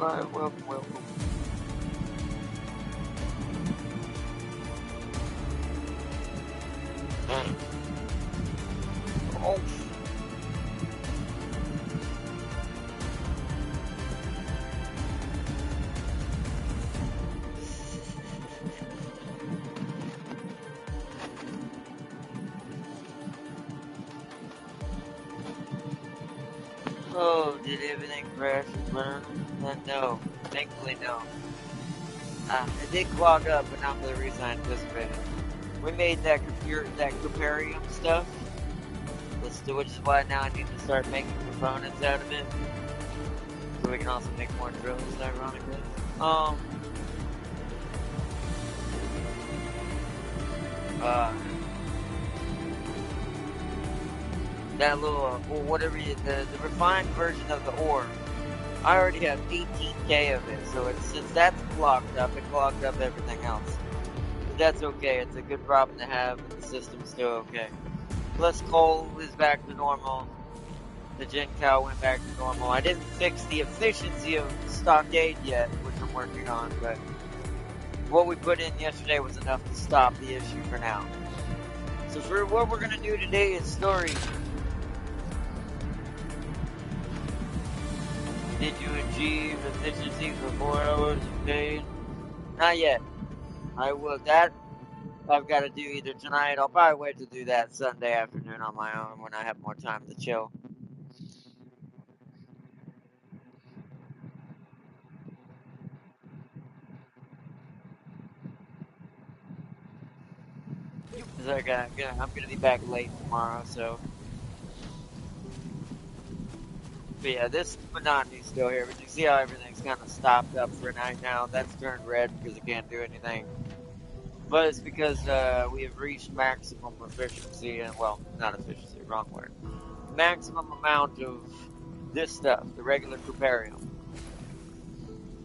PS5, welcome, welcome. Oh. Oh, did everything crash and burn? No. Thankfully, no. It did clog up, but not for the reason I anticipated. We made that Cuparium stuff, which is why now I need to start making components out of it. So we can also make more drills, ironically. That little, or whatever the refined version of the ore, I already have 18K of it, so since that's clogged up, it clogged up everything else. But that's okay, it's a good problem to have, and the system's still okay. Plus coal is back to normal. The Gen Cow went back to normal. I didn't fix the efficiency of Stockade yet, which I'm working on, but what we put in yesterday was enough to stop the issue for now. So for what we're going to do today is story. Did you achieve efficiency for 4 hours paid? Not yet. I will. That I've got to do either tonight. I'll probably wait to do that Sunday afternoon on my own when I have more time to chill. I'm gonna be back late tomorrow, so. But yeah, this monotony's still here. But you see how everything's kind of stopped up for a night now? That's turned red because it can't do anything. But it's because we have reached maximum efficiency, and well, not efficiency, wrong word. Maximum amount of this stuff, the regular Cuparium.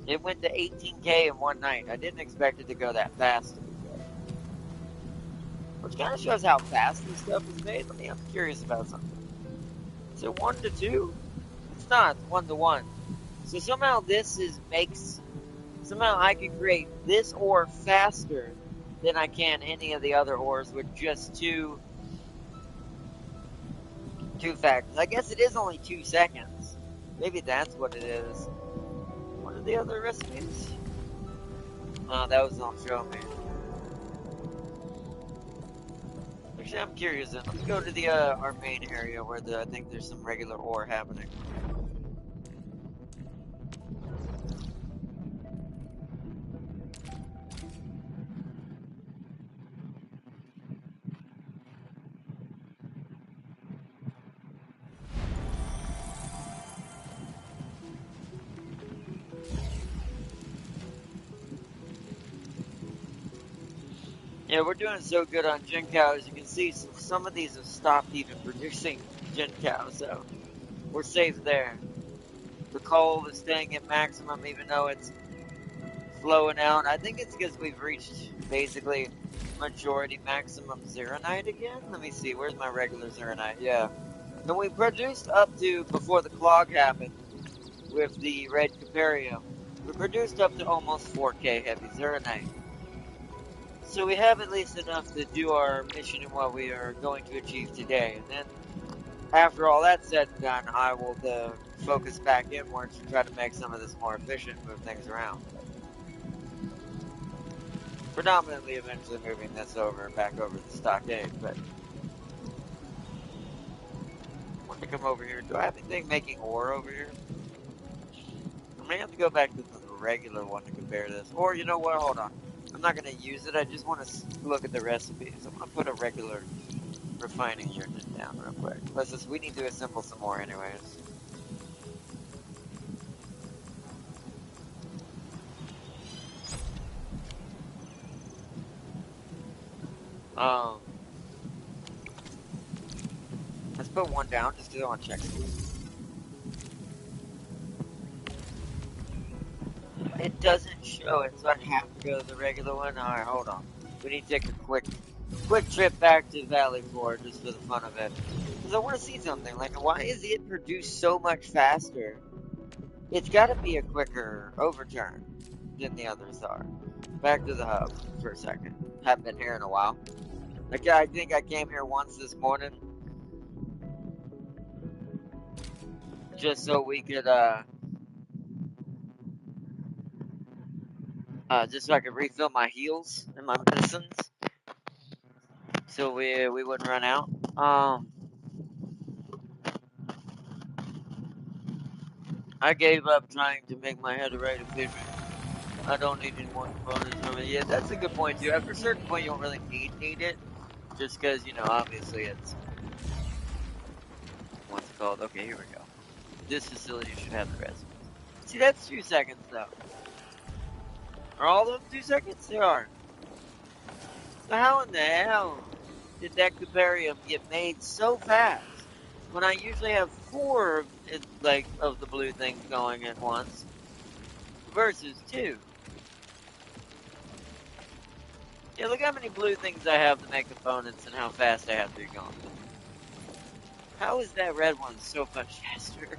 It went to 18K in one night. I didn't expect it to go that fast, to be fair. Which kind of shows how fast this stuff is made. I'm curious about something. Is it 1 to 2? It's not. It's 1 to 1. So somehow somehow I can create this ore faster than I can any of the other ores with just two factors. I guess it is only 2 seconds. Maybe that's what it is. What are the other recipes? Oh, that was on show me. Actually, I'm curious. Let's go to the our main area where I think there's some regular ore happening. Yeah, we're doing so good on Gen Cow. As you can see, some of these have stopped even producing Gen Cow, so we're safe there. The coal is staying at maximum even though it's flowing out. I think it's because we've reached basically majority maximum Zeronite again. Let me see, where's my regular Zeronite? Yeah. And we produced up to, before the clog happened, with the red Cuparium, we produced up to almost 4K heavy Zeronite. So we have at least enough to do our mission and what we are going to achieve today. And then, after all that's said and done, I will focus back inwards and try to make some of this more efficient, move things around. Predominantly, eventually moving this back over the stockade, but I want to come over here. Do I have anything making ore over here? I may have to go back to the regular one to compare this. Or, you know what, hold on. I'm not going to use it, I just want to look at the recipes. I'm going to put a regular refining unit down real quick. We need to assemble some more anyways. Let's put one down just because I want to check. It doesn't show it, so I have to go to the regular one. Alright, hold on. We need to take a quick trip back to Valley 4 just for the fun of it. Because I want to see something. Like, why is it produced so much faster It's got to be a quicker overturn than the others are. Back to the hub for a second. Haven't been here in a while. Like, I think I came here once this morning just so we could, just so I could refill my heals and my medicines, so we wouldn't run out. I gave up trying to make my headerite efficient. I don't need any more components from it. Yeah, that's a good point too. After a certain point, you don't really need it, just because, you know, obviously it's, what's it called? Okay, here we go. This facility should have the rest. See, that's 2 seconds though. Are all of them 2 seconds? They are. So how in the hell did that Cuparium get made so fast when I usually have 4 of the blue things going at once versus 2? Yeah, look how many blue things I have to make components and how fast I have to be going. How is that red one so much faster?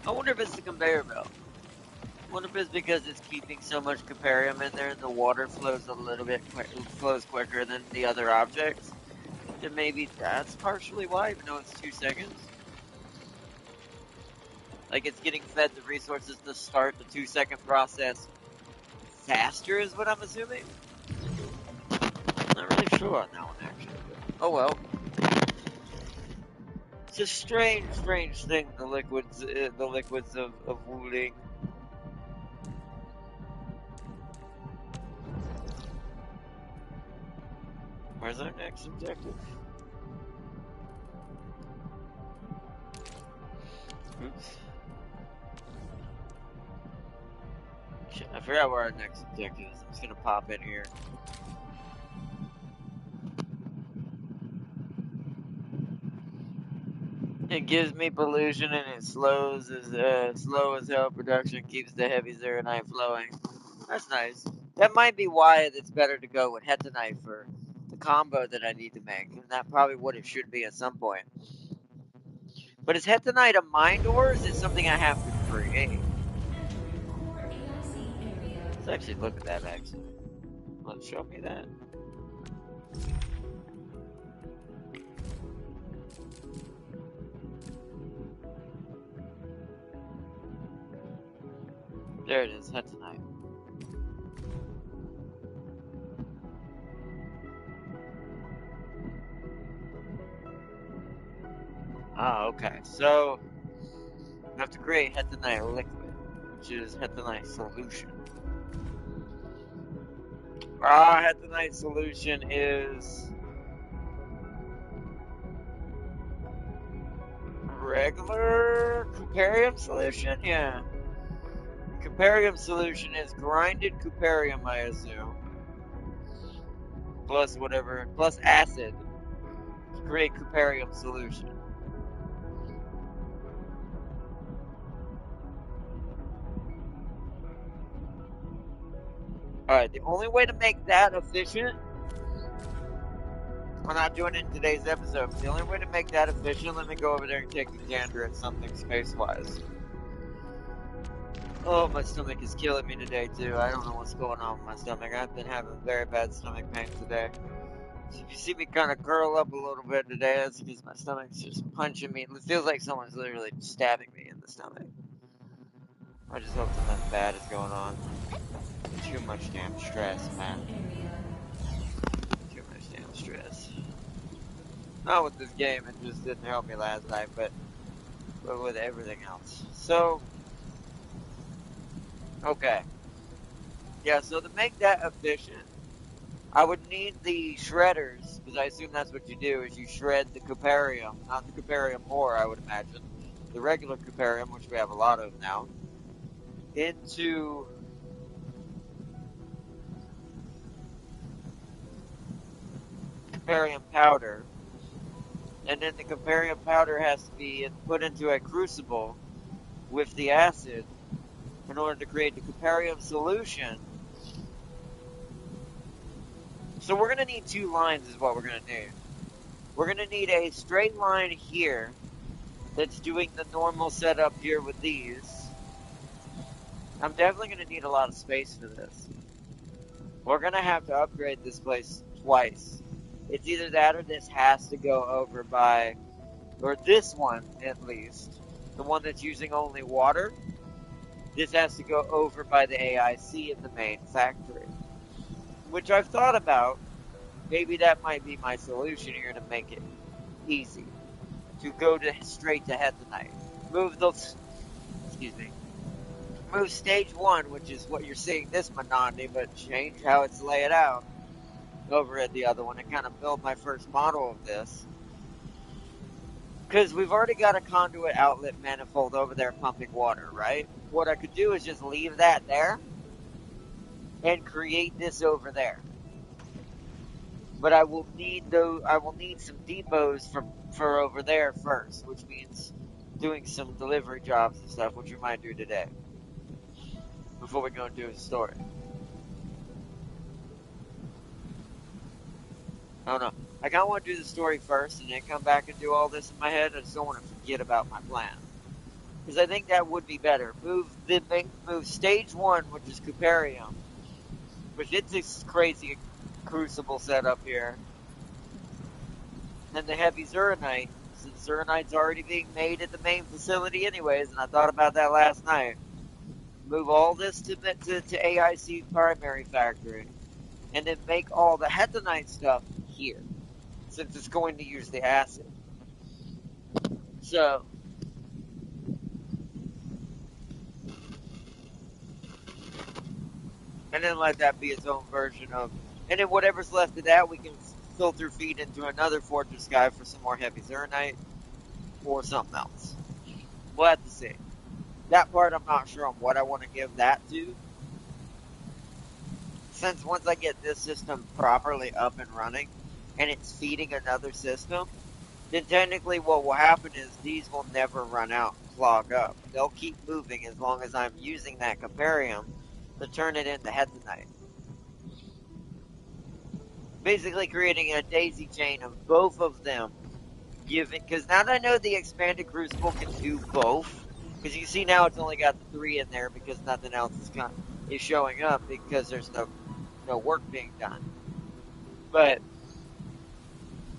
I wonder if it's the conveyor belt. I wonder if it's because it's keeping so much Cuparium in there and the water flows a little bit flows quicker than the other objects. Then maybe that's partially why, even though it's 2 seconds. Like, it's getting fed the resources to start the 2 second process faster is what I'm assuming. Not really sure on that one actually. Oh well. It's a strange thing, the liquids of Wuling. Where's our next objective? Oops. Shit, I forgot where our next objective is. I'm just gonna pop in here. It gives me pollution and it slow as hell production, keeps the heavy zeronite flowing. That's nice. That might be why it's better to go with hetanite for the combo that I need to make, and that's probably what it should be at some point. But is hetanite a mined ore, or is it something I have to create? Let's actually look at that, actually. Let's show me that. There it is, hetanite. Oh, okay. So, I have to create hetanite liquid, which is hetanite solution. Hetanite solution is regular Cuparium solution? Yeah. Cuparium solution is grinded Cuparium, I assume. Plus whatever, plus acid to create Cuparium solution. Alright, the only way to make that efficient, I'm not doing it in today's episode, but the only way to make that efficient, let me go over there and take a gander at something space-wise. Oh, my stomach is killing me today, too. I don't know what's going on with my stomach. I've been having very bad stomach pain today. So if you see me kind of curl up a little bit today, that's because my stomach's just punching me. It feels like someone's literally stabbing me in the stomach. I just hope that nothing bad is going on. Too much damn stress, man. Too much damn stress. Not with this game, it just didn't help me last night, but with everything else. So, okay. Yeah, so to make that efficient, I would need the shredders, because I assume that's what you do, is you shred the Cuparium, not the Cuparium ore, I would imagine, the regular Cuparium, which we have a lot of now, into Cuparium powder, and then the Cuparium powder has to be put into a crucible with the acid in order to create the Cuparium solution, So we're going to need 2 lines is what we're going to need. We're going to need a straight line here that's doing the normal setup here with these. I'm definitely going to need a lot of space for this. We're going to have to upgrade this place twice. It's either that or this has to go over by, or this one at least, the one that's using only water, this has to go over by the AIC in the main factory. Which I've thought about. Maybe that might be my solution here to make it easy. To go straight to Hetanite. Move those, excuse me, move stage 1, which is what you're seeing this monotony, but change how it's laid out over at the other one and kind of build my first model of this. Because we've already got a conduit outlet manifold over there pumping water, right? What I could do is just leave that there and create this over there. But I will need some depots for over there first, which means doing some delivery jobs and stuff, which we might do today. Before we go and do a story. I don't know. I kind of want to do the story first and then come back and do all this in my head. I just don't want to forget about my plan. Because I think that would be better. Move stage 1, which is Cuparium. Which it's this crazy crucible setup here. And the heavy Zuranite. Since Zuranite's already being made at the main facility anyways, and I thought about that last night. Move all this to AIC primary factory. And then make all the Hetanite stuff here. Since it's going to use the acid. So, and then let that be its own version of, and then whatever's left of that we can filter feed into another fortress guy for some more heavy Zuranite or something else. We'll have to see. That part I'm not sure on what I want to give that to. Since once I get this system properly up and running and it's feeding another system, then technically what will happen is these will never run out and clog up. They'll keep moving as long as I'm using that Cuparium to turn it into Hetanite. Basically creating a daisy chain of both of them. Because now that I know the expanded crucible can do both, because you see now it's only got the 3 in there because nothing else is showing up because there's no work being done. But it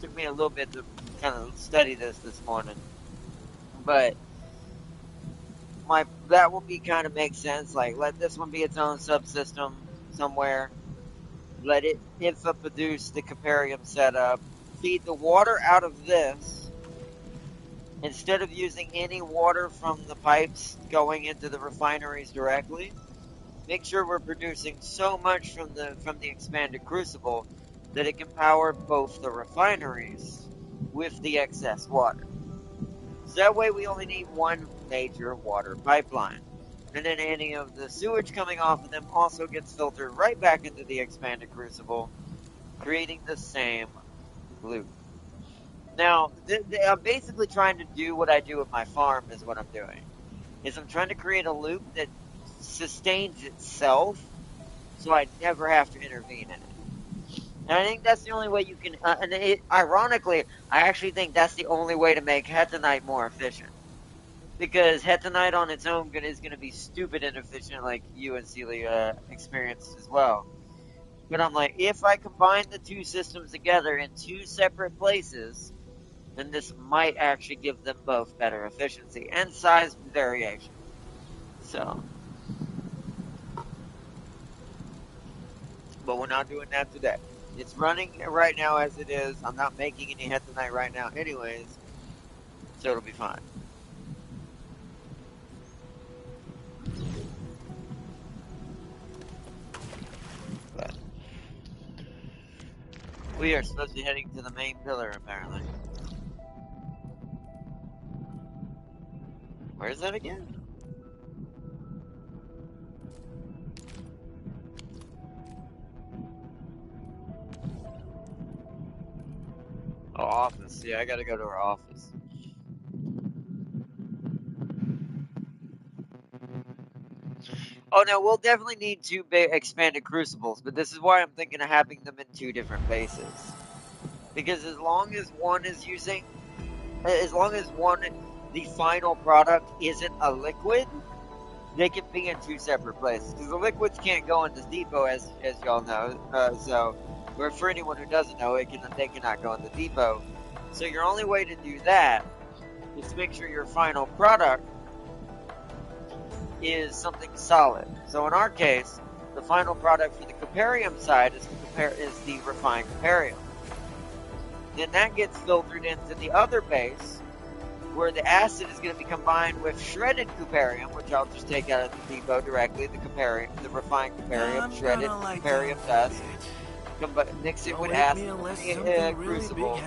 took me a little bit to kind of study this morning. But that will be kind of make sense. Like, let this one be its own subsystem somewhere. Let it INFA produce the Cuparium setup. Feed the water out of this. Instead of using any water from the pipes going into the refineries directly, make sure we're producing so much from the expanded crucible that it can power both the refineries with the excess water. So that way we only need one major water pipeline. And then any of the sewage coming off of them also gets filtered right back into the expanded crucible, creating the same loop. Now, I'm basically trying to do what I do with my farm is what I'm doing. Is I'm trying to create a loop that sustains itself so I never have to intervene in it. And I think that's the only way you can, ironically, I actually think that's the only way to make Hetanite more efficient. Because Hetanite on its own is going to be stupid inefficient like you and Celia experienced as well. But I'm like, if I combine the 2 systems together in 2 separate places, then this might actually give them both better efficiency and size variation. So, but we're not doing that today. It's running right now as it is. I'm not making any Hetanite right now anyways, so it'll be fine. But we are supposed to be heading to the main pillar, apparently. Where is that again? Oh, office. Yeah, I gotta go to our office. Oh no, we'll definitely need two expanded crucibles, but this is why I'm thinking of having them in two different bases. Because as long as one is using, as long as the final product isn't a liquid, they can be in two separate places. Because the liquids can't go in this depot, as y'all know. Or for anyone who doesn't know, they cannot go in the depot. So your only way to do that is to make sure your final product is something solid. So in our case, the final product for the Cuparium side is the refined Cuparium. Then that gets filtered into the other base, where the acid is going to be combined with shredded Cuparium, which I'll just take out of the depot directly. The refined Cuparium, shredded Cuparium dust. Mix it with acid in the crucible,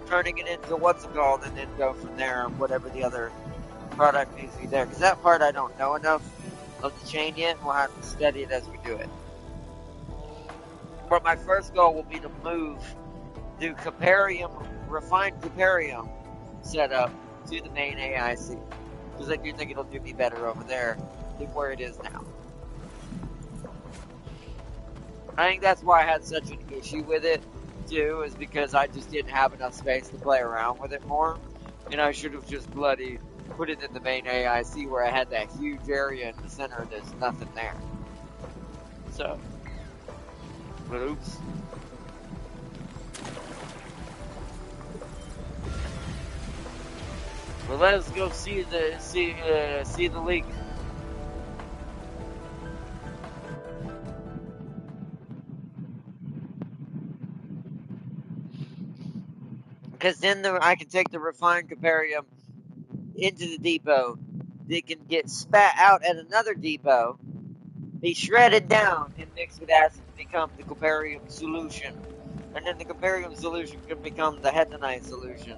turning it into what's it called, and then go from there on whatever the other product needs to be there. Because that part I don't know enough of the chain yet, and we'll have to study it as we do it. But my first goal will be to move the refined Cuparium setup to the main AIC. Because I do think it'll do me better over there than where it is now. I think that's why I had such an issue with it, too, is because I just didn't have enough space to play around with it more. And I should have just bloody put it in the main AIC where I had that huge area in the center and there's nothing there. So, but oops. Well, let's go see the leak. Because then I can take the refined Cuparium into the depot. They can get spat out at another depot, be shredded down and mixed with acid to become the Cuparium solution. And then the Cuparium solution can become the Hetanite solution.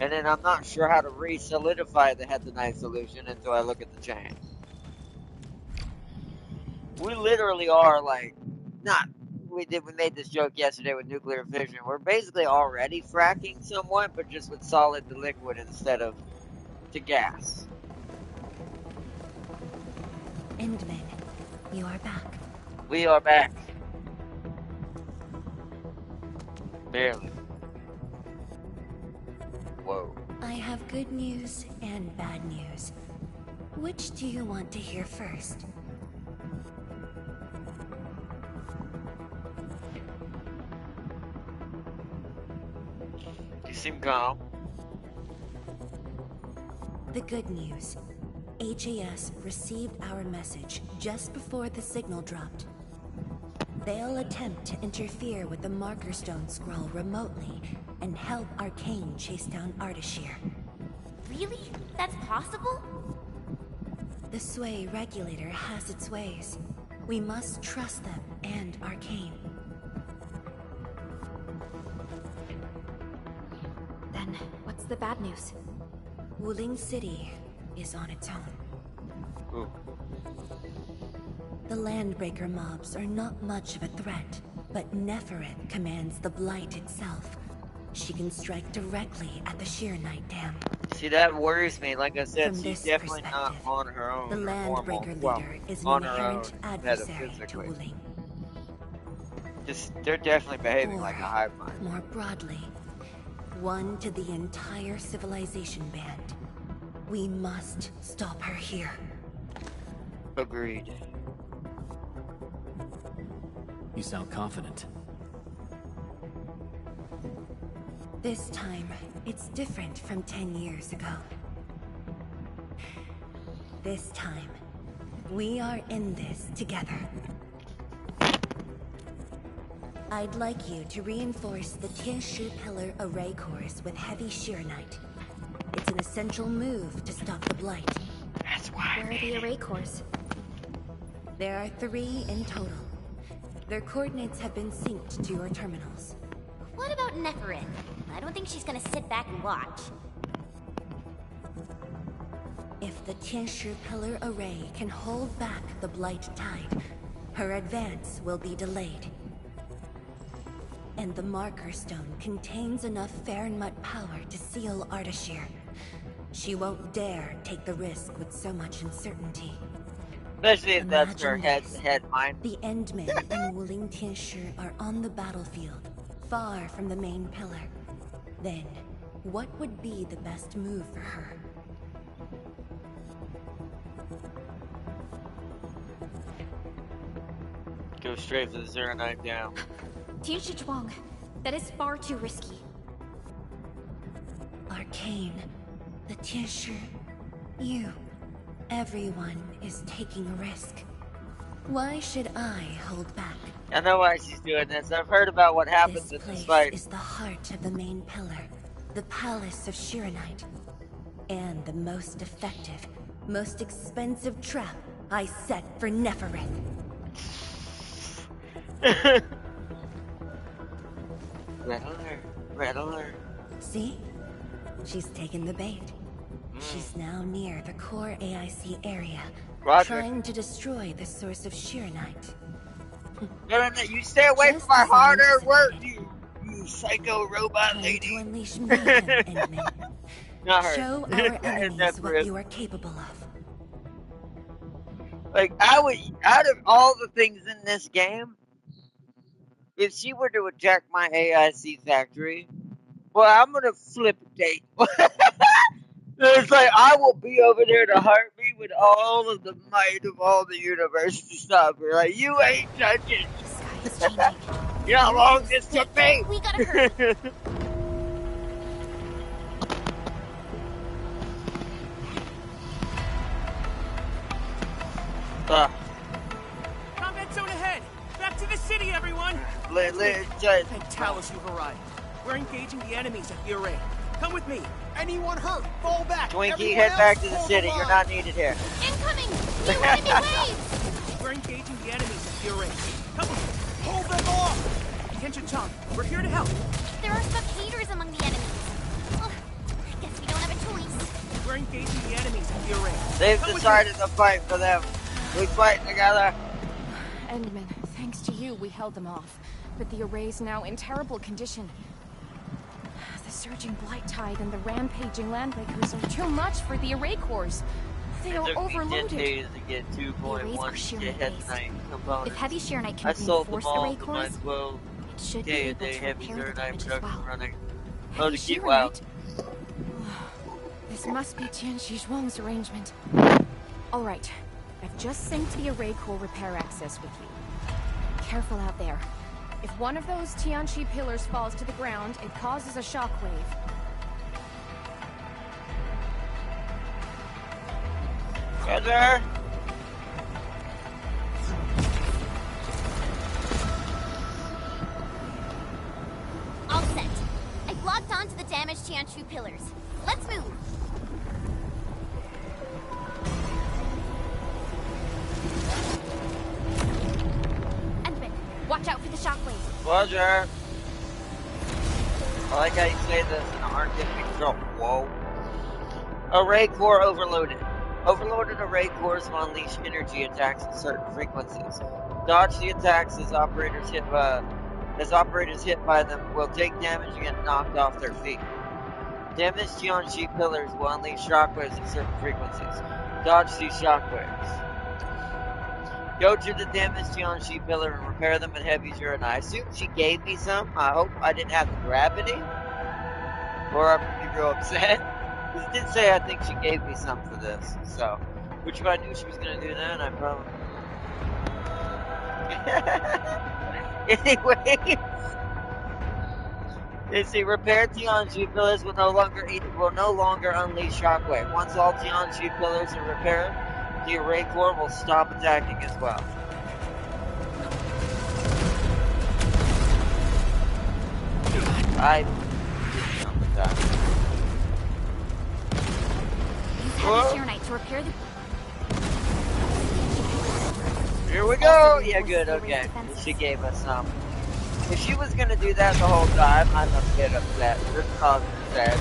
And then I'm not sure how to re-solidify the Hetanite solution until I look at the chain. We literally are like, we made this joke yesterday with nuclear fission. We're basically already fracking somewhat, but just with solid to liquid instead of to gas. Endman, you are back. We are back. Barely. Whoa. I have good news and bad news. Which do you want to hear first? You seem calm. The good news. HAS received our message just before the signal dropped. They'll attempt to interfere with the Marker Stone scroll remotely and help Arcane chase down Ardashir. Really? That's possible? The Sway regulator has its ways. We must trust them and Arcane. Then, what's the bad news? Wuling City is on its own. Ooh. The Landbreaker mobs are not much of a threat, but Nefereth commands the Blight itself. She can strike directly at the Sheer Night Dam. See, that worries me. Like I said, From she's this definitely not perspective, on her own. the Landbreaker leader is an on her inherent own, adversary to metaphysically. Wuling. They're definitely behaving Or, like a hive mind. more broadly, one to the entire civilization band. We must stop her here. Agreed. You sound confident. This time, it's different from 10 years ago. This time, we are in this together. I'd like you to reinforce the Tianshu Pillar array cores with heavy Sheernite. It's an essential move to stop the Blight. That's why. Where are the array cores? There are 3 in total. Their coordinates have been synced to your terminals. What about Nefereth? I don't think she's gonna sit back and watch. If the Tianshu Pillar array can hold back the Blight tide, her advance will be delayed. And the Marker Stone contains enough Farenmut power to seal Ardashir. She won't dare take the risk with so much uncertainty. Especially if that's her Imagine this. head mine. The Endmen and Wuling Tianshi are on the battlefield, far from the main pillar. Then, what would be the best move for her? Go straight for the Zero Knight down. Tianshi Zhuang, that is far too risky. Arcane, the Tianshi, you. Everyone is taking a risk. Why should I hold back? I know why she's doing this. I've heard about what happens in this This fight. place is the heart of the main pillar, the palace of Shiranite, and the most effective, most expensive trap I set for Neferith. Red alert. Red alert. See? She's taken the bait. She's now near the core AIC area, Roger. trying to destroy the source of Shiranite. No, you stay away Just from my as I hard-earned work, anticipated. you psycho robot Time lady. to unleash mayhem, Endman. Not her. Show our enemies what Neferith. you are capable of. Like, I would, out of all the things in this game, if she were to attack my AIC factory, well, I'm gonna flip a date. It's like, I will be over there to heartbeat with all of the might of all the universe to stop her. Like, you ain't touching. The sky is changing. You know how long this took me? We gotta hurry. Combat zone ahead! Back to the city, everyone! Just, Thank Talos you've arrived. We're engaging the enemies at the array. Come with me. Anyone hurt, fall back. Twinkie, Everyone head else, back to the hold city. the You're line. not needed here. Incoming! New enemy waves! We're engaging the enemies at the array. Come on. Hold them off! Attention, Chong. We're here to help. There are spectators among the enemies. Ugh, I guess we don't have a choice. We're engaging the enemies at the array. They've Come with decided to fight for them. We fight together. Endman, thanks to you, we held them off. But the array's now in terrible condition. The surging blight tide and the rampaging landbreakers are too much for the array cores. They are It took me 10 overloaded. days to get The arrays 2.1 are Shiranite head based. knight If components. heavy Shiranite I can sold them reinforce all array to my cores, 12 it should be day a able day to heavy repair the Zero Knight damage as production well. running. Oh, Heavy to keep Shiranite? out. This must be Tianshi Zhuang's arrangement. Alright, I've just synced the array core repair access with you. Careful out there. If one of those Tianshi pillars falls to the ground, it causes a shockwave. Roger. All set. I've locked onto the damaged Tianchu pillars. Let's move. Endman, watch out for the shockwave. Roger. I like how you say this in an Arctic control. Whoa. Array core overloaded. Overloaded array cores will unleash energy attacks at certain frequencies. Dodge the attacks as operators hit by them will take damage and get knocked off their feet. Damaged Tianchi pillars will unleash shockwaves at certain frequencies. Dodge these shockwaves. Go to the damaged Tianchi pillar and repair them with heavy Zero Knight. I assume she gave me some. I hope I didn't have to grab any. Or I'm gonna be real upset. It did say I think she gave me some for this. So, which if I knew she was gonna do that, I probably... Anyway, you see, repaired Tianchi pillars will no longer unleash shockwave. Once all Tianchi pillars are repaired, the array core will stop attacking as well. I didn't with that. Use Whoa. heavy Shiranite to repair the... Here we go! Yeah, good, okay. She gave us some. If she was gonna do that the whole time, I'm gonna get upset. This causes upset.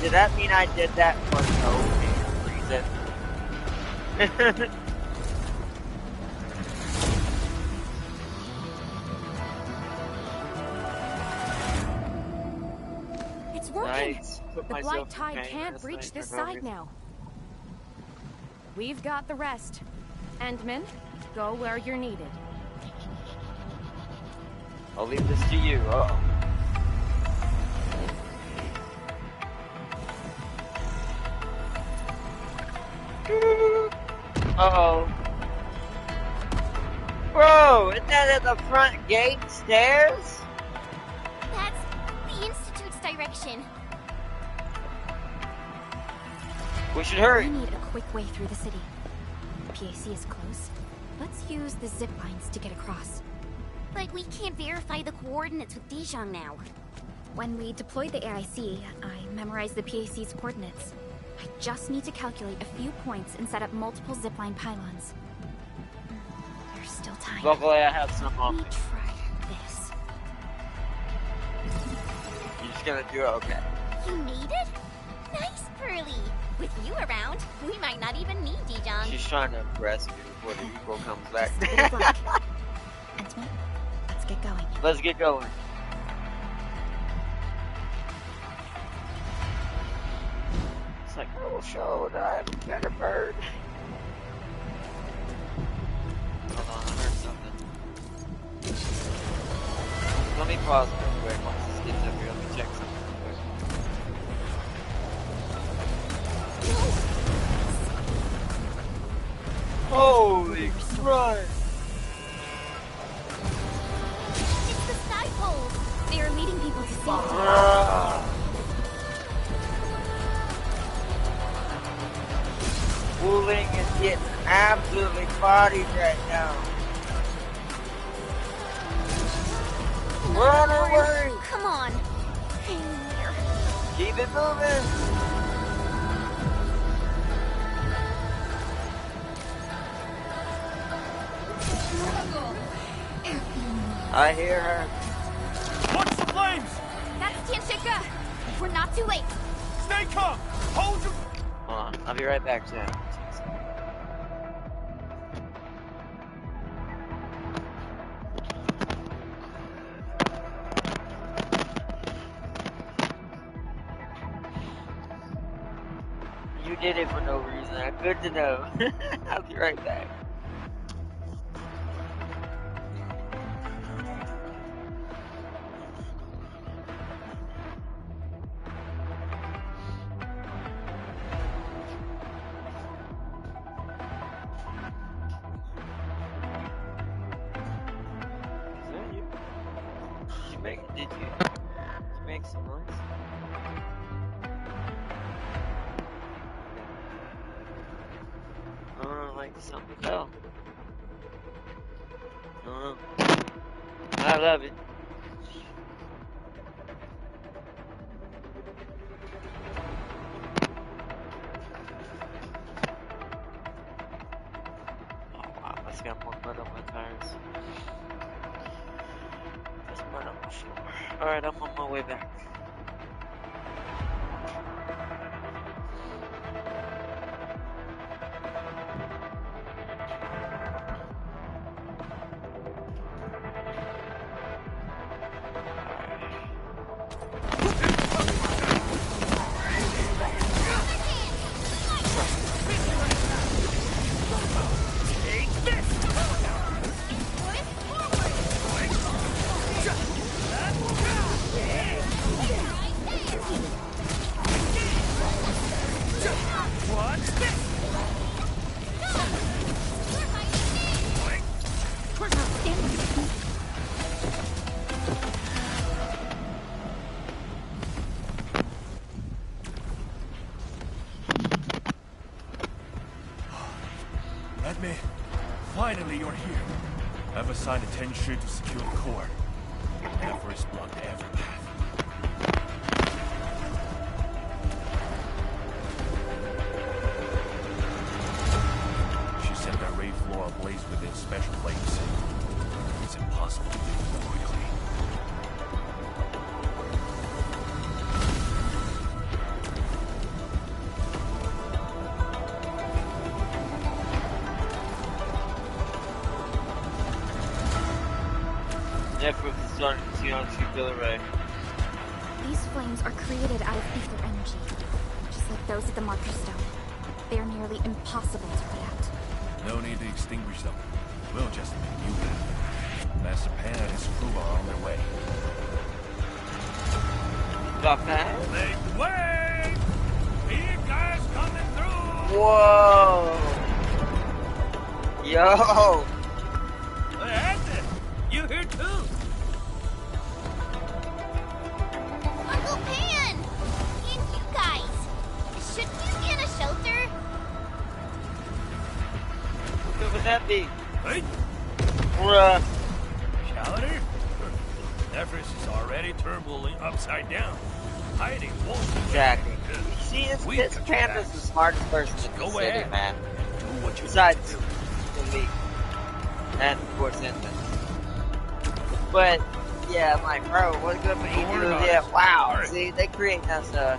Did that mean I did that for no reason? It's working! Nice. Put The myself blight in tide pain. can't That's breach nice this for side Hogan. now. We've got the rest. Endman, go where you're needed. I'll leave this to you. Uh-oh. Uh-oh. Bro, isn't that at the front gate stairs? That's the Institute's direction. We should We hurry. need a quick way through the city. The PAC is close. Let's use the zip lines to get across. But we can't verify the coordinates with Dijon now. When we deployed the AIC, I memorized the PAC's coordinates. I just need to calculate a few points and set up multiple zipline pylons. There's still time. Luckily, I have some on Let me. me try this. You're just gonna do it, okay? You made it? Nice, Pearly. With you around, we might not even need Dijon. She's trying to impress me before the equal comes back. Just a bit of luck. Endman, let's get going. Let's get going. It's like, I will show that I have a better bird. Hold on, I heard something. Let me pause real quick once this gets up here. Let me check something real quick. Holy Christ! It's the sky poles. They are leading people to safety. Ah. Wuling is getting absolutely bodied right now. Run away! Come on. Hang in there. Keep it moving! I hear her. Watch the flames! That's Tianchika. We're not too late. Stay calm! Hold your... Hold on, I'll be right back, Jen. You did it for no reason. Good to know. I'll be right back. Is that you? Did you make some noise? Oh, like something fell. Oh, I love it. Oh wow, that's got more mud on my tires. There's mud on my floor. Alright, I'm on my way back. Edme, finally you're here. I've assigned a Tenshu to secure the core. Never is blocked every path. She set that raid floor ablaze with its special flames. It's impossible to do it quickly. Network is starting to see on Tree Array. These flames are created out of ether energy, just like those at the Marker Stone. They are nearly impossible to put out. No need to extinguish them. We'll just make you happy. Master Pan and his crew are on their way. The Pan? Make way! Big guys coming through! Whoa! Yo! Hey, Anton! You here too? Uncle Pan! And you guys! Shouldn't you be in a shelter? What would that be? Hey, Bruh. Shelter? Everest is already turbulent upside down. Hiding won't do Exactly. anything good. See, We this got Pan your is the backs. smartest person in the Go city, ahead. man. Do what you Besides need to do. the league. And, of course, Inman. But, yeah, I'm like, bro, what good would he Don't worry do? about Yeah, it. wow. All right. See, they create us a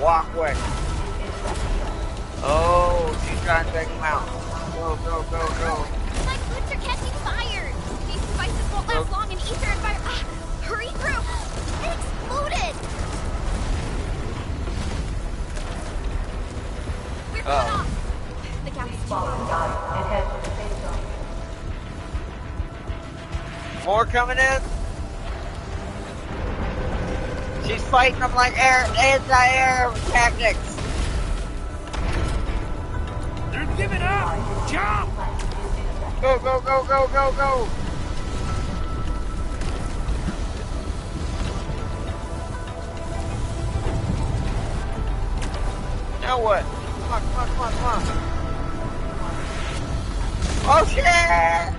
walkway. Oh, she's trying to take him out. Go, go, go, go. My boots are catching fire! These devices won't last long in ether and fire. Ah, hurry through! It exploded! We're cut Oh. off! The gap is too wide. More coming in. She's fighting them like anti-air tactics. They're giving up! Jump! Go, go, go, go, go, go. Now what? Come on, come on, come on, come on. Oh shit! Hey,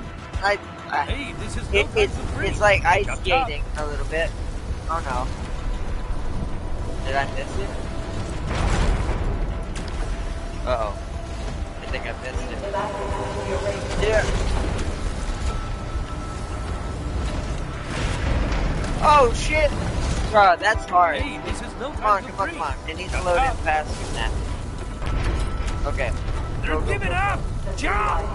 this is no time to breathe. It's like ice Chop, chop. skating a little bit. Oh no. Did I miss it? Uh-oh. I think I missed it. Yeah. Oh shit! Bro, that's hard. Hey, this is no Come on, time to come on, breathe. come on. It needs to Chop, load chop. in faster than that. Okay. They're Go, go, giving go. up! Jump!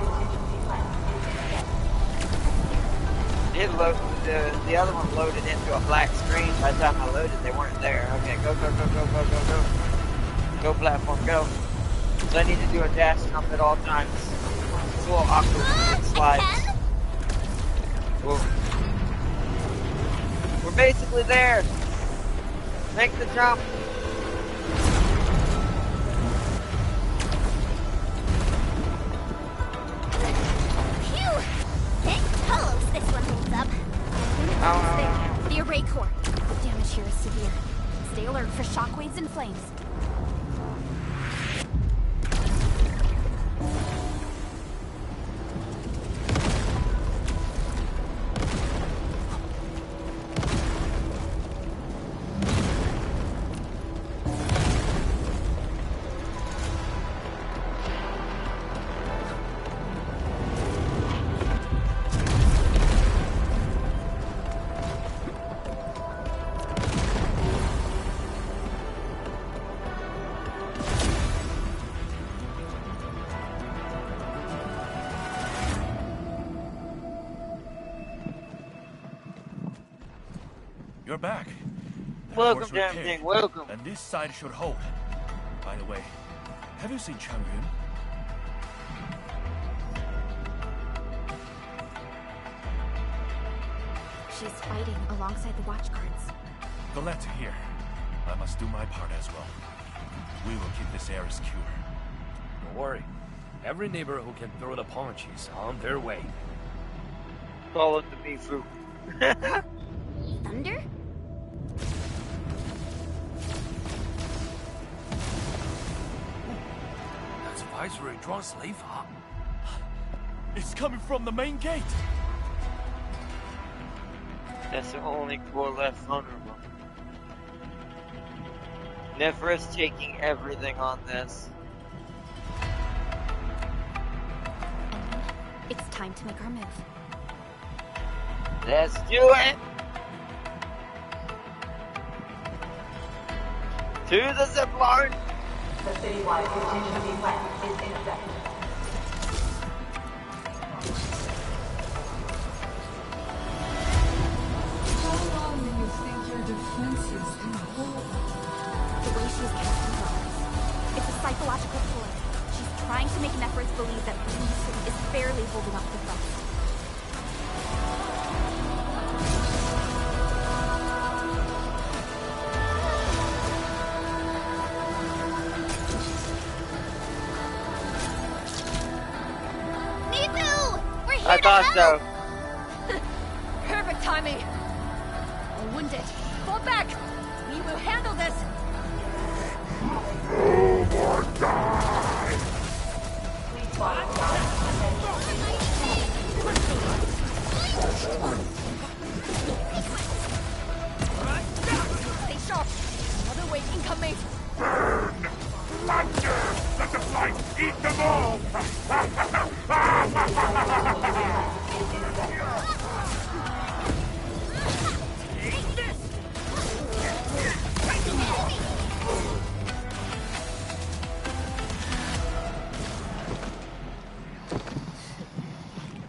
It load, the other one loaded into a black screen. By the time I loaded, they weren't there. Okay, go, go, go, go, go, go, go. Go platform, go. So I need to do a dash jump at all times. It's a little awkward when it slides. Again? Whoa. We're basically there. Make the jump. Phew! Thank Talos this one holds up. Ow. The array core. The damage here is severe. Stay alert for shockwaves and flames. You're back. The Welcome, core's damn repaired, thing, welcome. And this side should hold. By the way, have you seen Chang Yun? She's fighting alongside the watch guards. Glad to hear. I must do my part as well. We will keep this area secure. Don't worry. Every neighbor who can throw the punch is on their way. Call it the Mifu. Thunder? That's Viceroy drawn slave, huh? It's coming from the main gate! That's the only core left vulnerable. Nephra's taking everything on this. It's time to make our move. Let's do it! To the zipline! The citywide contingency plan is in effect. How long do you think your defenses can hold? The way she's casting her eyes. It's a psychological pulling. She's trying to make Nephros believe that Lucy is barely holding up the front. I thought so. Perfect timing. We're wounded. Fall back. We will handle this. Stay sharp. Another wave incoming. Burn! Plunder! Let the flight eat them all! Take this!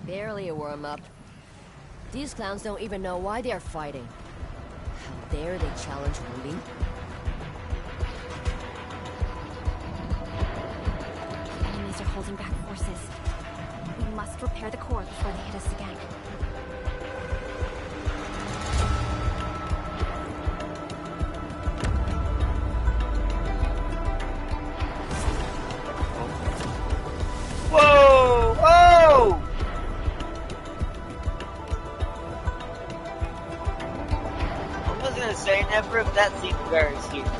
Barely a warm-up. These clowns don't even know why they're fighting. How dare they challenge Wooly? Enemies are holding back forces. We must repair the core before they hit us again. Whoa! Oh! I was gonna say, never, but that seemed very stupid.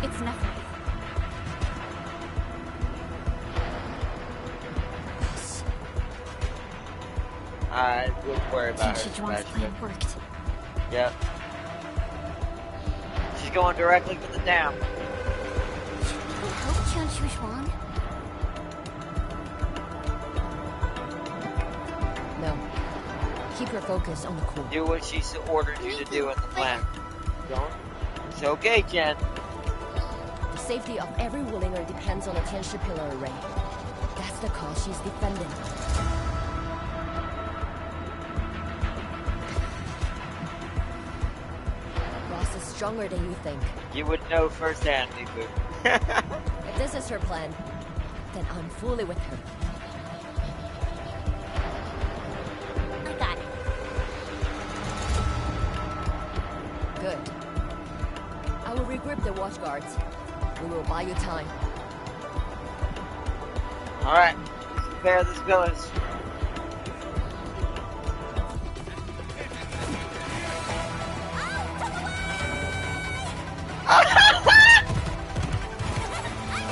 It's Nephros. I wouldn't worry about her. Zhuang's plan worked. Yep. She's going directly for the dam. I hope Zhuang. No. Keep your focus on the core. Do what she's ordered you to do in the plan. Don't. It's okay, Jen. The safety of every Willinger depends on the Tianshi pillar array. That's the cause she's defending. Ross is stronger than you think. You would know firsthand, Miku. If this is her plan, then I'm fully with her. I got it. Good. I will regroup the watch guards. We will buy you time. Alright, let's repair these pillars.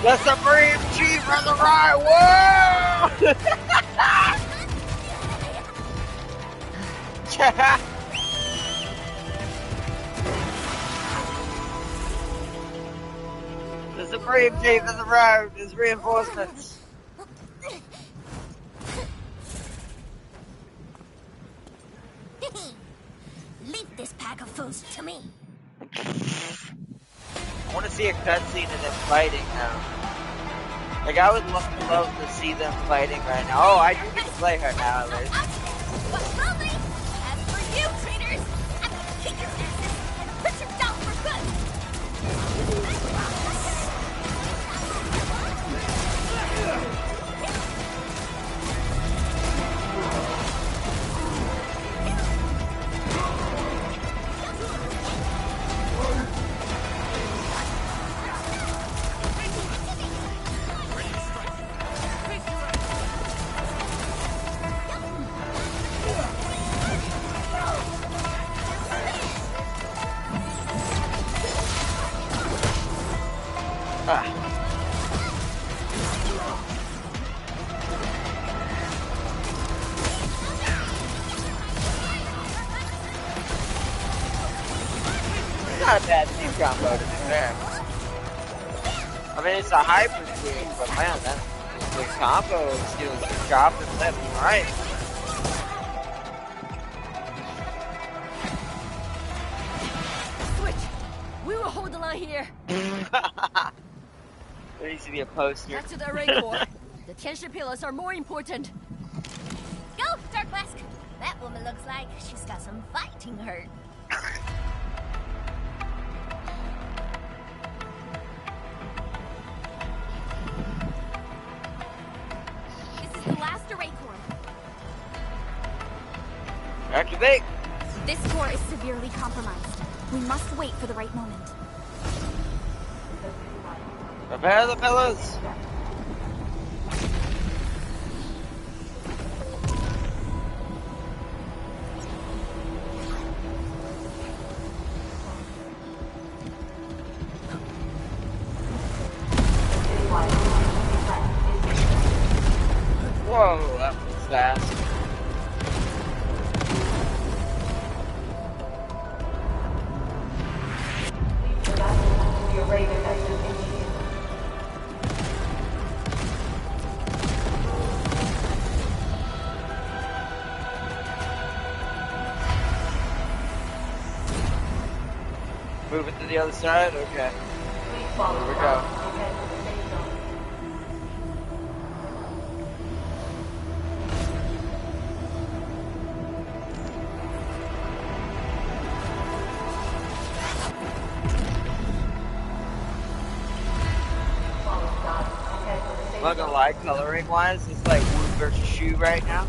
The Supreme Chief has arrived! Whoa! The Supreme Chief has arrived! His reinforcements! Leave this pack of fools to me. I want to see a cutscene of them fighting now. Like, I would love to see them fighting right now. Oh, I do get to play her now, at least. But slowly, as for you, traitors, I'm gonna kick your asses and put you down for good. Not a bad team combo, to be fair. I mean, it's a hybrid team, but man, that the combo skills are dropping left and right. Switch! We will hold the line here. There needs to be a poster. Back to the array core. The Tianshi pillars are more important. Go, Dark Mask. That woman looks like she's got some fighting hurt. Activate. This core is severely compromised. We must wait for the right moment. Prepare the pillars. Whoa, that was fast. The array defense is initiated. Moving to the other side? Okay. Please follow Here we the go. route to head to the safe zone. Follow the dot and head to the safe Not gonna lie, coloring wise, it's like Wu versus Shu right now.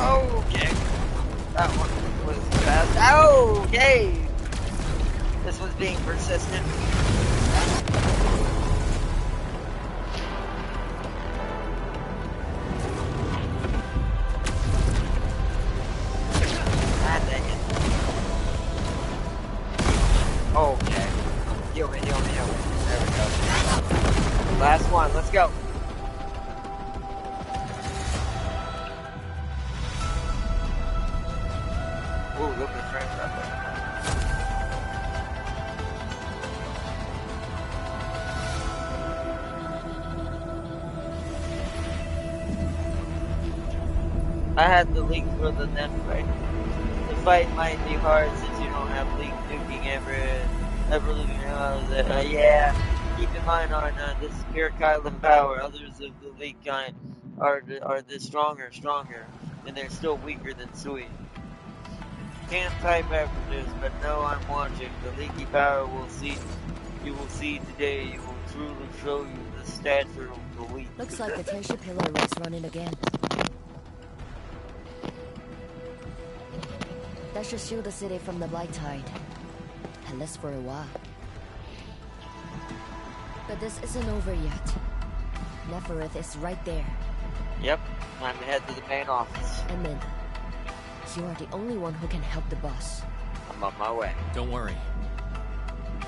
Okay. That one was fast. Okay. This was being persistent. Ah, dang it. Okay. Heal me, heal me, heal me. There we go. Last one, let's go. Ooh, look at the frame right there. I had the link for the net fight. The fight might be hard since you don't have link nuking ever living yeah. Keep in mind on this pure Kylan power, others of the leak kind are the stronger, and they're still weaker than Sui. Can't type after this, but know I'm watching. The leaky power you will see today. You will truly show you the stature of the weak. Looks like the Tenshi pillar array's running again. That should shield the city from the blight tide. At least for a while. But this isn't over yet. Neferith is right there. Yep, time to head to the main office. And then, you are the only one who can help the boss. I'm on my way. Don't worry.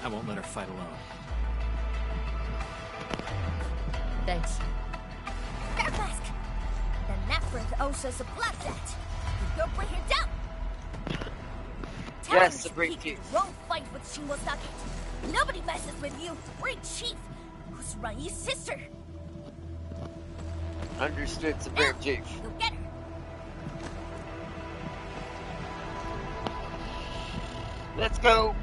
I won't let her fight alone. Thanks. Dark Mask! The Neferith owes us a blood debt. We go bring her down! Tell Yes, him the to great keep chief. your own fight with Shingosake. Nobody messes with you. Great chief, who's Rai's sister. Understood, Supreme Chief. Go get her. Let's go.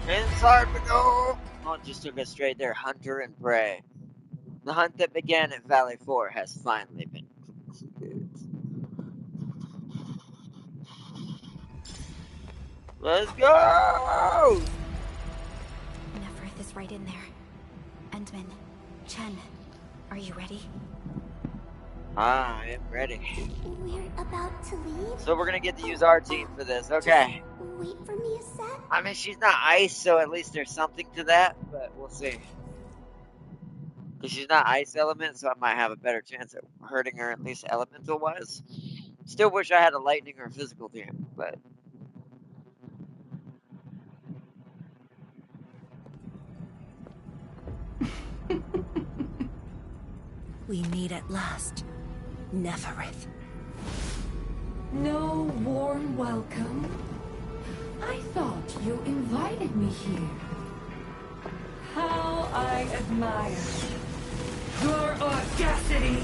Inside we go. Oh, it just took us straight there. Hunter and prey. The hunt that began at Valley 4 has finally been concluded. Let's go! Neferith is right in there. Endman, Chen, are you ready? I am ready. We're about to leave. So we're gonna get to use our team for this. Okay. Wait for me a sec. I mean, she's not ice, so at least there's something to that, but we'll see. Because she's not ice element, so I might have a better chance at hurting her, at least elemental-wise. Still wish I had a lightning or physical team, but... We meet at last. Neferith. No warm welcome? I thought you invited me here. How I admire your audacity!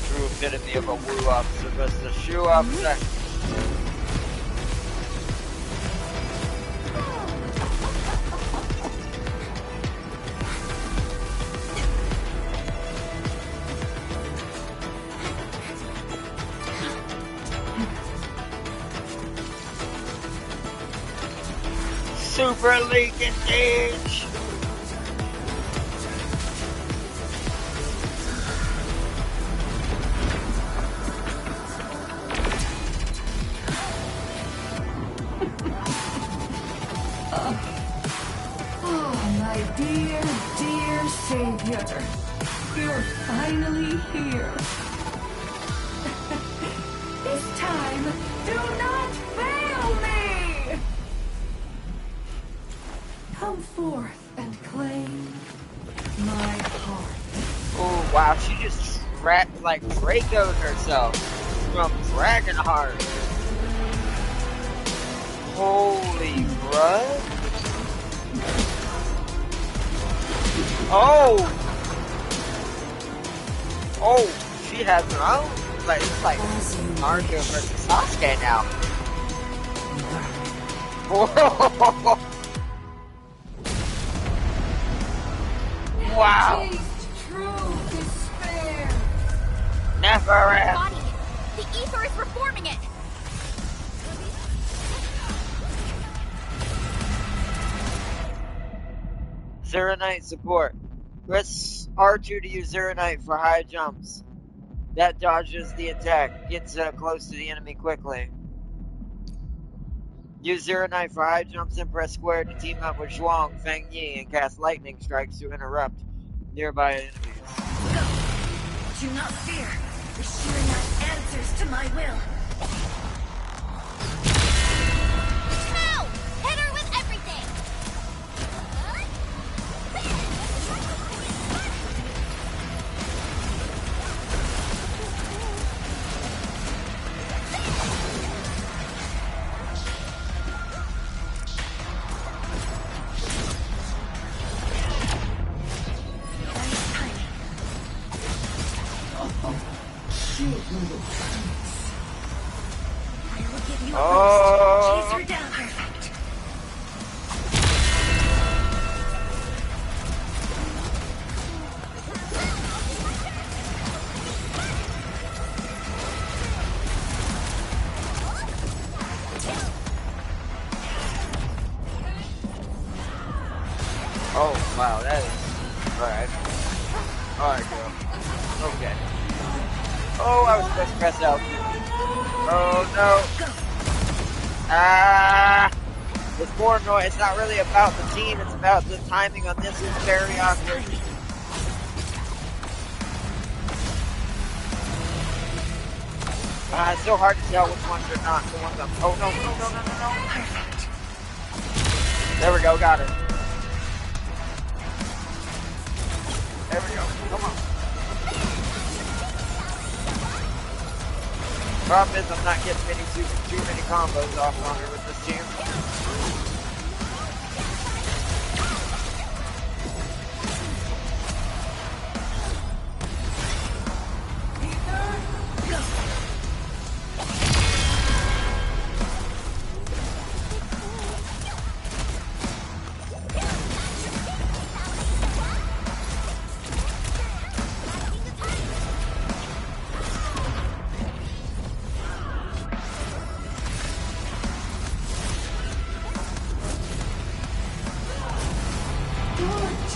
True epitome of a woo officer versus a shoe officer. Super leak engage! Oh, my dear, dear savior. You're finally here. This time, do not fail me! Come forth and claim my heart. Oh wow, she just like Draco'd herself from Dragonheart. Holy crud. Oh! Oh, she has her own. Like, it's like Naruto versus Sasuke now. Whoa! Wow! True despair. Never end. Body. The ether is reforming it. Zeronite support. Press R2 to use Zeronite for high jumps. That dodges the attack. Gets close to the enemy quickly. Use Zeronite for high jumps and press square to team up with Zhuang, Feng Yi, and cast lightning strikes to interrupt nearby enemies. Go! Do not fear. The Shiranite answers to my will. No! Hit her with everything! Nice timing. Cute little I will give you a Oh. boost. Chase her down. Perfect. Oh, wow, that is... Alright. Alright, girl. Okay. Oh, I was supposed to press L. Oh, no. Ah! It's more annoying. It's not really about the team, it's about the timing on this is very awkward. It's so hard to tell which ones are not the ones I'm... Oh, no, no, no, no, no, no. Perfect. There we go, got her. There we go, come on. Problem is I'm not getting too many combos off on her with this team.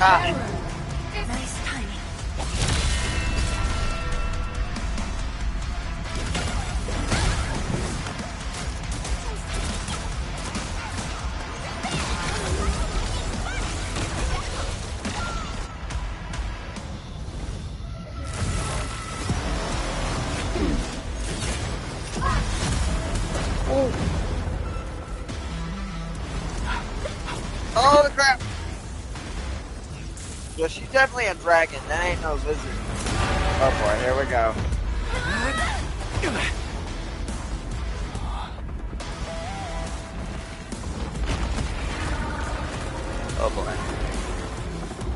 Nice timing. Oh, the crap! Yeah, she's definitely a dragon. That ain't no lizard. Oh boy, here we go. Oh boy.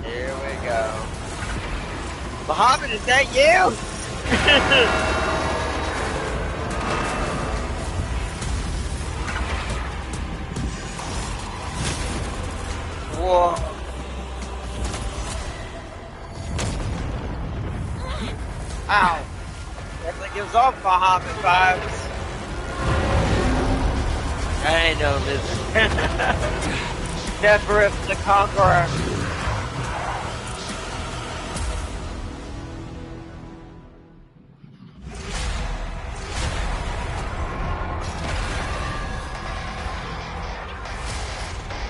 Here we go. Muhammad, is that you? Whoa. Ow. Definitely gives off Muhammad vibes. I ain't no lizard. Death the Conqueror.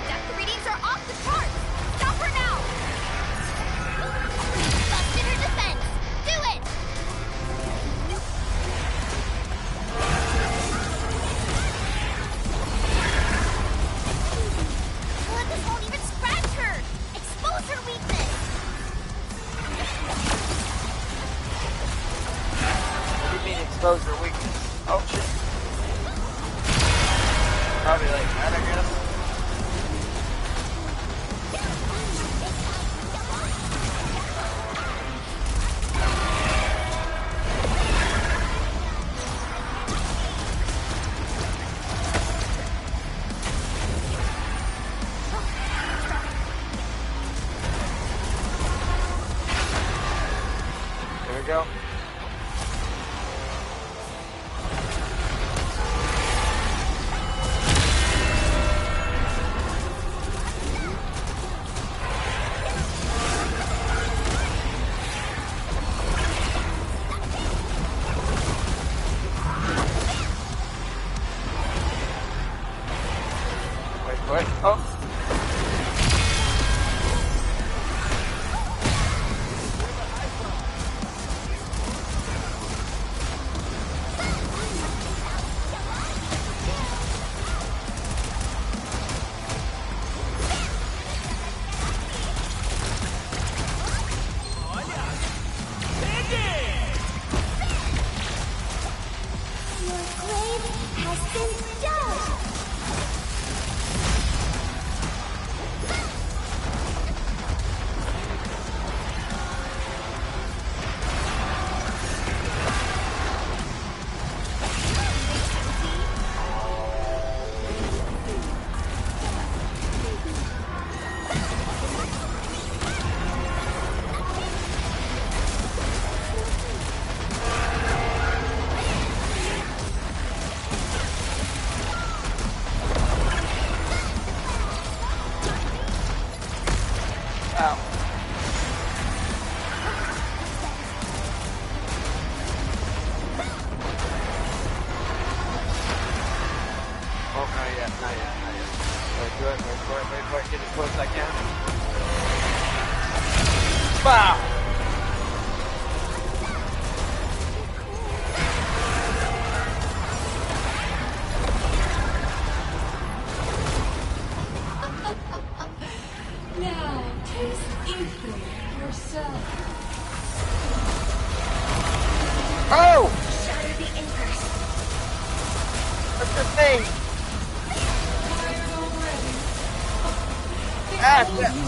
Depth readings are off the charts! Stop her now! Busted her defense! Do it! Well, this won't even scratch her! Expose her weakness! What do you mean expose her weakness? Oh shit. Probably like that, I guess. There we go. Wait, oh. Your grave has been dug! Ow. Oh, not yet, not yet, not yet. Wait for it, get as close as I can. Wow! Now, taste ether yourself. Oh! Shatter the anchors! What's the thing? Tired already? Ah, You shit. was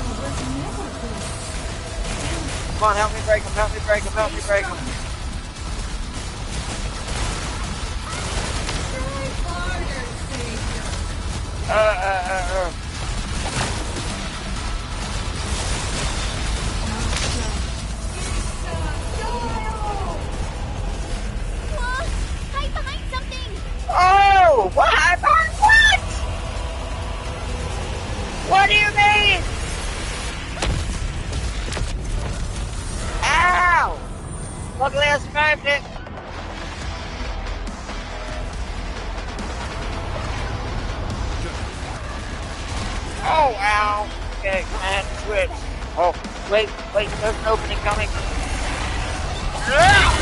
never good. Come on, help me break him, help me break him, help me break him. Try harder, Savior. Whoa! Hide behind something! Oh! What? What? What do you mean? Ow! Luckily I survived it. Oh, ow. Okay, command switch. Oh, wait, there's an opening coming. Ah!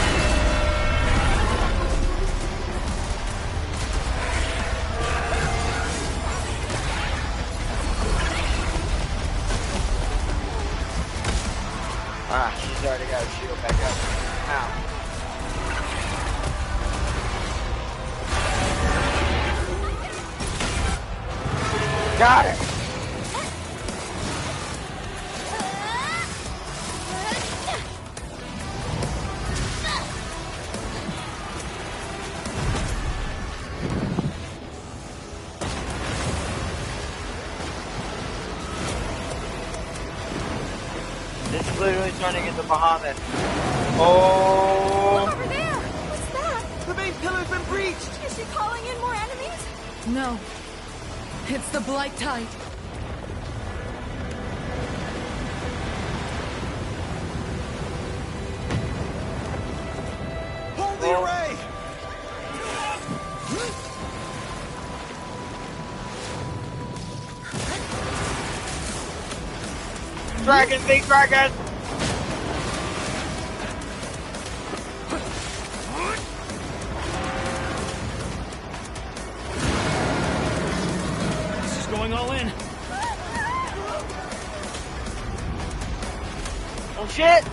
Ah, she's already got her shield back up. Ow. Got it! This is literally trying to get the Bahamut. Oh! Over there! What's that? The main pillar's been breached! Is she calling in more enemies? No. It's the Blight Tide. the array! Dragon, big dragon! This is going all in. Oh shit!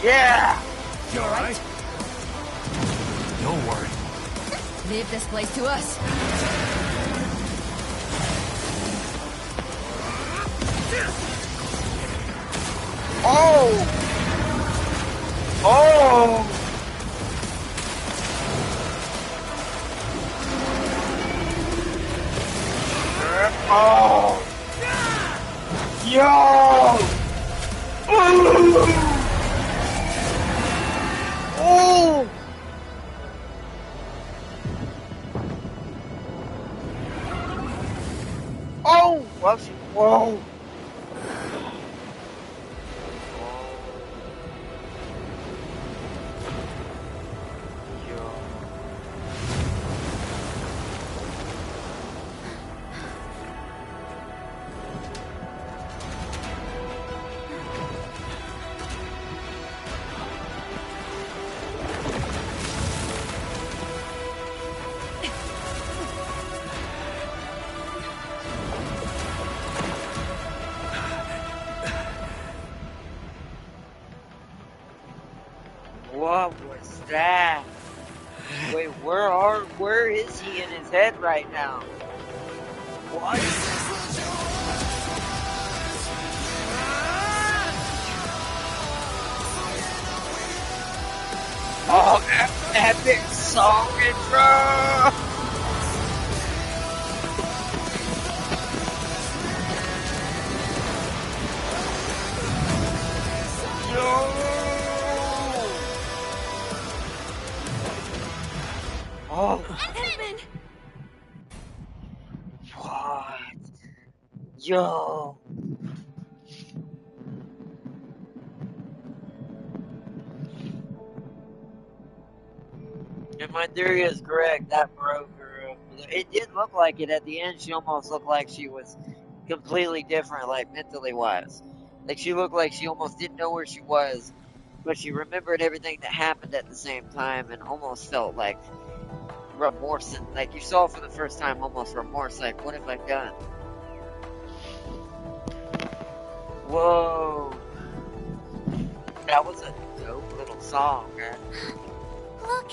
Yeah! You alright? Don't worry. Leave this place to us. Oh! Oh! Oh! Yo! Ooh! Oh! Oh! Whoa! What was that? Wait, where is he in his head right now? What? Oh, epic song intro! Oh. Edmund! What? Yo. If my theory is correct, that broke her. It did look like it at the end. She almost looked like she was completely different, like mentally wise. Like she looked like she almost didn't know where she was, but she remembered everything that happened at the same time and almost felt like remorse. Like you saw for the first time almost remorse, like what have I done? Whoa. That was a dope little song, man. Look!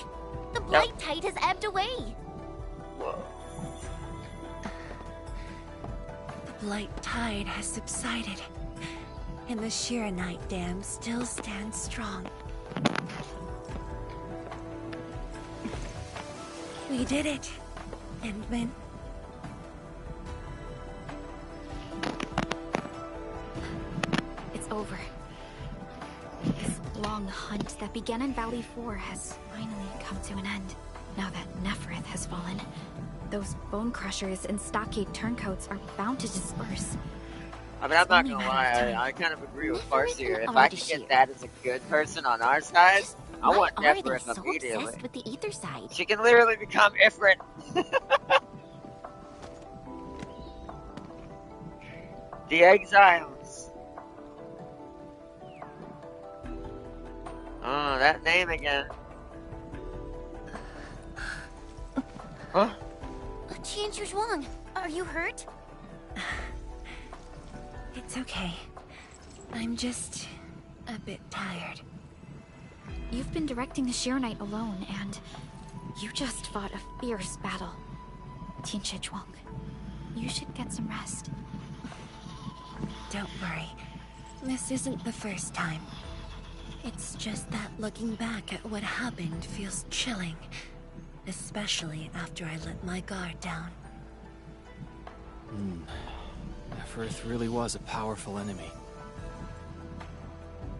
The blight tide has ebbed away! Whoa. The blight tide has subsided, and the Shiranite Dam still stands strong. We did it, Endman. It's over. This long hunt that began in Valley 4 has finally come to an end. Now that Nefereth has fallen, those bone crushers and stockade turncoats are bound to disperse. I mean, I'm not gonna lie, I kind of agree with Farsi here. If I could get that as a good person on our side, I want Nefereth immediately. Obsessed with the ether side? She can literally become Ifrit. The Exiles. Oh, that name again. Huh? Qian Zhuang, are you hurt? It's okay. I'm just a bit tired. You've been directing the Shiranite alone, and you just fought a fierce battle. Tianchi Zhuang, you should get some rest. Don't worry. This isn't the first time. It's just that looking back at what happened feels chilling. Especially after I let my guard down. Nefereth really was a powerful enemy.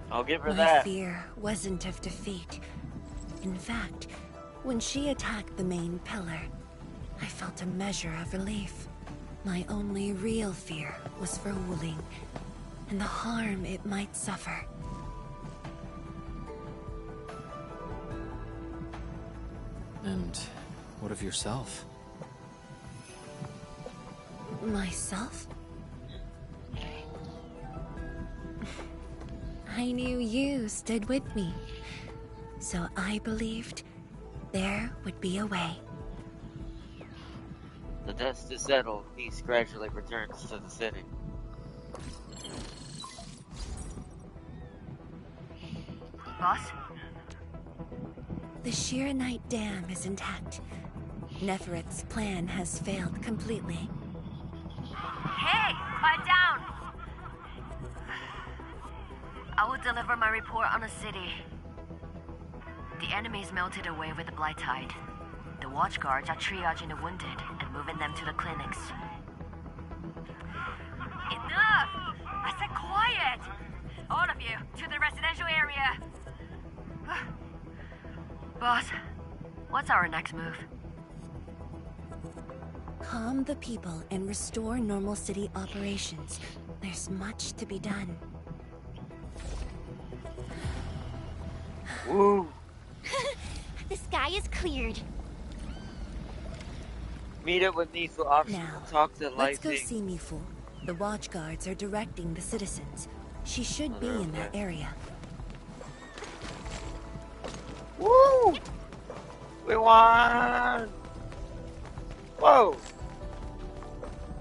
I'll give her My that. fear wasn't of defeat. In fact, when she attacked the main pillar, I felt a measure of relief. My only real fear was for Wuling. and the harm it might suffer. And what of yourself? Myself? I knew you stood with me, so I believed there would be a way. The dust is settled. Peace gradually returns to the city. Boss? The Shiranite Dam is intact. Nefereth's plan has failed completely. Hey, quiet down! I will deliver my report on the city. The enemy's melted away with the Blight Tide. The watchguards are triaging the wounded and moving them to the clinics. Enough! I said quiet! All of you, to the residential area! Boss, what's our next move? Calm the people and restore normal city operations. There's much to be done. Woo! The sky is cleared. Meet up with me for optional Now, talk to let's go Lightning. see Mifu. The watchguards are directing the citizens. She should be in that area. Woo! We won! Whoa!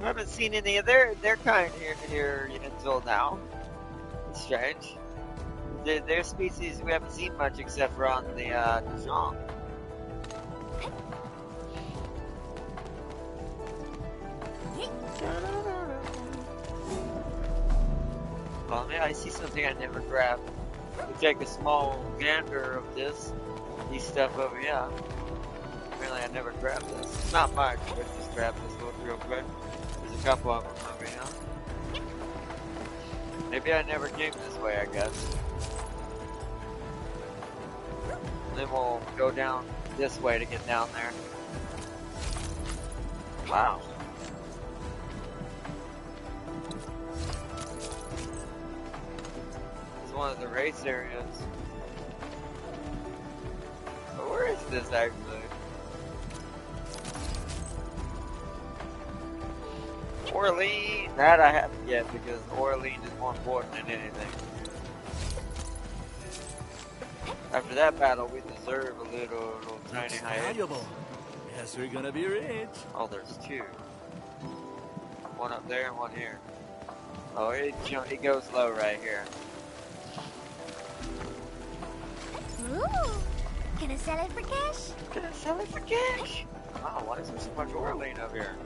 I haven't seen any of their kind here until now. It's strange. Their species we haven't seen much except for on the Dijon. Well, man, I see something I never grabbed. We take a small gander of these stuff over here. Apparently I never grabbed this. Not much, but just grab this one real quick. There's a couple of them over here. Maybe I never came this way, I guess. Then we'll go down this way to get down there. Wow. It's one of the race areas. But where is this actually? Orlean! That I haven't yet because Orlean is more important than anything. After that battle, we deserve a little tiny hiatus. Guess we're gonna be rich. Oh, there's two. One up there and one here. Oh, it goes low right here. Ooh, gonna sell it for cash? Gonna sell it for cash? Wow, why is there so much Orlean up here?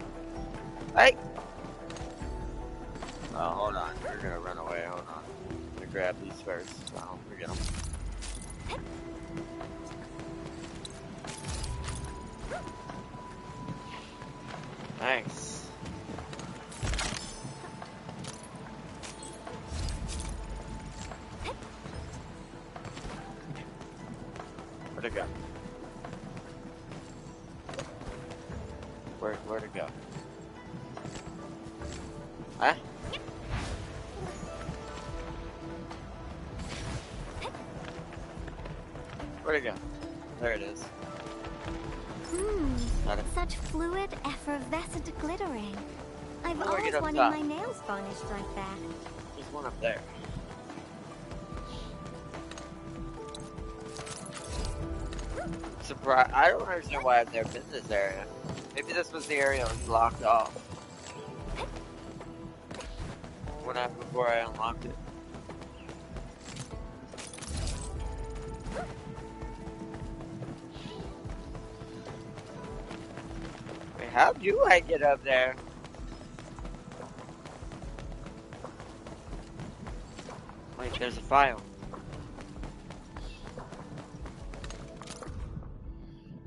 Hey! Oh, hold on. You're gonna run away. Hold on. Let me grab these first. I don't forget them. Nice. Where'd it go? Where'd it go? Huh? Where'd it go? There it is. Got it. Such fluid, effervescent glittering. I've How do I always get up wanted top? my nails varnished like that. There's one up there. Surprise! I don't understand why I've never been in this area. Maybe this was the area that was blocked off. What happened before I unlocked it? Wait, how do I get up there? Wait, there's a file.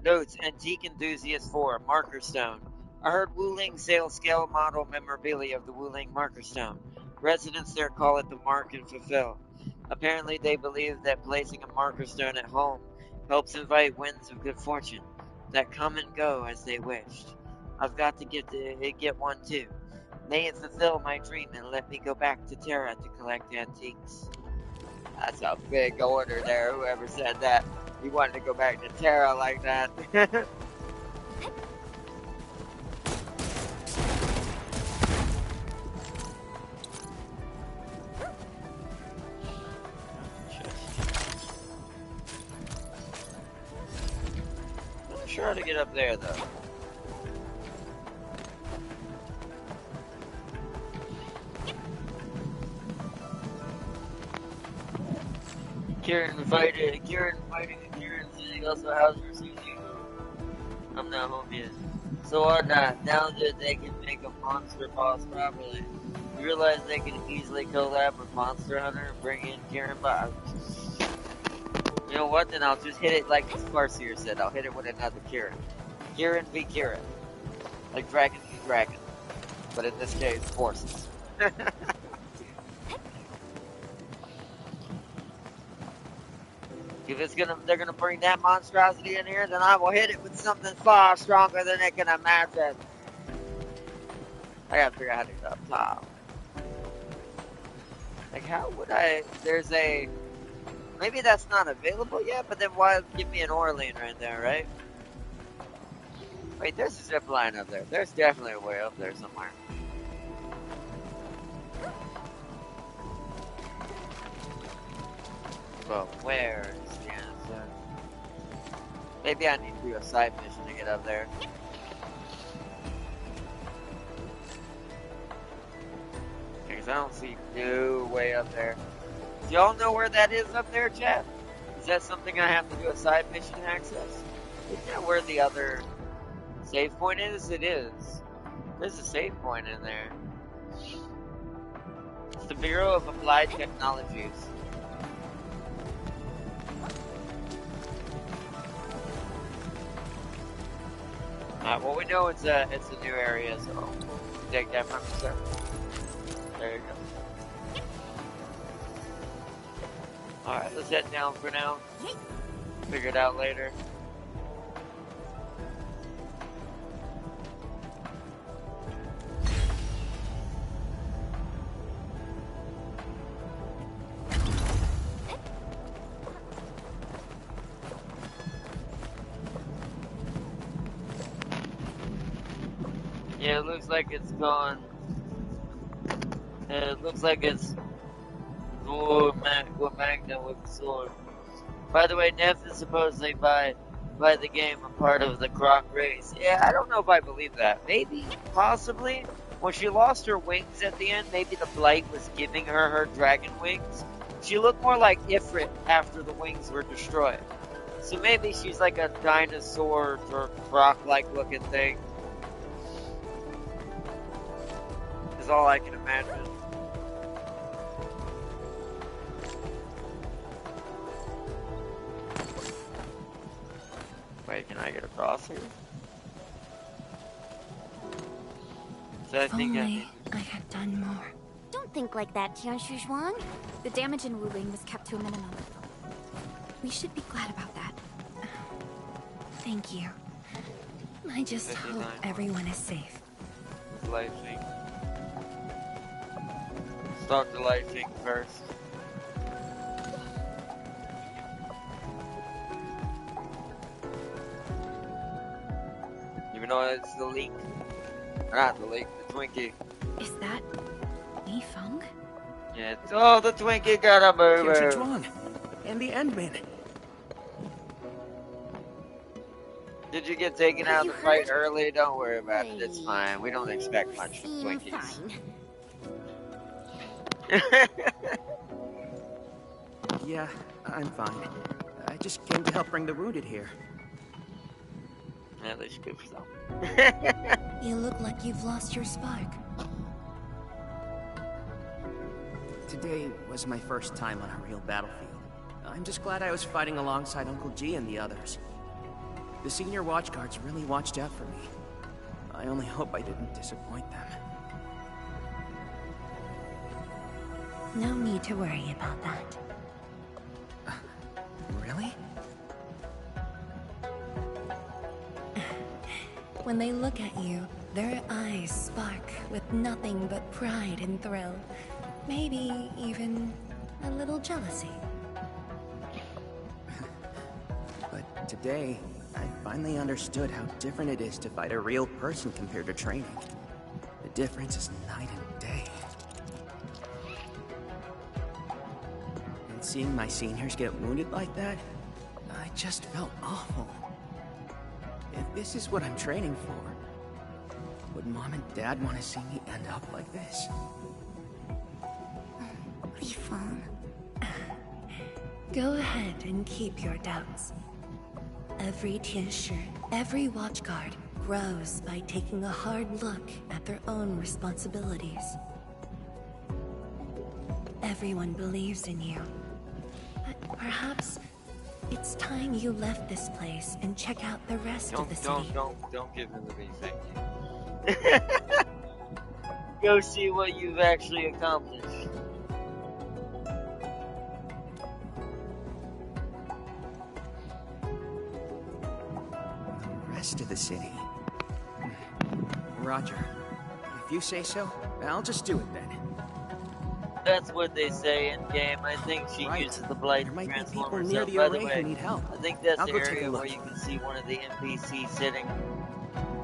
Notes, Antique Enthusiast 4, Marker Stone. I heard Wuling sales scale model memorabilia of the Wuling Marker Stone. Residents there call it the Mark and Fulfill. Apparently they believe that placing a marker stone at home helps invite winds of good fortune that come and go as they wished. I've got to get one too. May it fulfill my dream and let me go back to Terra to collect antiques. That's a big order there, whoever said that. You wanted to go back to Terra like that. I'm not sure how to get up there, though. Kieran invited, and Kieran said also how's your sushi? I'm not home yet. So or not, now that they can make a monster boss properly, you realize they can easily collab with Monster Hunter and bring in Kieran Boss. You know what, then I'll just hit it like Farseer said, I'll hit it with another Kieran. Kieran v Kieran. Like Dragon v Dragon. But in this case, forces. If they're gonna bring that monstrosity in here, then I will hit it with something far stronger than it can imagine. I gotta figure out how to get up top. Like, how would I? Maybe that's not available yet, but then why give me an ore lane right there, right? Wait, there's a zip line up there. There's definitely a way up there somewhere. But where is the answer? Maybe I need to do a side mission to get up there. Because I don't see no way up there. Do y'all know where that is up there, chat? Is that something I have to do a side mission to access? Isn't that where the other save point is? It is. There's a save point in there. It's the Bureau of Applied Technologies. Well, we know it's a new area, so we'll take that from the start. There you go. Alright, let's head down for now. Figure it out later. Yeah, it looks like it's gone. It looks like it's Magna with the sword. By the way, Neff is supposedly by the game a part of the Croc race. Yeah, I don't know if I believe that. Maybe, possibly. When she lost her wings at the end, maybe the Blight was giving her dragon wings. She looked more like Ifrit after the wings were destroyed. So maybe she's like a dinosaur or Croc-like looking thing. Is all I can imagine. Wait, can I get across here? So I think I had done more. Don't think like that, Tianshu Zhuang. The damage in Wuling was kept to a minimum. We should be glad about that. Thank you. I just hope everyone is safe. Life thing. Start the life thing first. Even though it's the leak. Not the leak, the Twinkie. Is that Li Feng? Yeah, the Twinkie got a mover. Zhuang and the Endman. Did you get taken out of the fight early? Don't worry about it. It's fine. We don't expect much from Twinkies. Yeah, I'm fine. I just came to help bring the wounded here. At least good for them. You look like you've lost your spark. Today was my first time on a real battlefield. I'm just glad I was fighting alongside Uncle G and the others. The senior watchguards really watched out for me. I only hope I didn't disappoint them. No need to worry about that. Really? When they look at you, Their eyes spark with nothing but pride and thrill. Maybe even a little jealousy. But today, I finally understood how different it is to fight a real person compared to training. The difference is night and day. And seeing my seniors get wounded like that, I just felt awful. If this is what I'm training for, would Mom and Dad want to see me end up like this? Go ahead and keep your doubts. Every Tianshi, every watchguard grows by taking a hard look at their own responsibilities. Everyone believes in you. But perhaps it's time you left this place and check out the rest of the city. Don't give him the big thank you. Go see what you've actually accomplished. Rest of the city. Roger. If you say so, I'll just do it then. That's what they say in game. I think she uses the blight to transform herself. By the way, I think that's the area where you can see one of the NPCs sitting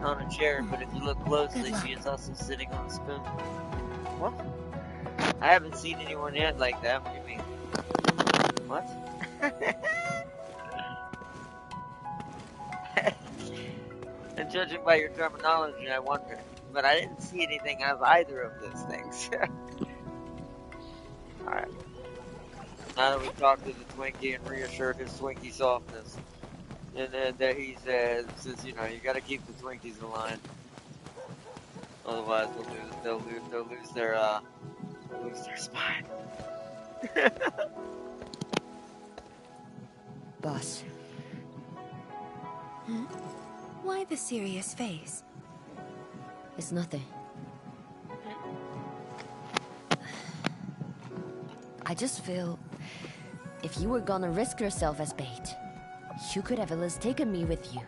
on a chair, but if you look closely, she is also sitting on a spoon. What? I haven't seen anyone yet like that. What do you mean? What? And judging by your terminology, I wonder. But I didn't see anything of either of those things. Alright. Now that we've talked to the Twinkie and reassured his Twinkie softness, and that he says, you know, you gotta keep the Twinkies in line. Otherwise, they'll lose their spine. Boss. Hmm? Why the serious face? It's nothing. I just feel if you were gonna risk yourself as bait, you could have at least taken me with you.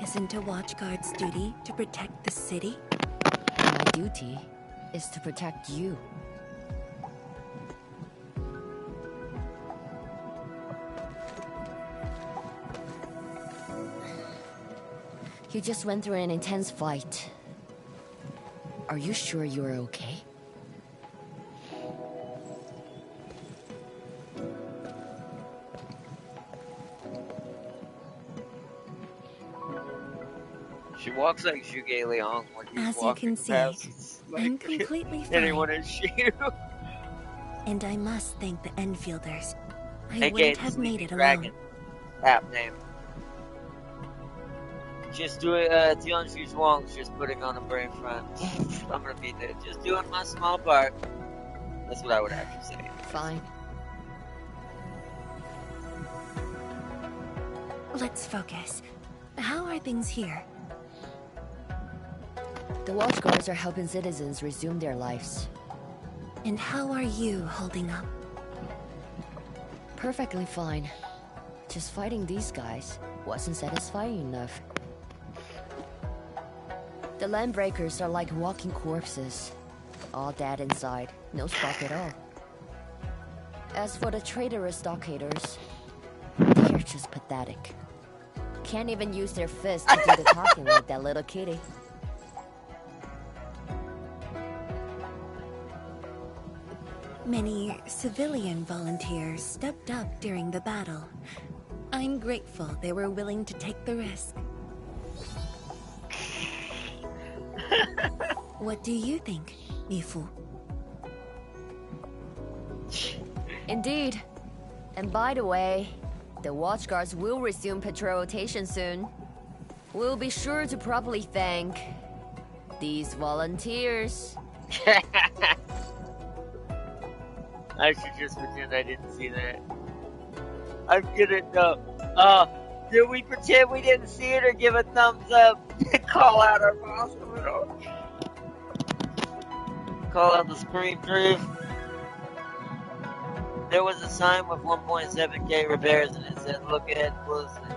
Isn't a watchguard's duty to protect the city? My duty is to protect you. You just went through an intense fight. Are you sure you're okay? She walks like Zhuge Liang when he's As you can see, like I'm completely fine. anyone in shoe. And I must thank the Enfielders. I AKA wouldn't the have made Sleeping it Dragon alone. app name. Just doing, Tianxi Zhuang's just putting on a brave front. I'm gonna be there, just doing my small part. That's what I would actually say. Fine. Let's focus. How are things here? The watchguards are helping citizens resume their lives. And how are you holding up? Perfectly fine. Just fighting these guys wasn't satisfying enough. The landbreakers are like walking corpses. All dead inside, no spark at all. As for the traitorous stockaders, they're just pathetic. Can't even use their fists to do the talking like that little kitty. Many civilian volunteers stepped up during the battle. I'm grateful they were willing to take the risk. What do you think, Mifu? Indeed. And by the way, the watchguards will resume patrol rotation soon. We'll be sure to properly thank these volunteers. I should just pretend I didn't see that. I'm gonna know. Did we pretend we didn't see it or give a thumbs up? Call out our boss. Call out the screen proof. There was a sign with 1.7K repairs and it said look ahead closely.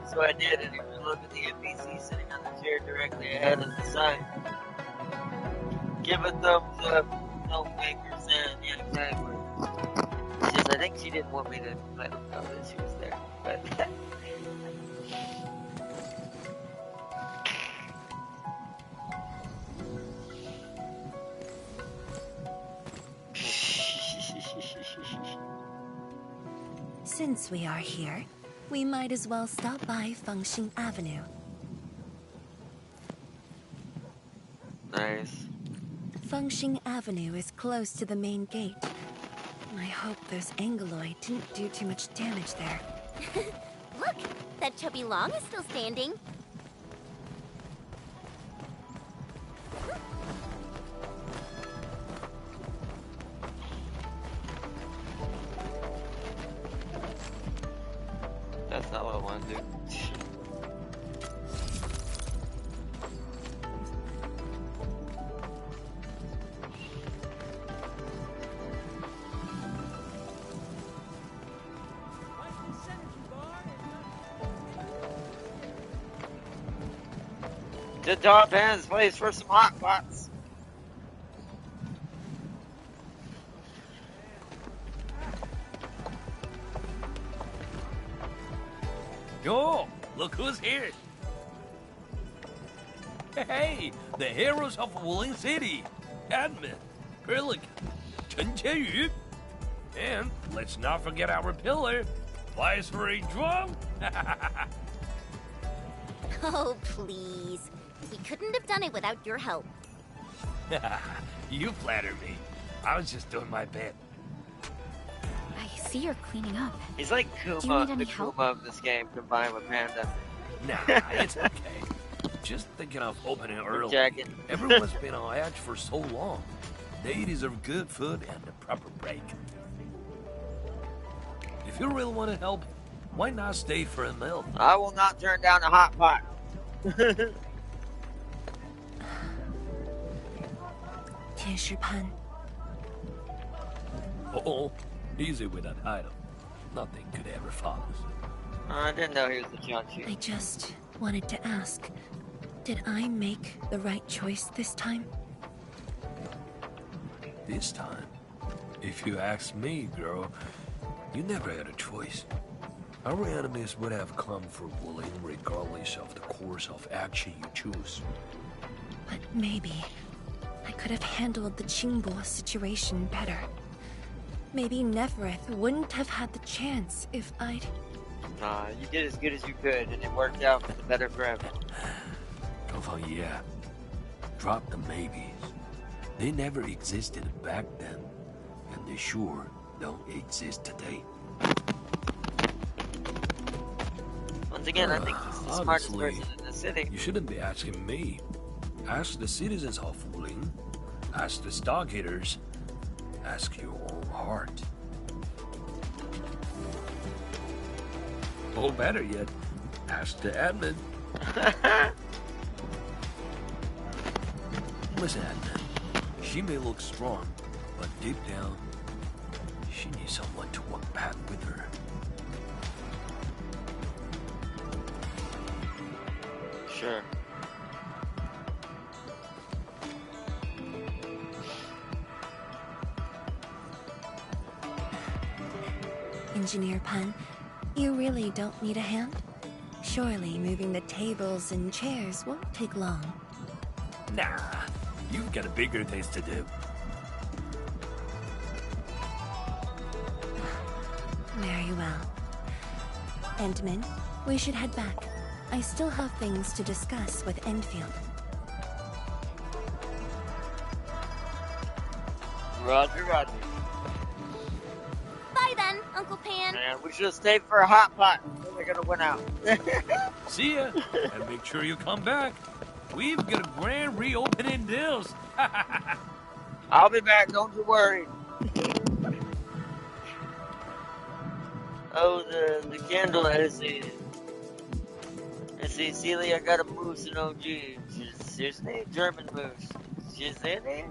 So I did anyway. to look at the NPC sitting on the chair directly ahead of the sign. Give a thumbs up. No finger sound. Yeah, exactly. It's just, I think she didn't want me to let them know that she was there. But Since we are here, we might as well stop by Fengxing Avenue. nice. Fengxing Avenue is close to the main gate. I hope those Angeloid didn't do too much damage there. Look, that chubby Long is still standing. That's not what I want to do. The dog hands place for some hot pots. Yo, look who's here. Hey, the heroes of Wuling City. Admin, Erlich, Chen Qianyu. And let's not forget our pillar, Viceroy Drum. Oh, please. We couldn't have done it without your help. You flatter me. I was just doing my bit. I see you're cleaning up. He's like Do you Kuma, need any the help? Kuma of this game combined with Panda. Nah, it's okay. Just thinking of opening early. Jacket. Everyone's been on edge for so long. They deserve good food and a proper break. If you really want to help, why not stay for a meal? I will not turn down a hot pot. Pan. Oh, easy with that item. Nothing could ever follow. I didn't know he was a Jiangxi. I just wanted to ask, did I make the right choice this time? This time, if you ask me, girl, you never had a choice. Our enemies would have come for Wuling regardless of the course of action you choose. But maybe I could have handled the Qingbo situation better. Maybe Nefereth wouldn't have had the chance if I'd... Nah, you did as good as you could, and it worked out for the better for everyone. Yeah. Drop the maybes. They never existed back then, and they sure don't exist today. Once again, I think he's the smartest Honestly, person in the city. You shouldn't be asking me. Ask the citizens of Wuling. Ask the Stargaters. Ask your own heart. Or better yet, ask the admin. Listen, admin. She may look strong, but deep down, she needs someone to walk back with her. Sure. Engineer Pan, you really don't need a hand? Surely moving the tables and chairs won't take long. Nah, you've got bigger things to do. Very well. Endman, we should head back. I still have things to discuss with Endfield. Roger, roger. Bye then, Uncle Pan. And we should have stayed for a hot pot. We're gonna win out. See ya, and make sure you come back. We've got a grand reopening deals. I'll be back, don't you worry. Oh, the candle, I see. Celia got a moose in OG. Seriously? German moose. She's in it?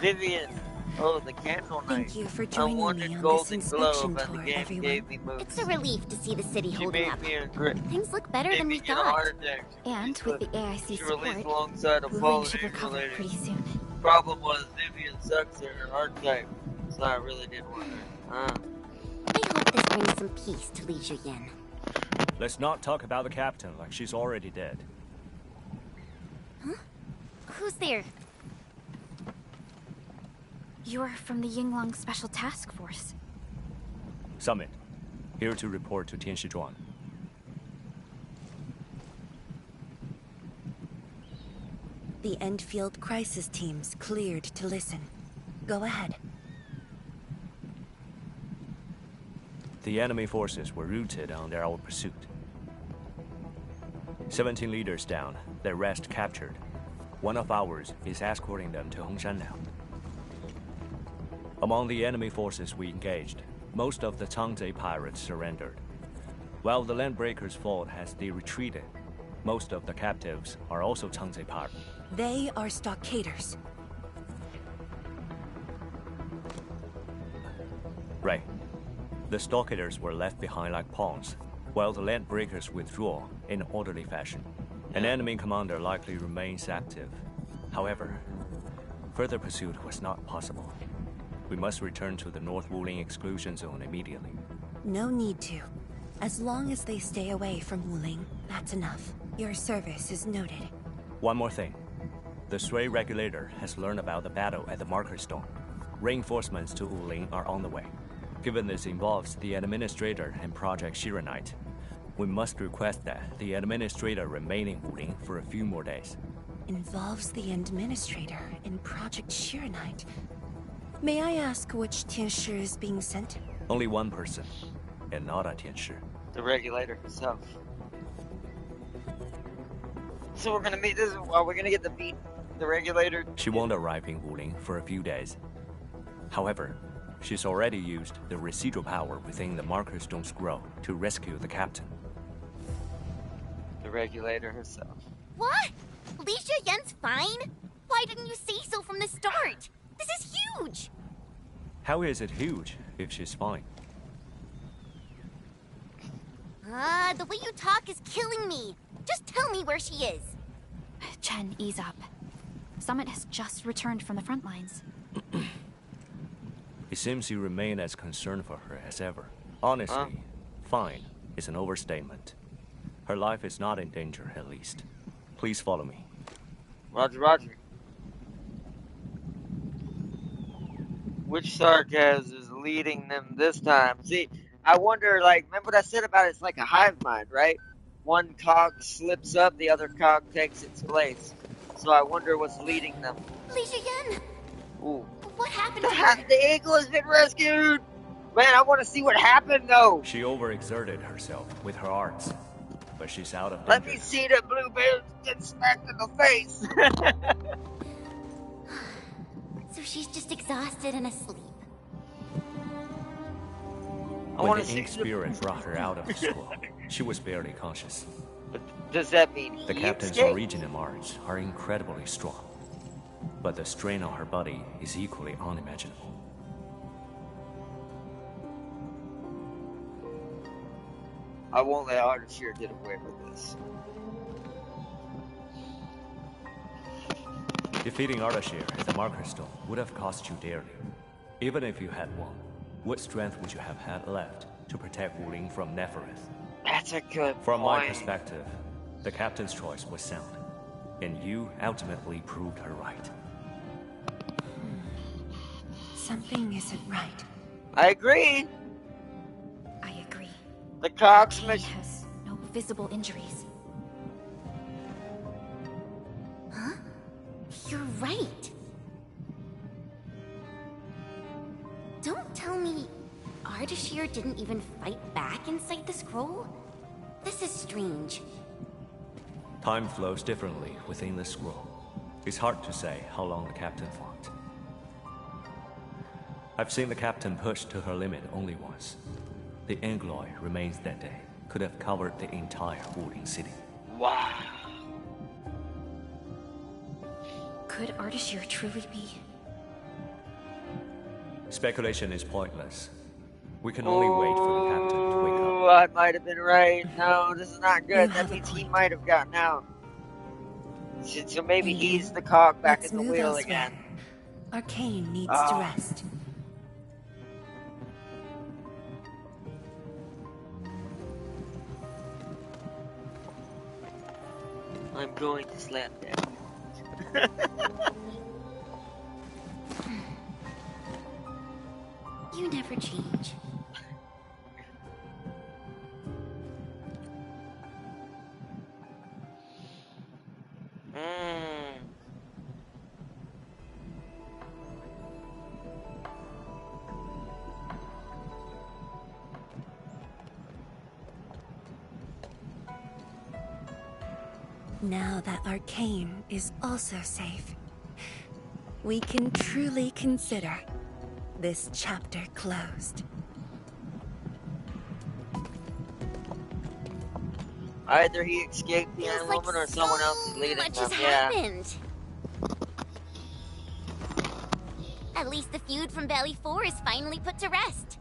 Vivian. Oh, the candle night. Thank you for joining I me wanted on Golden this inspection Globe, and the tour, game everyone. gave me moves. It's a relief to see the city She holding made up. me a great. Things look better Made than me we get a thought. heart attack. And with the AIC She support, released alongside a Wuling fall should recover related. pretty soon. Problem was Vivian sucks at her archetype, so I really didn't want her. I hope this brings some peace to Li Yen. Let's not talk about the captain like she's already dead. Huh? Who's there? You're from the Yinglang Special Task Force. Summit, here to report to Tianshizhuang. The Endfield crisis teams cleared to listen. Go ahead. The enemy forces were routed under our pursuit. 17 leaders down, their rest captured. One of ours is escorting them to Hongshan now. Among the enemy forces we engaged, most of the Changzhe pirates surrendered. While the Landbreakers fought as they retreated, most of the captives are also Changzhe pirates. They are stockaders. Right. The stockaders were left behind like pawns, while the Landbreakers withdraw in orderly fashion. An enemy commander likely remains active. However, further pursuit was not possible. We must return to the North Wuling exclusion zone immediately. No need to. As long as they stay away from Wuling, that's enough. Your service is noted. One more thing. The Sui regulator has learned about the battle at the Marker Stone. Reinforcements to Wuling are on the way. Given this involves the Administrator and Project Shiranite, we must request that the Administrator remain in Wuling for a few more days. Involves the Administrator in Project Shiranite. May I ask which Tianshi is being sent? Only one person, and not a Tianshi. The regulator herself. So we're gonna meet this. Well, we're gonna get to meet the regulator. She won't arrive in Wuling for a few days. However, she's already used the residual power within the Marker Stone scroll to rescue the captain. The regulator herself. What? Li Yen's fine? Why didn't you say so from the start? This is huge! How is it huge if she's fine? The way you talk is killing me. Just tell me where she is. Chen, ease up. Summit has just returned from the front lines. It seems you remain as concerned for her as ever. Honestly, fine is an overstatement. Her life is not in danger, at least. Please follow me. Roger, roger. Which Sarkaz is leading them this time? See, I wonder, like, remember what I said about it's like a hive mind, right? One cog slips up, the other cog takes its place. So I wonder what's leading them. Li Yen! Ooh. What happened to her? The eagle has been rescued! Man, I want to see what happened, though! She overexerted herself with her arts, but she's out of danger. Let me see the blue bear get smacked in the face! So she's just exhausted and asleep. When the ink spirit brought her out of the scroll, she was barely conscious. Does that mean the captain's original arts are incredibly strong, but the strain on her body is equally unimaginable. I won't let Ardashir get away with this. Defeating Ardashir at the Marker Stone would have cost you dearly. Even if you had won, what strength would you have had left to protect Wuling from Nefereth? That's a good From point. my perspective, the captain's choice was sound, and you ultimately proved her right. Something isn't right. I agree. I agree. The cogs He has no visible injuries. Huh? You're right. Don't tell me Ardashir didn't even fight back inside the scroll? This is strange. Time flows differently within the scroll. It's hard to say how long the captain fought. I've seen the captain push to her limit only once. The Angloy remains that day could have covered the entire Wuling city. Wow. Could Ardashir truly be? Speculation is pointless. We can only wait for the captain to wake up. I might have been right. No, this is not good. That means he might have gotten out. So maybe he's the cog back Let's in the move wheel elsewhere. again. Arcane needs to rest. I'm going to slam down. You never change. Now that Arcane is also safe, we can truly consider this chapter closed. Either he escaped the Iron Woman or someone else is leading Much them. has happened. At least the feud from Valley 4 is finally put to rest.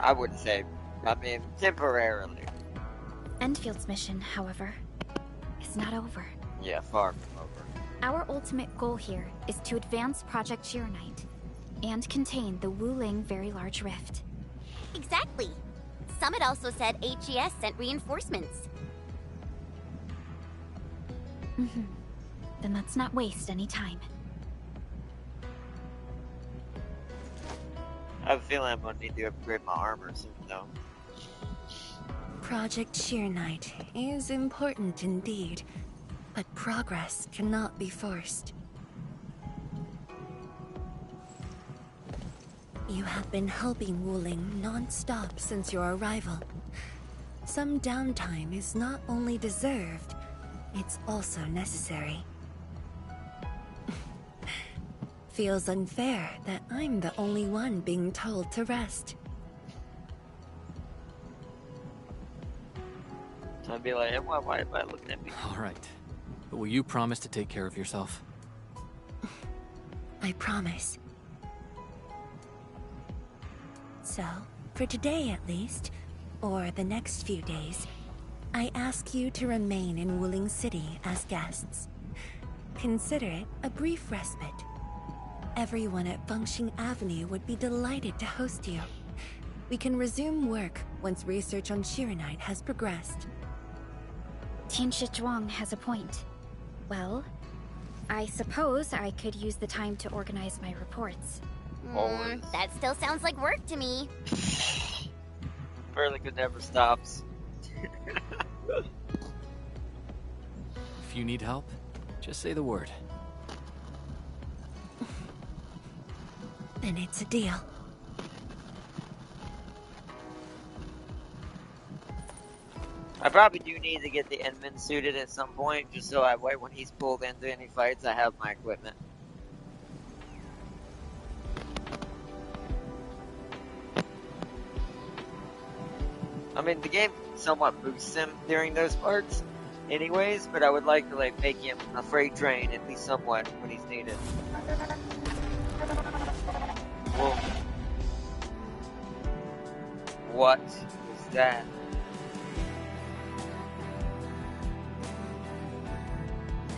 I wouldn't say. I mean, temporarily. Enfield's mission, however, is not over. Yeah, far from over. Our ultimate goal here is to advance Project Chironite and contain the Wuling Very Large Rift. Exactly. Summit also said HES sent reinforcements. Then let's not waste any time. I have a feeling I'm gonna need to upgrade my armor soon, though. Project Chironite is important indeed, but progress cannot be forced. You have been helping Wuling non-stop since your arrival. Some downtime is not only deserved, it's also necessary. Feels unfair that I'm the only one being told to rest. So I'd be like, why am I looking at me? All right. But will you promise to take care of yourself? I promise. So, for today at least, or the next few days, I ask you to remain in Wuling City as guests. Consider it a brief respite. Everyone at Fengxing Avenue would be delighted to host you. We can resume work once research on Chironite has progressed. Tianshi Zhuang has a point. Well, I suppose I could use the time to organize my reports. That still sounds like work to me. Berlica never stops. If you need help, just say the word. Then it's a deal. I probably do need to get the Endman suited at some point, just so when he's pulled into any fights, I have my equipment. I mean, the game somewhat boosts him during those parts, anyways, but I would like to make him a freight train at least somewhat when he's needed. Whoa. What was that?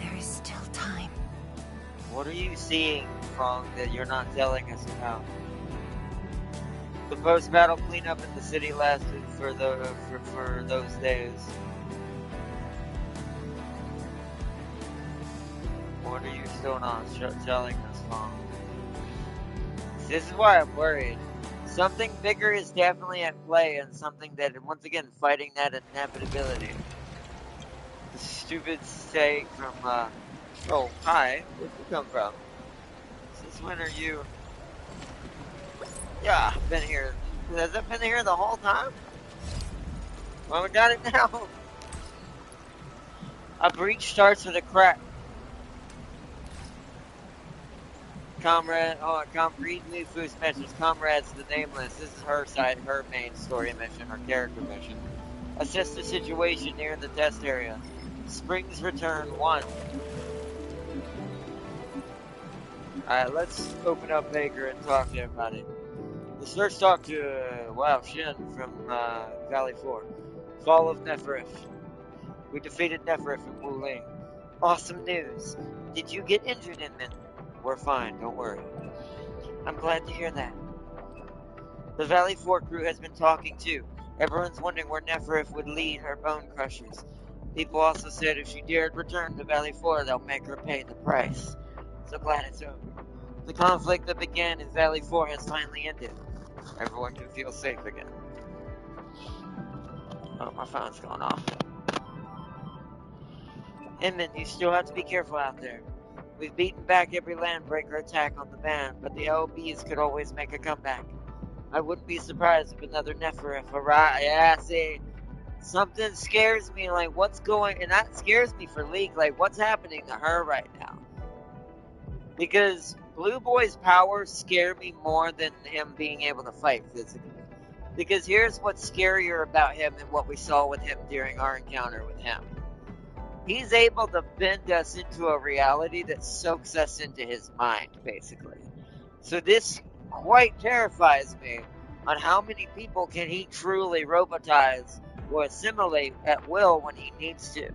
There is still time. What are you seeing, Fong, that you're not telling us about? The post-battle cleanup in the city lasted for those days. What are you still not telling us, Fong? This is why I'm worried. Something bigger is definitely at play, and something that, once again, fighting that inevitability. The stupid saying from, oh, hi, where'd you come from? Since when are you? Yeah, I've been here. Has it been here the whole time? Well, we got it now. A breach starts with a crack. Comrade, read Lufu's message. Comrades, the Nameless. This is her side, her main story mission, her character mission. Assess the situation near the test area. Springs return 1. Alright, let's open up Baker and talk to everybody. Let's first talk to, wow, Shin from Valley 4. Fall of Neferif. We defeated Neferif in Wuling. Awesome news. Did you get injured, Inman? We're fine, don't worry. I'm glad to hear that. The Valley 4 crew has been talking too. Everyone's wondering where Neferif would lead her bone crushers. People also said if she dared return to Valley 4, they'll make her pay the price. So glad it's over. The conflict that began in Valley 4 has finally ended. Everyone can feel safe again. Oh, my phone's going off. Inman, you still have to be careful out there. We've beaten back every landbreaker attack on the band, but the LBs could always make a comeback. I wouldn't be surprised if another Neferif arrived. Yeah, see, something scares me, like what's going, and that scares me for Leek, like what's happening to her right now. Because Blue Boy's powers scare me more than him being able to fight physically. Because here's what's scarier about him than what we saw with him during our encounter with him. He's able to bend us into a reality that soaks us into his mind, basically. So this quite terrifies me on how many people can he truly robotize or assimilate at will when he needs to.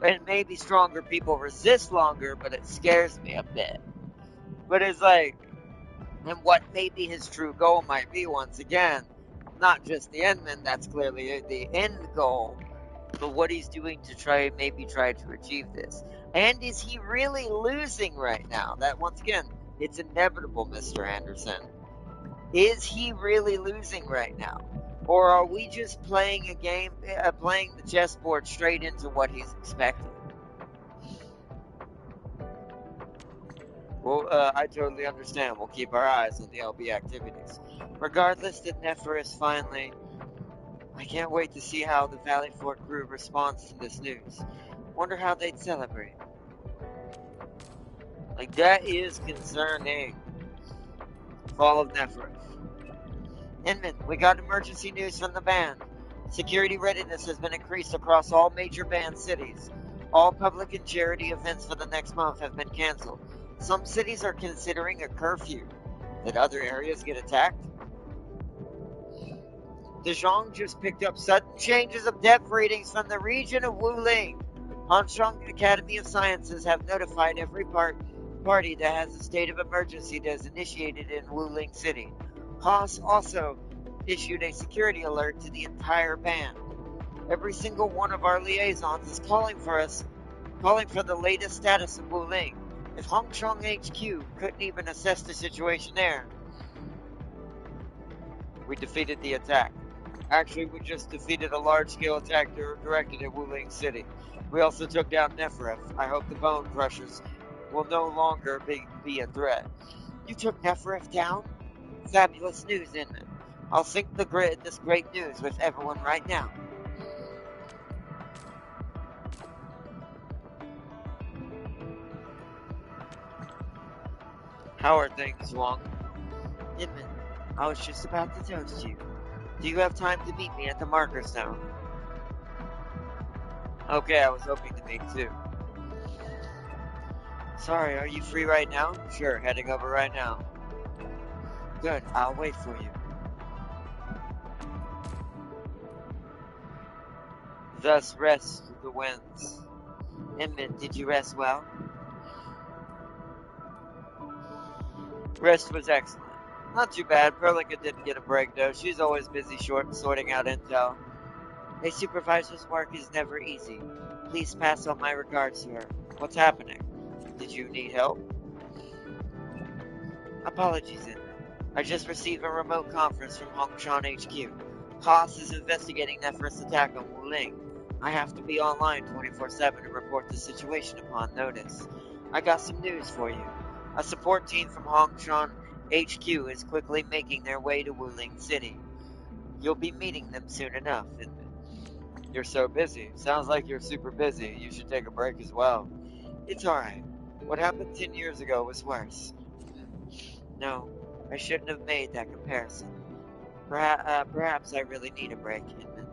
And maybe stronger people resist longer, but it scares me a bit. But it's like, and what maybe his true goal might be once again, not just the endman, that's clearly the end goal, but what he's doing to try to achieve this. And is he really losing right now? That once again, it's inevitable, Mr. Anderson. Is he really losing right now? Or are we just playing a game, playing the chessboard straight into what he's expecting? Well, I totally understand. We'll keep our eyes on the LB activities. Regardless that Neferis finally... I can't wait to see how the Valley Fort crew responds to this news. Wonder how they'd celebrate. Like, that is concerning. Fall of Neferis. Inman, we got emergency news from the band. Security readiness has been increased across all major band cities. All public and charity events for the next month have been canceled. Some cities are considering a curfew. Did other areas get attacked? De Jong just picked up sudden changes of depth readings from the region of Wuling. Hanshang Academy of Sciences have notified every party that has a state of emergency that is initiated in Wuling City. Haas also issued a security alert to the entire band. Every single one of our liaisons is calling for the latest status of Wuling. If Hongshong HQ couldn't even assess the situation there, we defeated the attack. Actually, we just defeated a large-scale attack directed at Wuling City. We also took down Neferif. I hope the Bone Crushers will no longer be a threat. You took Neferif down? Fabulous news, Inman. I'll sync this great news with everyone right now. How are things, Wong? Inman, I was just about to toast you. Do you have time to meet me at the marker stone? Okay, I was hoping to meet too. Sorry, are you free right now? Sure, heading over right now. Good, I'll wait for you. Thus rest the winds. Inman, did you rest well? Rest was excellent. Not too bad. Perlica didn't get a break though. She's always busy sorting out intel. A supervisor's work is never easy. Please pass on my regards to her. What's happening? Did you need help? Apologies, Inman. I just received a remote conference from Hongshan HQ. Haas is investigating Nefer's attack on Wuling. I have to be online 24/7 to report the situation upon notice. I got some news for you. A support team from Hongshan HQ is quickly making their way to Wuling City. You'll be meeting them soon enough, Inman. You're so busy. Sounds like you're super busy. You should take a break as well. It's alright. What happened 10 years ago was worse. No, I shouldn't have made that comparison. Perhaps I really need a break, Inman.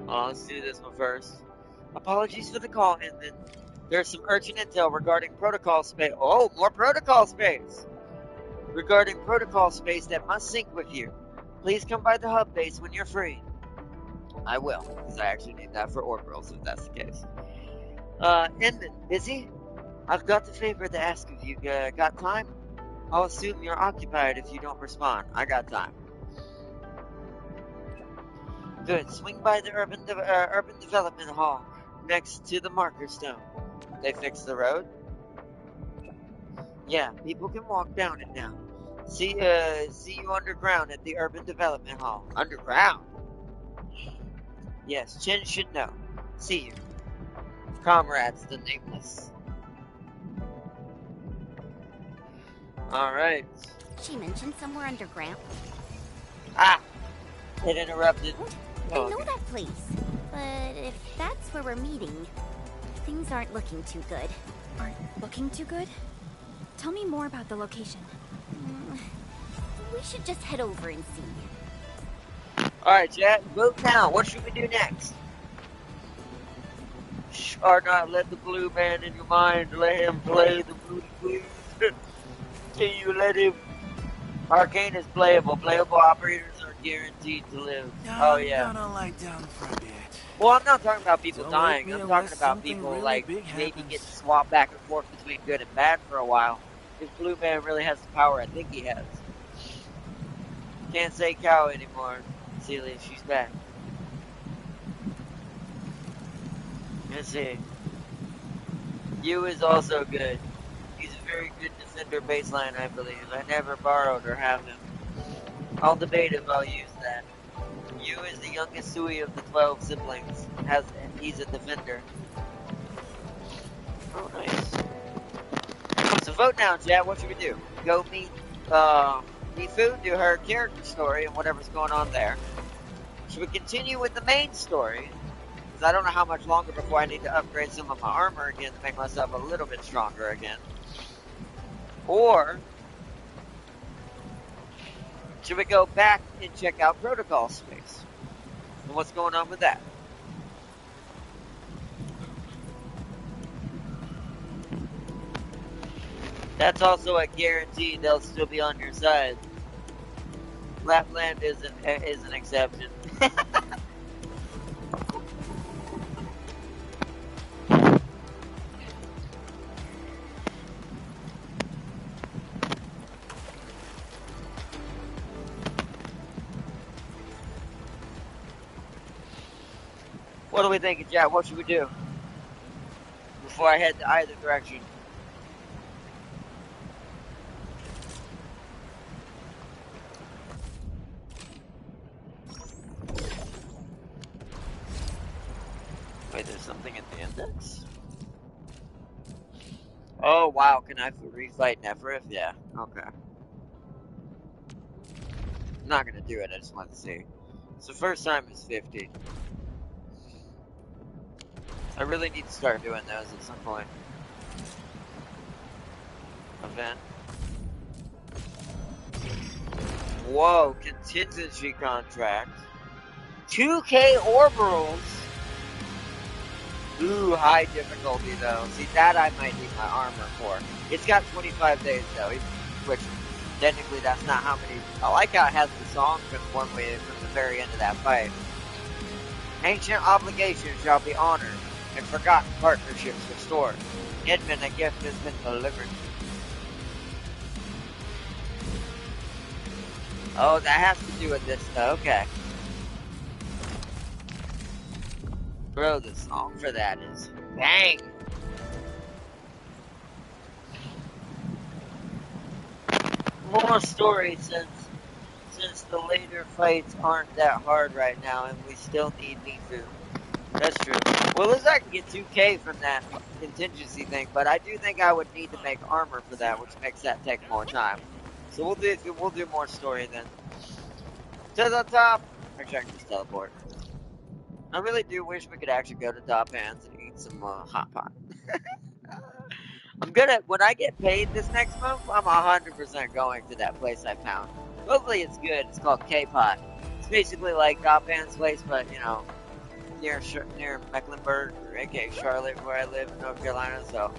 Let's do this one first. Apologies for the call, Inman. There's some urgent intel regarding protocol space. Oh, more protocol space! Regarding protocol space that must sync with you. Please come by the hub base when you're free. I will, because I actually need that for orbitals if that's the case. Inman, busy? I've got a favor to ask of you. Got time? I'll assume you're occupied if you don't respond. I got time. Good. Swing by the urban development hall next to the marker stone. They fixed the road? Yeah, people can walk down it now. See you underground at the urban development hall. Underground? Yes, Chen should know. See you. Comrades, the nameless. Alright. She mentioned somewhere underground. Ah! It interrupted. I know that place. But if that's where we're meeting, things aren't looking too good. Aren't looking too good? Tell me more about the location. We should just head over and see. Alright, chat, vote now. What should we do next? Or not let the blue man in your mind. Let him play the blues, please. Can you let him? Arcane is playable. Playable operators are guaranteed to live. Oh yeah. I'm gonna lie down for a bit. Well, I'm not talking about people Don't dying. wake me I'm talking unless about something people really like big maybe happens. get swapped back and forth between good and bad for a while. If Blue Man really has the power I think he has. Can't say cow anymore. Celia, she's back. Let's see. You is also good. He's a very good defender baseline, I believe. I never borrowed or have him. I'll debate if I'll use that. You is the youngest Sui of the 12 siblings. And he's a defender. Oh, nice. So vote now, chat. What should we do? Go meet Mifu, do her character story and whatever's going on there. Should we continue with the main story? Because I don't know how much longer before I need to upgrade some of my armor again to make myself a little bit stronger again. Or should we go back and check out protocol space? And what's going on with that? That's also a guarantee they'll still be on your side. Lapland is an exception. What do we think, Jack? What should we do before I head to either direction? Wait, there's something in the index? Oh, wow. Can I refight Neferith? Yeah. Okay. I'm not gonna do it. I just want to see. So first time is 50. I really need to start doing those at some point. Event. Whoa, contingency contract. 2K orbitals. Ooh, high difficulty though. See, that I might need my armor for. It's got 25 days though, which technically that's not how many. I like how it has the song from the very end of that fight. Ancient obligations shall be honored, and forgotten partnerships restored. Edmund, a gift has been delivered. Oh, that has to do with this though, okay. Bro, the song for that is bang! More story since the later fights aren't that hard right now and we still need Mifu. That's true. Well, at least I can get 2K from that contingency thing, but I do think I would need to make armor for that, which makes that take more time. So we'll do more story then. To the top! Actually, I can just teleport. I really do wish we could actually go to Top Hands and eat some hot pot. When I get paid this next month, I'm 100% going to that place I found. Hopefully it's good. It's called K-Pot. It's basically like Top Hands place, but you near Mecklenburg, or aka Charlotte, where I live in North Carolina. So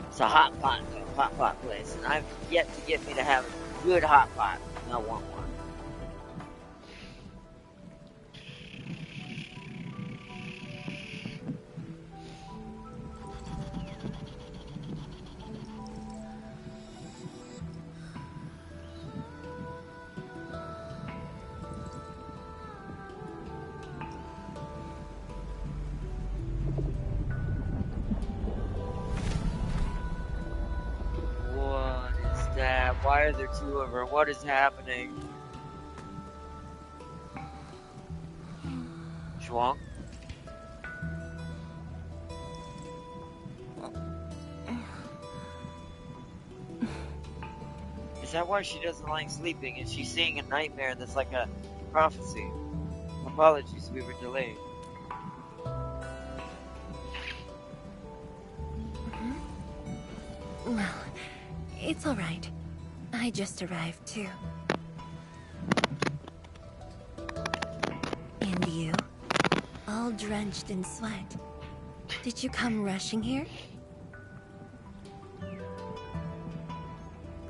it's a hot pot place, and I've yet to get me to have a good hot pot. And I want one. Why are there two of her? What is happening? Shuang? Is that why she doesn't like sleeping? Is she seeing a nightmare that's like a prophecy? Apologies, we were delayed. Well, it's alright. I just arrived too. And you? All drenched in sweat. Did you come rushing here?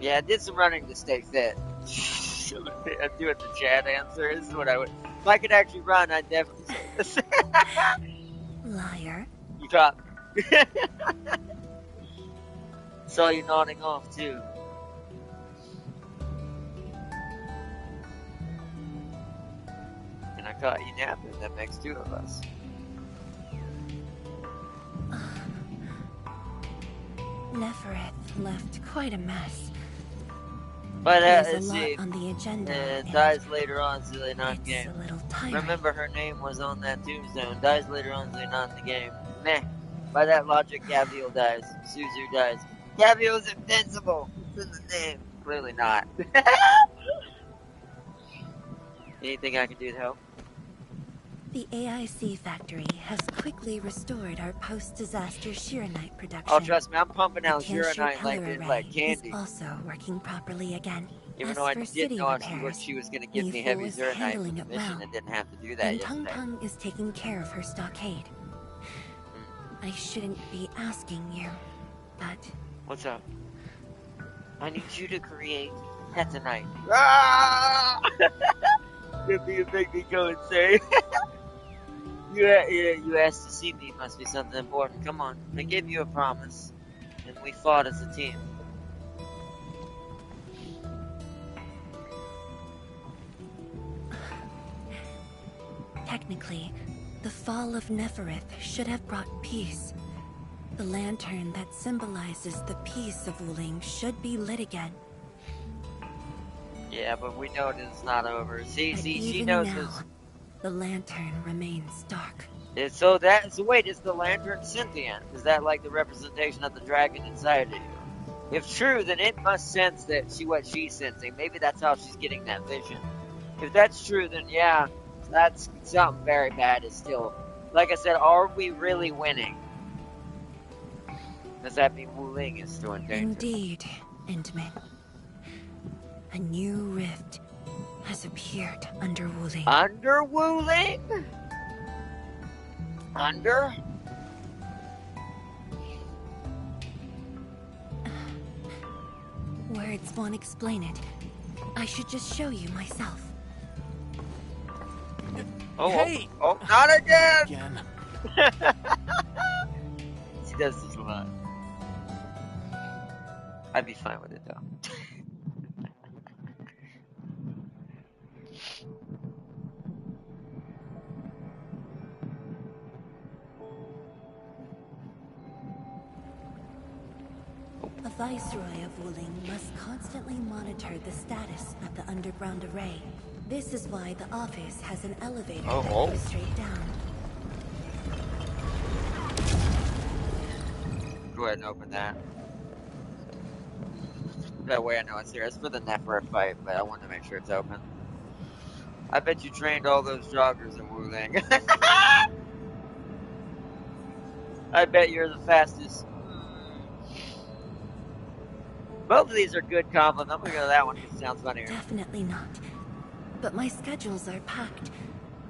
Yeah, I did some running to stay fit. I'm doing the chat answer. This is what I would. If I could actually run, I'd definitely say this. Liar. You caught me. Saw you nodding off too. And I caught you napping. That makes two of us. Nefereth left quite a mess. But there's a see, lot on the agenda. Dies later on, so they're not in the It's game. a little tiring. Remember, her name was on that tombstone. Dies later on, so they're not in the game. Meh. By that logic, Gabriel dies. Suzu dies. Gabriel's invincible. It's in the name. Clearly not. Anything I can do to help? The AIC factory has quickly restored our post-disaster Shiranite production. Oh, trust me, I'm pumping out The Cancer Shiranite Pillar like Array candy. is also working properly again. Even As though I for didn't city know repairs, she was going to give me Yifu heavy is Zeronite handling for it the mission. well. I didn't have to do that And Tung yesterday. Tung is taking care of her stockade. I shouldn't be asking you, but... What's up? I need you to create Hetanite. Ah! You make me go insane. You asked to see me. Must be something important. Come on. I gave you a promise. And we fought as a team. Technically, the fall of Nefereth should have brought peace. The lantern that symbolizes the peace of Wuling should be lit again. Yeah, but we know it's not over. See, But she even knows now, this. the lantern remains dark. So wait, is the lantern sentient? Is that like the representation of the dragon inside of you? If true, then it must sense that what she's sensing. Maybe that's how she's getting that vision. If that's true, then yeah, that's something very bad is still. Like I said, are we really winning? Does that mean Wuling is still in danger? Indeed, Endman. A new rift has appeared under Wuling. Under Wuling? Under? Words won't explain it. I should just show you myself. Oh, Hey! oh, not again! Again. She does this a lot. I'd be fine with it though. A viceroy of Wuling must constantly monitor the status of the underground array. This is why the office has an elevator that goes straight down. Go ahead and open that. That way I know it's here. It's for the Nefereth fight, but I wanted to make sure it's open. I bet you trained all those joggers in Wuling. I bet you're the fastest. Both of these are good compliments. I'm gonna go to that one because it sounds funnier. Definitely not. But my schedules are packed.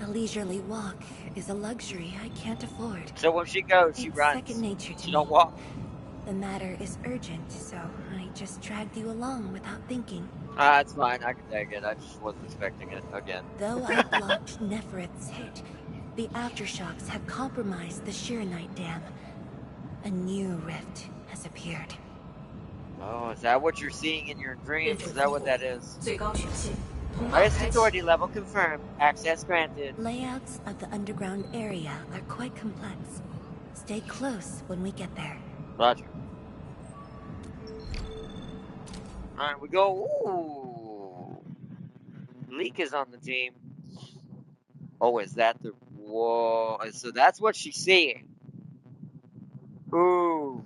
A leisurely walk is a luxury I can't afford. So when she goes, she It's runs. second nature to She me. don't walk. The matter is urgent, so I just dragged you along without thinking. It's fine. I can take it. I just wasn't expecting it again. Though I blocked Nefereth's hit, the aftershocks have compromised the Shirenite Dam. A new rift has appeared. Oh, is that what you're seeing in your dreams? Is that what that is? 最高权限，通道 Highest 开启。 authority level confirmed. Access granted. Layouts of the underground area are quite complex. Stay close when we get there. Roger. Alright, we go. Ooh. Leak is on the team. Oh, is that the... Whoa. So that's what she's seeing. Ooh.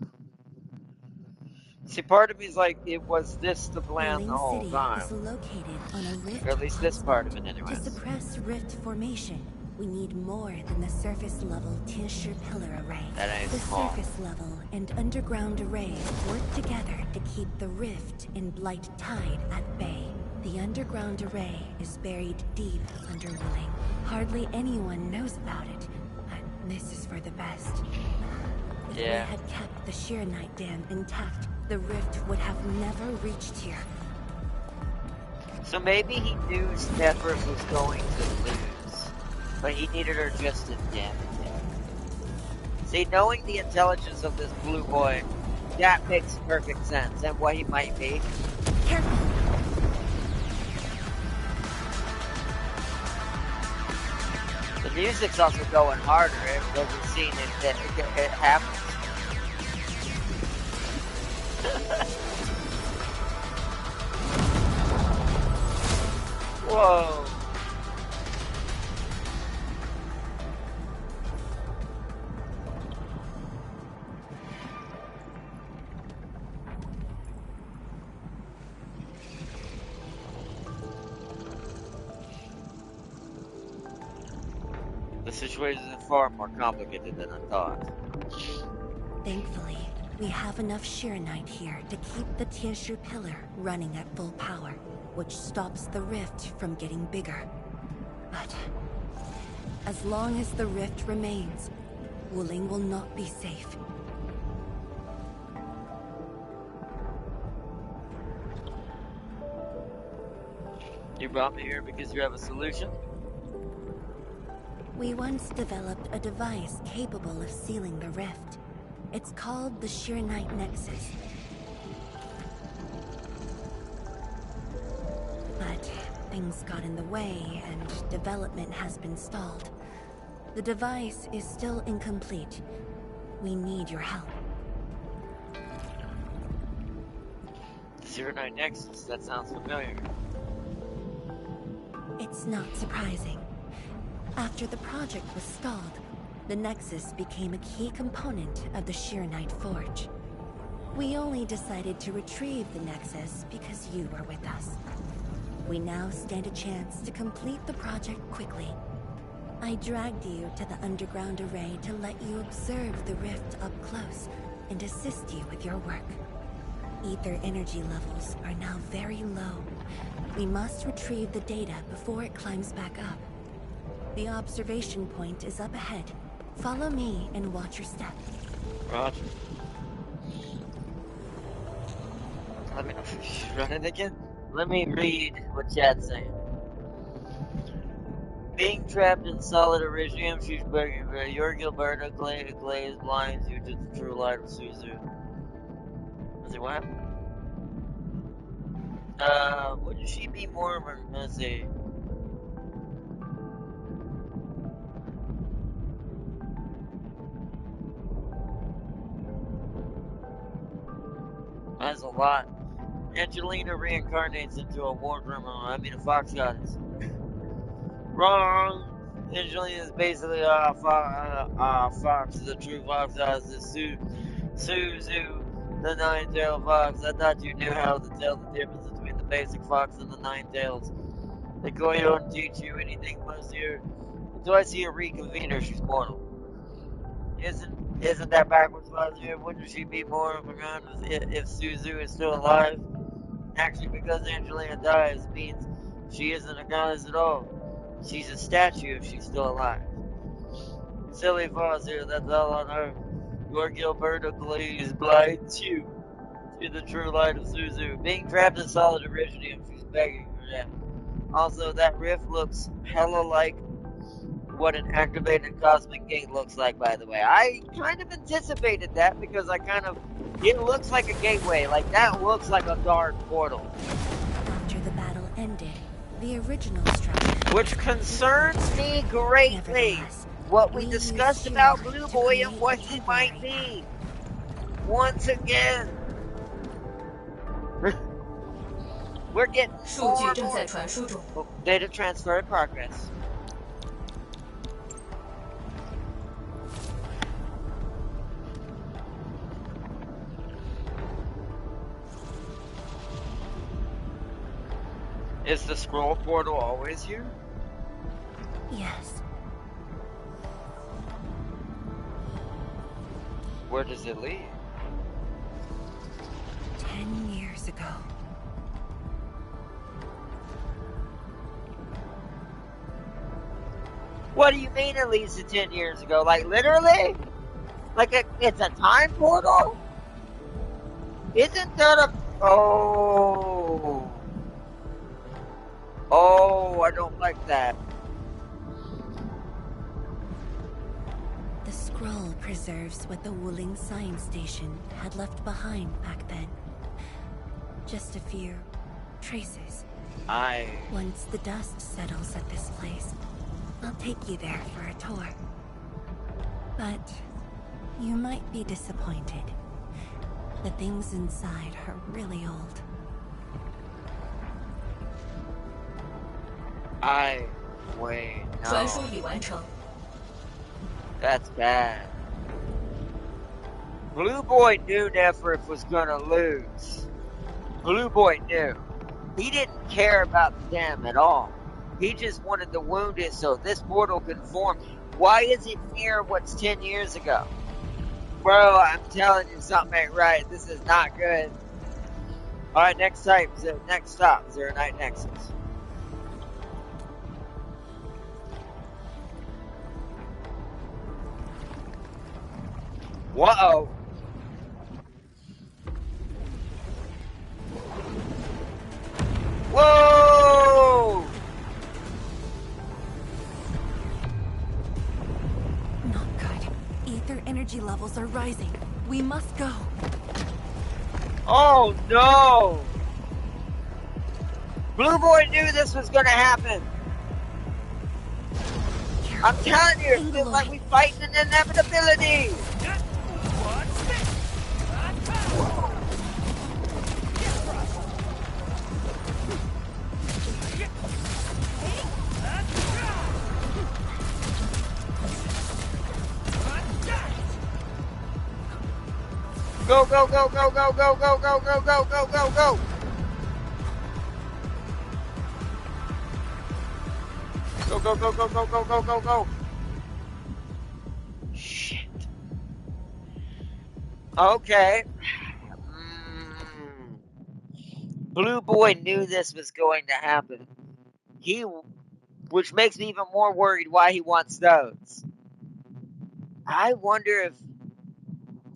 See, part of me is like, it was this the plan the whole City time. is located on a rift. Or at least this part of it, To anyways. suppress rift formation, we need more than the surface level Tinsher pillar array. That ain't The small. surface level and underground arrays work together to keep the rift in Blight Tide at bay. The underground array is buried deep under Willing. Hardly anyone knows about it, but this is for the best. If we Yeah. had kept the Shirenite Dam intact, the rift would have never reached here. So maybe he knew Stephers was going to lose, but he needed her just to damage him. See, knowing the intelligence of this blue boy, that makes perfect sense, and what he might be. Careful! The music's also going harder, as we've seen it happens. Whoa. The situation is far more complicated than I thought. Thankfully, we have enough Shirenite here to keep the Tianshu pillar running at full power, which stops the rift from getting bigger. But as long as the rift remains, Wuling will not be safe. You brought me here because you have a solution? We once developed a device capable of sealing the rift. It's called the Shirenite Nexus. But things got in the way, and development has been stalled. The device is still incomplete. We need your help. Zero Nine Nexus, that sounds familiar. It's not surprising. After the project was stalled, the Nexus became a key component of the Shirenite Forge. We only decided to retrieve the Nexus because you were with us. We now stand a chance to complete the project quickly. I dragged you to the underground array to let you observe the rift up close and assist you with your work. Ether energy levels are now very low. We must retrieve the data before it climbs back up. The observation point is up ahead. Follow me and watch your step. Roger. Let me run it again. Let me read what chat's saying. Being trapped in solid Elysium, she's begging for your Gilberta glaze blinds you to the true light of Suzu. Let's see what happened. Wouldn't she be more of a, let's see. That's a lot. Angelina reincarnates into a war criminal. I mean, a fox goddess. Wrong. Angelina is basically a fox. The true fox goddess is Suzu, the nine-tailed fox. I thought you knew how to tell the difference between the basic fox and the nine-tails. The Goyo don't teach you anything plus here. Until I see a reconvener, she's mortal. Isn't that backwards, Lazir? Wouldn't she be more of a goddess if Suzu is still alive? Actually, because Angelina dies means she isn't a goddess at all. She's a statue if she's still alive. Silly Foster, that's all on her. Your Gilberta glaze blinds you to the true light of Suzu. Being trapped in solid Iridium, she's begging for that. Also, that rift looks hella like what an activated cosmic gate looks like, by the way. I kind of anticipated that because it looks like a gateway. Like, that looks like a dark portal. After the battle ended, the original structure... Which concerns me greatly. What we discussed about Blue Boy and what he might be. Once again. We're getting more and more. Data transfer in progress. Is the scroll portal always here? Yes. Where does it lead? 10 years ago. What do you mean it leads to 10 years ago? Like, literally? Like, it's a time portal? Isn't that a... Oh... Oh, I don't like that. The scroll preserves what the Wuling Science Station had left behind back then. Just a few traces. Once the dust settles at this place, I'll take you there for a tour. But you might be disappointed. The things inside are really old. Wait, no. That's bad. Blue Boy knew Neferif was gonna lose. Blue Boy knew. He didn't care about the dam at all. He just wanted to wound it so this portal could form. Why is it near what's 10 years ago? Bro, I'm telling you, something ain't right. This is not good. Alright, next stop, Zero Night Nexus. Whoa! Whoa! Not good. Ether energy levels are rising. We must go. Oh no! Blue Boy knew this was gonna happen. I'm telling you, it feels like we fight an inevitability. Go, go, go, go, go, go, go, go, go, go, go, go, go. Go, go, go, go, go, go, go, go, go. Shit. Okay. Blue Boy knew this was going to happen. Which makes me even more worried why he wants those. I wonder if...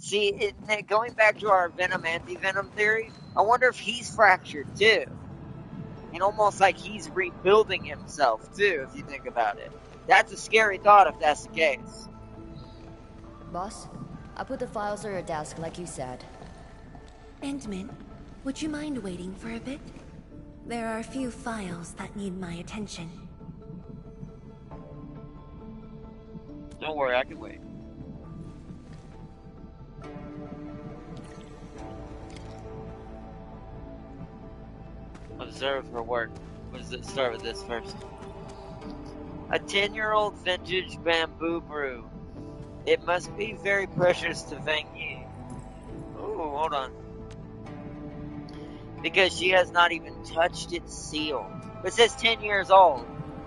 See, going back to our Venom anti-Venom theory, I wonder if he's fractured too. And almost like he's rebuilding himself too, if you think about it. That's a scary thought if that's the case. Boss, I put the files on your desk like you said. Endman, would you mind waiting for a bit? There are a few files that need my attention. Don't worry, I can wait. Observe her work. Let's start with this first. A 10-year-old vintage bamboo brew. It must be very precious to Feng Yi. Ooh, hold on. Because she has not even touched its seal. It says 10 years old.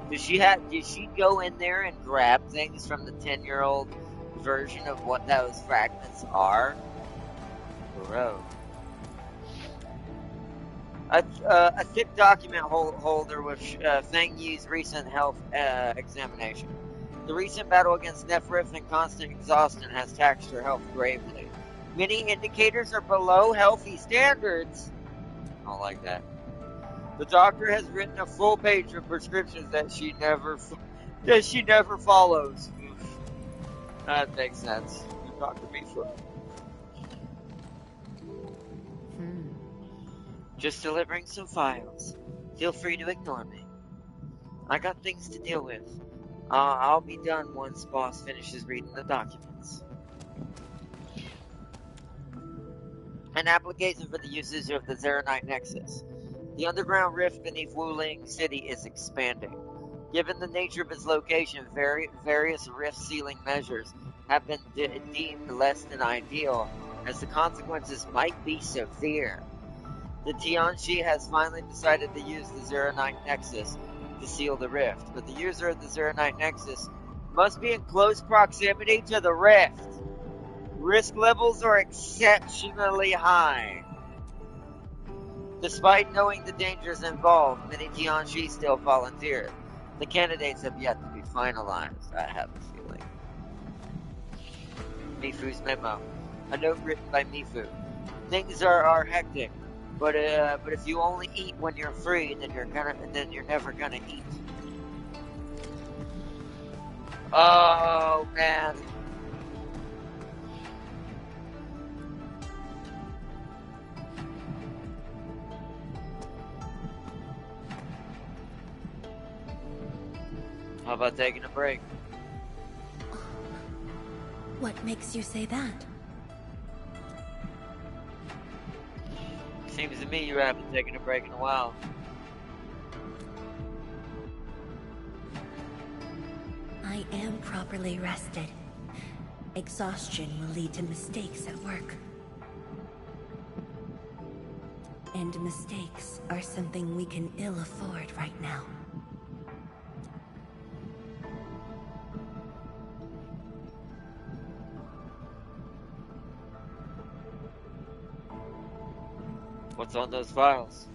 Did she go in there and grab things from the 10-year-old version of what those fragments are? Bro. A thick document holder with Feng Yi's recent health examination. The recent battle against Nephrith and constant exhaustion has taxed her health gravely. Many indicators are below healthy standards. I don't like that. The doctor has written a full page of prescriptions that she never follows. That makes sense. Dr. Mifu. Just delivering some files. Feel free to ignore me. I got things to deal with. I'll be done once boss finishes reading the documents. An application for the usage of the Zeronite Nexus. The underground rift beneath Wuling City is expanding. Given the nature of its location, various rift sealing measures have been deemed less than ideal, as the consequences might be severe. The Tianxi has finally decided to use the Zeronite Nexus to seal the rift, but the user of the Zeronite Nexus must be in close proximity to the rift. Risk levels are exceptionally high. Despite knowing the dangers involved, many Tianxi still volunteered. The candidates have yet to be finalized, I have a feeling. Mifu's memo. A note written by Mifu. Things are hectic, but if you only eat when you're free, then you're never gonna eat. Oh man. How about taking a break? What makes you say that? Seems to me you haven't taken a break in a while. I am properly rested. Exhaustion will lead to mistakes at work. And mistakes are something we can ill afford right now. What's on those files?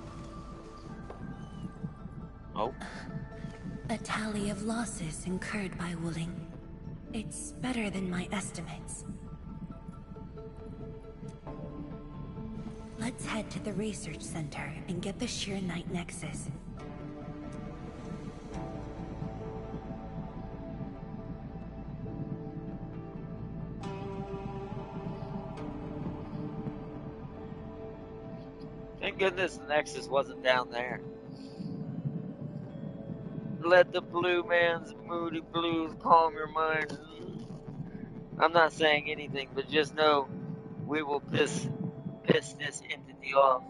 Oh. A tally of losses incurred by Wuling. It's better than my estimates. Let's head to the research center and get the Sheer-Night Nexus. Thank goodness the Nexus wasn't down there. Let the blue man's moody blues calm your mind. I'm not saying anything, but just know we will piss this entity off.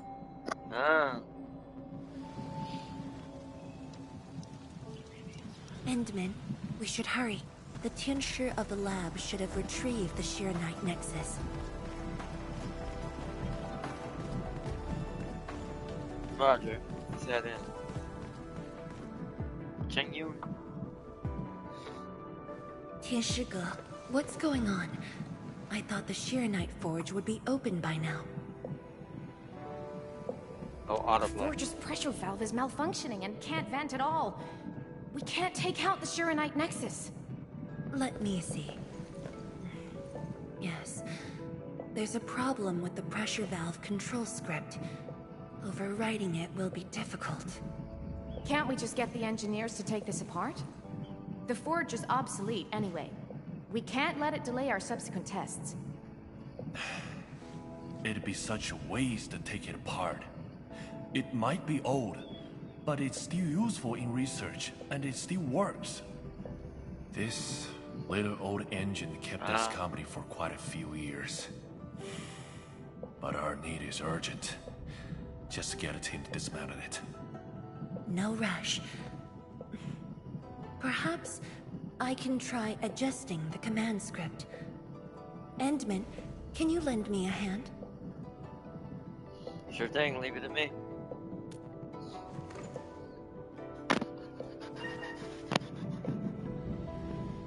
Endman, we should hurry. The Tianshi of the lab should have retrieved the Sheer-Night Nexus. Roger. Set in. Chengyu. Tianshi, what's going on? I thought the Sheer-Night Forge would be open by now. Oh, The forge's pressure valve is malfunctioning and can't vent at all. We can't take out the Sheer-Night Nexus. Let me see. Yes. There's a problem with the pressure valve control script. Overwriting it will be difficult. Can't we just get the engineers to take this apart? The forge is obsolete anyway. We can't let it delay our subsequent tests. It'd be such a waste to take it apart. It might be old, but it's still useful in research, and it still works. This little old engine kept us company for quite a few years. But our need is urgent. Just to get a team to dismantle it. No rush. Perhaps I can try adjusting the command script. Endman, can you lend me a hand? Sure thing, leave it to me.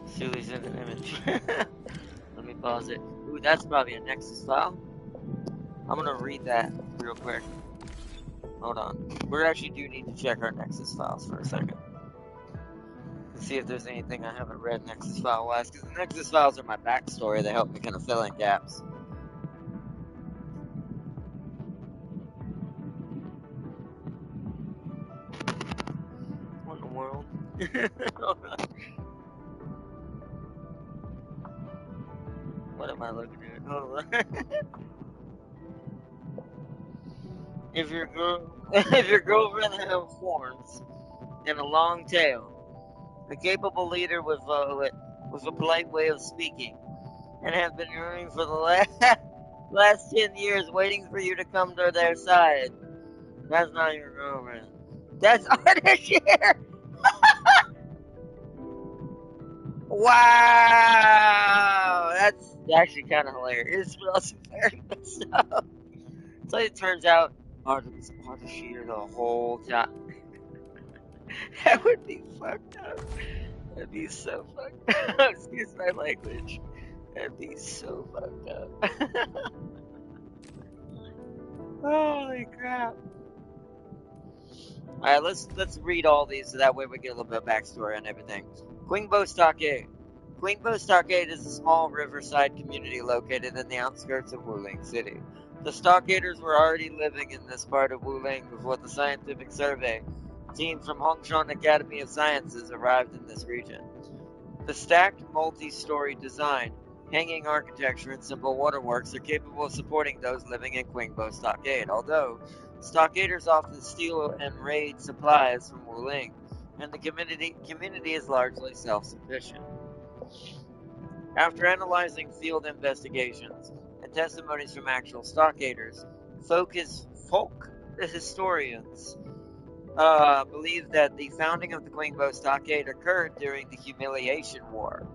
Suli's in an image. Let me pause it. Ooh, that's probably a Nexus file. I'm gonna read that real quick. Hold on. We actually do need to check our Nexus files for a second. To see if there's anything I haven't read Nexus file-wise, because the Nexus files are my backstory. They help me kind of fill in gaps. What in the world? What am I looking at? Hold on. If your girlfriend has horns and a long tail, a capable leader with a polite way of speaking, and have been yearning for the last 10 years, waiting for you to come to their side. That's not your girlfriend. That's Ardashir. Wow, that's actually kind of hilarious, but also very messed up. So it turns out Ardashir the whole time. That would be fucked up. That'd be so fucked up. Excuse my language. That'd be so fucked up. Holy crap. Alright, let's read all these so that way we get a little bit of backstory on everything. Qingbo Stockade. Qingbo Stockade is a small riverside community located in the outskirts of Wuling City. The Stockaders were already living in this part of Wuling before the scientific survey team from Hongshan Academy of Sciences arrived in this region. The stacked multi-story design, hanging architecture, and simple waterworks are capable of supporting those living in Qingbo Stockade, although stockaders often steal and raid supplies from Wuling, and the community is largely self-sufficient. After analyzing field investigations and testimonies from actual stockaders, folk historians believe that the founding of the Qingbo Stockade occurred during the Humiliation War.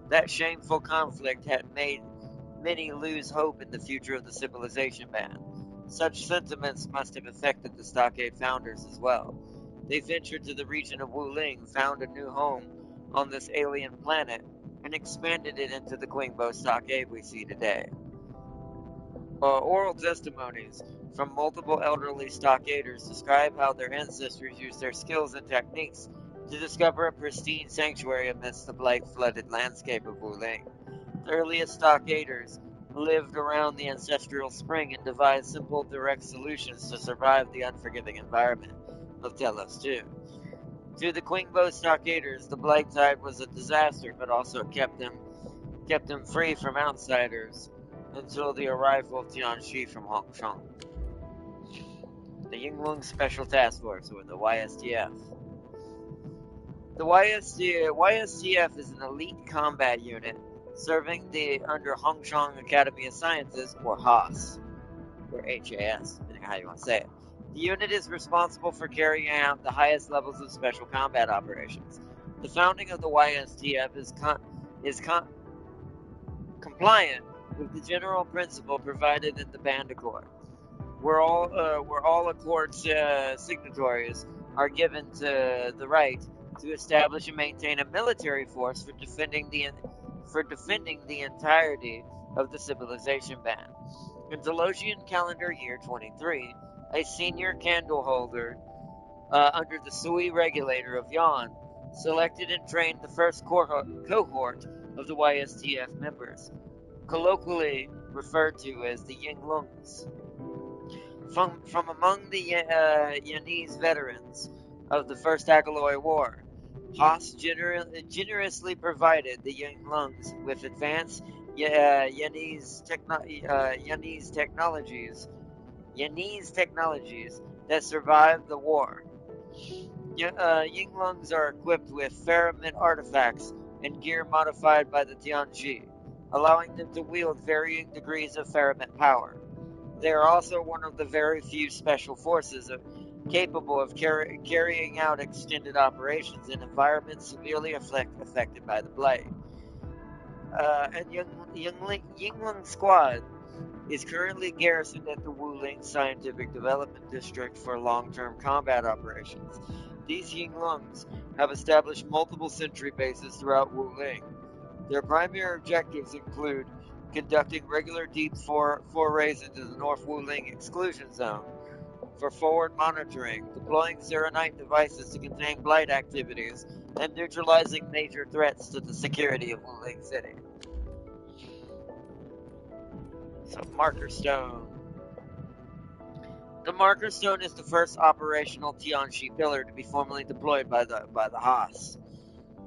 That shameful conflict had made many lose hope in the future of the civilization band. Such sentiments must have affected the Stockade founders as well. They ventured to the region of Wuling, found a new home on this alien planet, and expanded it into the Qingbo Stockade we see today. Oral testimonies from multiple elderly stockaders describe how their ancestors used their skills and techniques to discover a pristine sanctuary amidst the blight-flooded landscape of Wuling. The earliest stockaders lived around the ancestral spring and devised simple, direct solutions to survive the unforgiving environment of Telos II. To the Qingbo stockaders, the blight tide was a disaster, but also kept them free from outsiders until the arrival of Tianxi from Hongshan. The Yinglong Special Task Force, or the YSTF. The YSTF is an elite combat unit serving under Hongshan Academy of Sciences, or HAS, or HAS, depending on how you want to say it. The unit is responsible for carrying out the highest levels of special combat operations. The founding of the YSTF is compliant with the general principle provided in the Band Accord, where all Accord's signatories are given to the right to establish and maintain a military force for defending the entirety of the civilization band. In Delosian calendar year 23, a senior candle holder under the Sui regulator of Yan selected and trained the first cohort of the YSTF members, colloquially referred to as the Yinglungs. From among the Yanese veterans of the First Agaloy War, Haas generously provided the Yinglungs with advanced Yanese technologies that survived the war. Yinglungs are equipped with Faramid artifacts and gear modified by the Tianxi, allowing them to wield varying degrees of Faramid power. They are also one of the very few special forces capable of carrying out extended operations in environments severely affected by the blight. And Yingling Squad is currently garrisoned at the Wuling Scientific Development District for long-term combat operations. These Yinglungs have established multiple sentry bases throughout Wuling. Their primary objectives include conducting regular deep forays into the North Wuling exclusion zone, for forward monitoring, deploying Zeronite devices to contain blight activities, and neutralizing major threats to the security of Wuling City. So, Marker Stone. The Marker Stone is the first operational Tianxi pillar to be formally deployed by the Haas.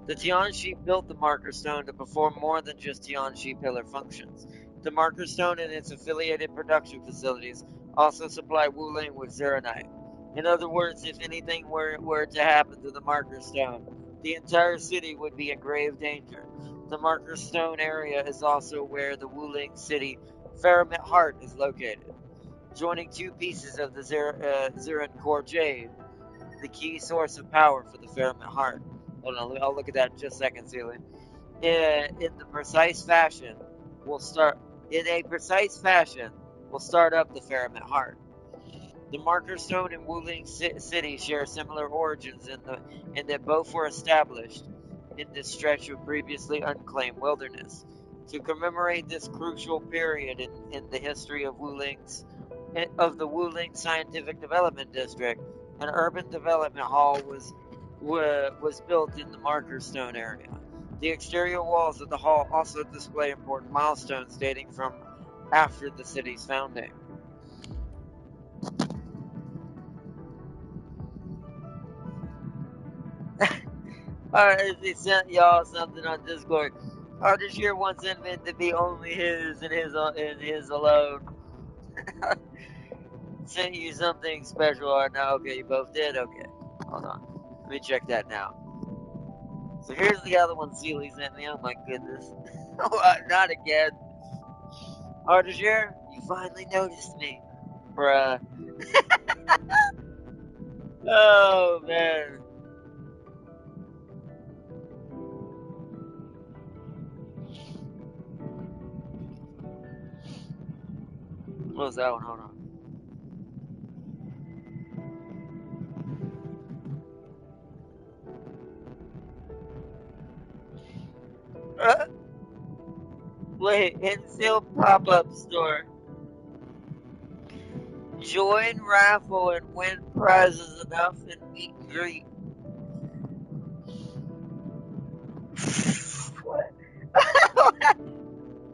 The Tianxi built the Marker Stone to perform more than just Tianxi pillar functions. The Marker Stone and its affiliated production facilities also supply Wuling with Zeronite. In other words, if anything were to happen to the Marker Stone, the entire city would be in grave danger. The Marker Stone area is also where the Wuling City Faramit Heart is located. Joining two pieces of the Zeron Core Jade, the key source of power for the Faramit Heart. Hold on, I'll look at that in just a second, Sealy. In a precise fashion, we'll start up the Faramit Heart. The Marker Stone and Wuling City share similar origins in that both were established in this stretch of previously unclaimed wilderness. To commemorate this crucial period in the history of the Wuling Scientific Development District, an urban development hall was built in the Marker Stone area. The exterior walls of the hall also display important milestones dating from after the city's founding. Alright, they sent y'all something on Discord. Ardashir wants Invent to be only his and his alone. Sent you something special right now. Okay, you both did? Okay. Hold on. Let me check that now. So here's the other one Sealy sent me. Oh my goodness. Not again. Ardashir, you finally noticed me. Bruh. Oh man. What was that one? Hold on. Wait, Enfield pop-up store. Join raffle and win prizes enough and meet and greet.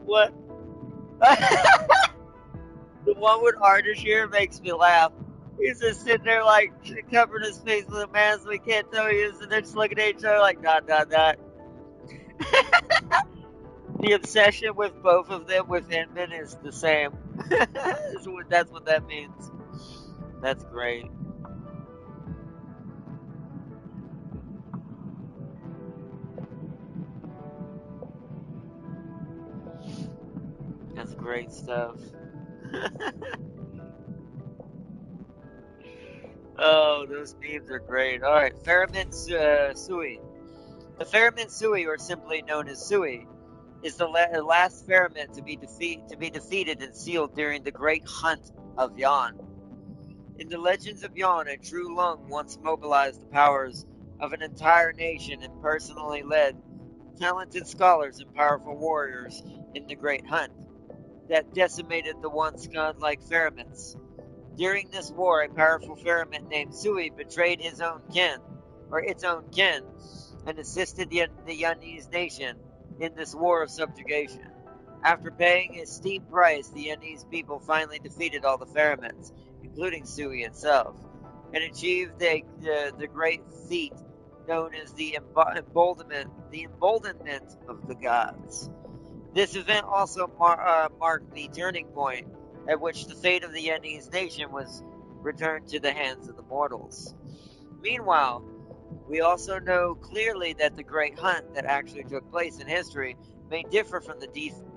What? The one with Ardashir makes me laugh. He's just sitting there like covering his face with a mask so he can't tell you, and they're just looking at each other like dot. The obsession with both of them with Inman is the same. That's what that means. That's great. That's great stuff. Oh, those memes are great. Alright, Faramit Sui. The Faramit Sui, or simply known as Sui, is the last Faramit to be defeated and sealed during the Great Hunt of Yan. In the Legends of Yan, a true Lung once mobilized the powers of an entire nation and personally led talented scholars and powerful warriors in the Great Hunt that decimated the once godlike Faramits. During this war, a powerful Faramit named Sui betrayed its own kin, and assisted the Yanese nation in this war of subjugation. After paying a steep price, the Yanese people finally defeated all the Faramits, including Sui itself, and achieved the great feat known as the emboldenment of the gods. This event also marked the turning point at which the fate of the Yanese nation was returned to the hands of the mortals. Meanwhile, we also know clearly that the Great Hunt that actually took place in history may differ from the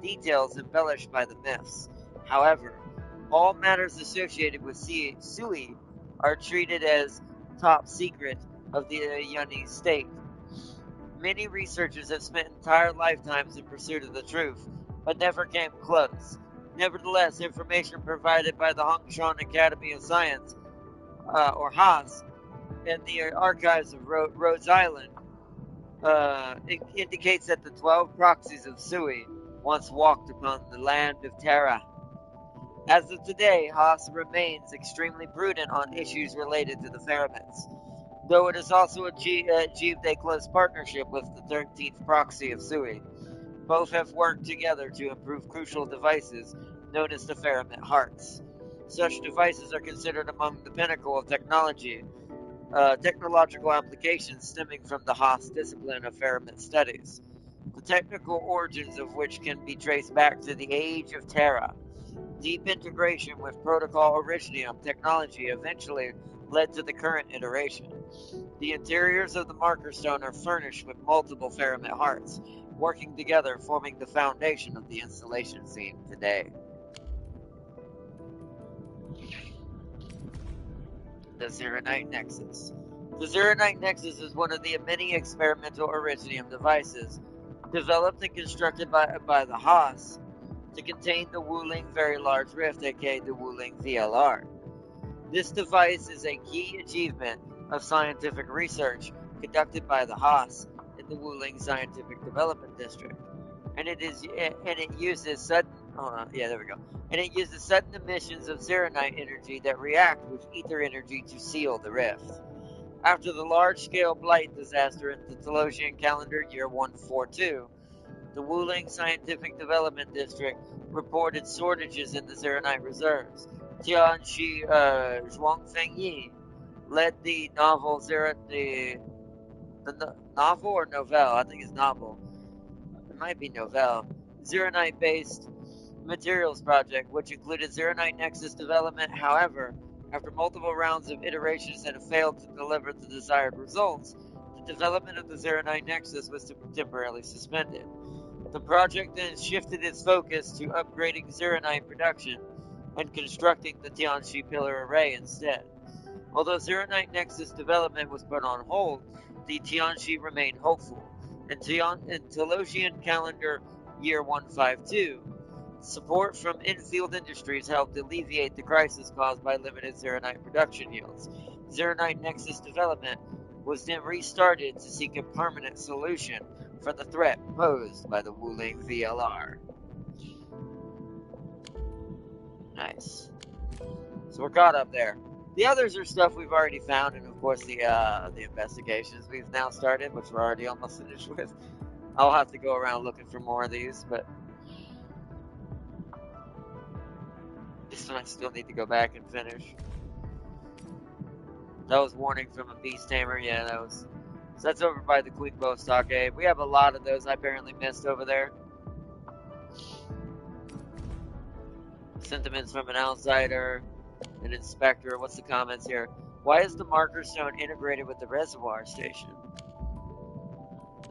details embellished by the myths. However, all matters associated with Sui are treated as top secret of the Yanese state. Many researchers have spent entire lifetimes in pursuit of the truth, but never came close. Nevertheless, information provided by the Hongshan Academy of Science, or Haas, and the archives of Rhodes Island it indicates that the 12 proxies of Sui once walked upon the land of Terra. As of today, Haas remains extremely prudent on issues related to the Ferraments, though it has also achieved a close partnership with the 13th proxy of Sui. Both have worked together to improve crucial devices known as the Ferrament Hearts. Such devices are considered among the pinnacle of technological applications stemming from the Haas discipline of Ferrament studies, the technical origins of which can be traced back to the Age of Terra. Deep integration with Protocol Originium technology eventually led to the current iteration. The interiors of the Marker Stone are furnished with multiple Ferrament Hearts, working together, forming the foundation of the installation scene today. The Zeronite Nexus. The Zeronite Nexus is one of the many experimental Originium devices developed and constructed by the Haas to contain the Wuling Very Large Rift, aka the Wuling VLR. This device is a key achievement of scientific research conducted by the Haas in the Wuling Scientific Development District, and it uses sudden emissions of Zeronite energy that react with ether energy to seal the rift. After the large-scale blight disaster in the Telosian calendar year 142, the Wuling Scientific Development District reported shortages in the Zeronite reserves. Tianxi Zhuangfengyi led the novel novel or novelle? I think it's novel. It might be novelle. Zeronite-based materials project, which included Zeronite Nexus development. However, after multiple rounds of iterations that have failed to deliver the desired results, the development of the Zeronite Nexus was temporarily suspended. The project then shifted its focus to upgrading Zeronite production and constructing the Tianxi Pillar Array instead. Although Zeronite Nexus development was put on hold, the Tianxi remained hopeful. In Telosian calendar year 152, support from Enfield Industries helped alleviate the crisis caused by limited Zeronite production yields. Zeronite Nexus development was then restarted to seek a permanent solution for the threat posed by the Wuling VLR. Nice. So we're caught up there. The others are stuff we've already found, and of course the investigations we've now started, which we're already almost finished with. I'll have to go around looking for more of these, but this one I still need to go back and finish. That was warning from a beast tamer. Yeah, that was. So that's over by the Queenbow Stockade. We have a lot of those I apparently missed over there. Sentiments from an outsider, an inspector. What's the comments here? Why is the Marker Stone integrated with the reservoir station?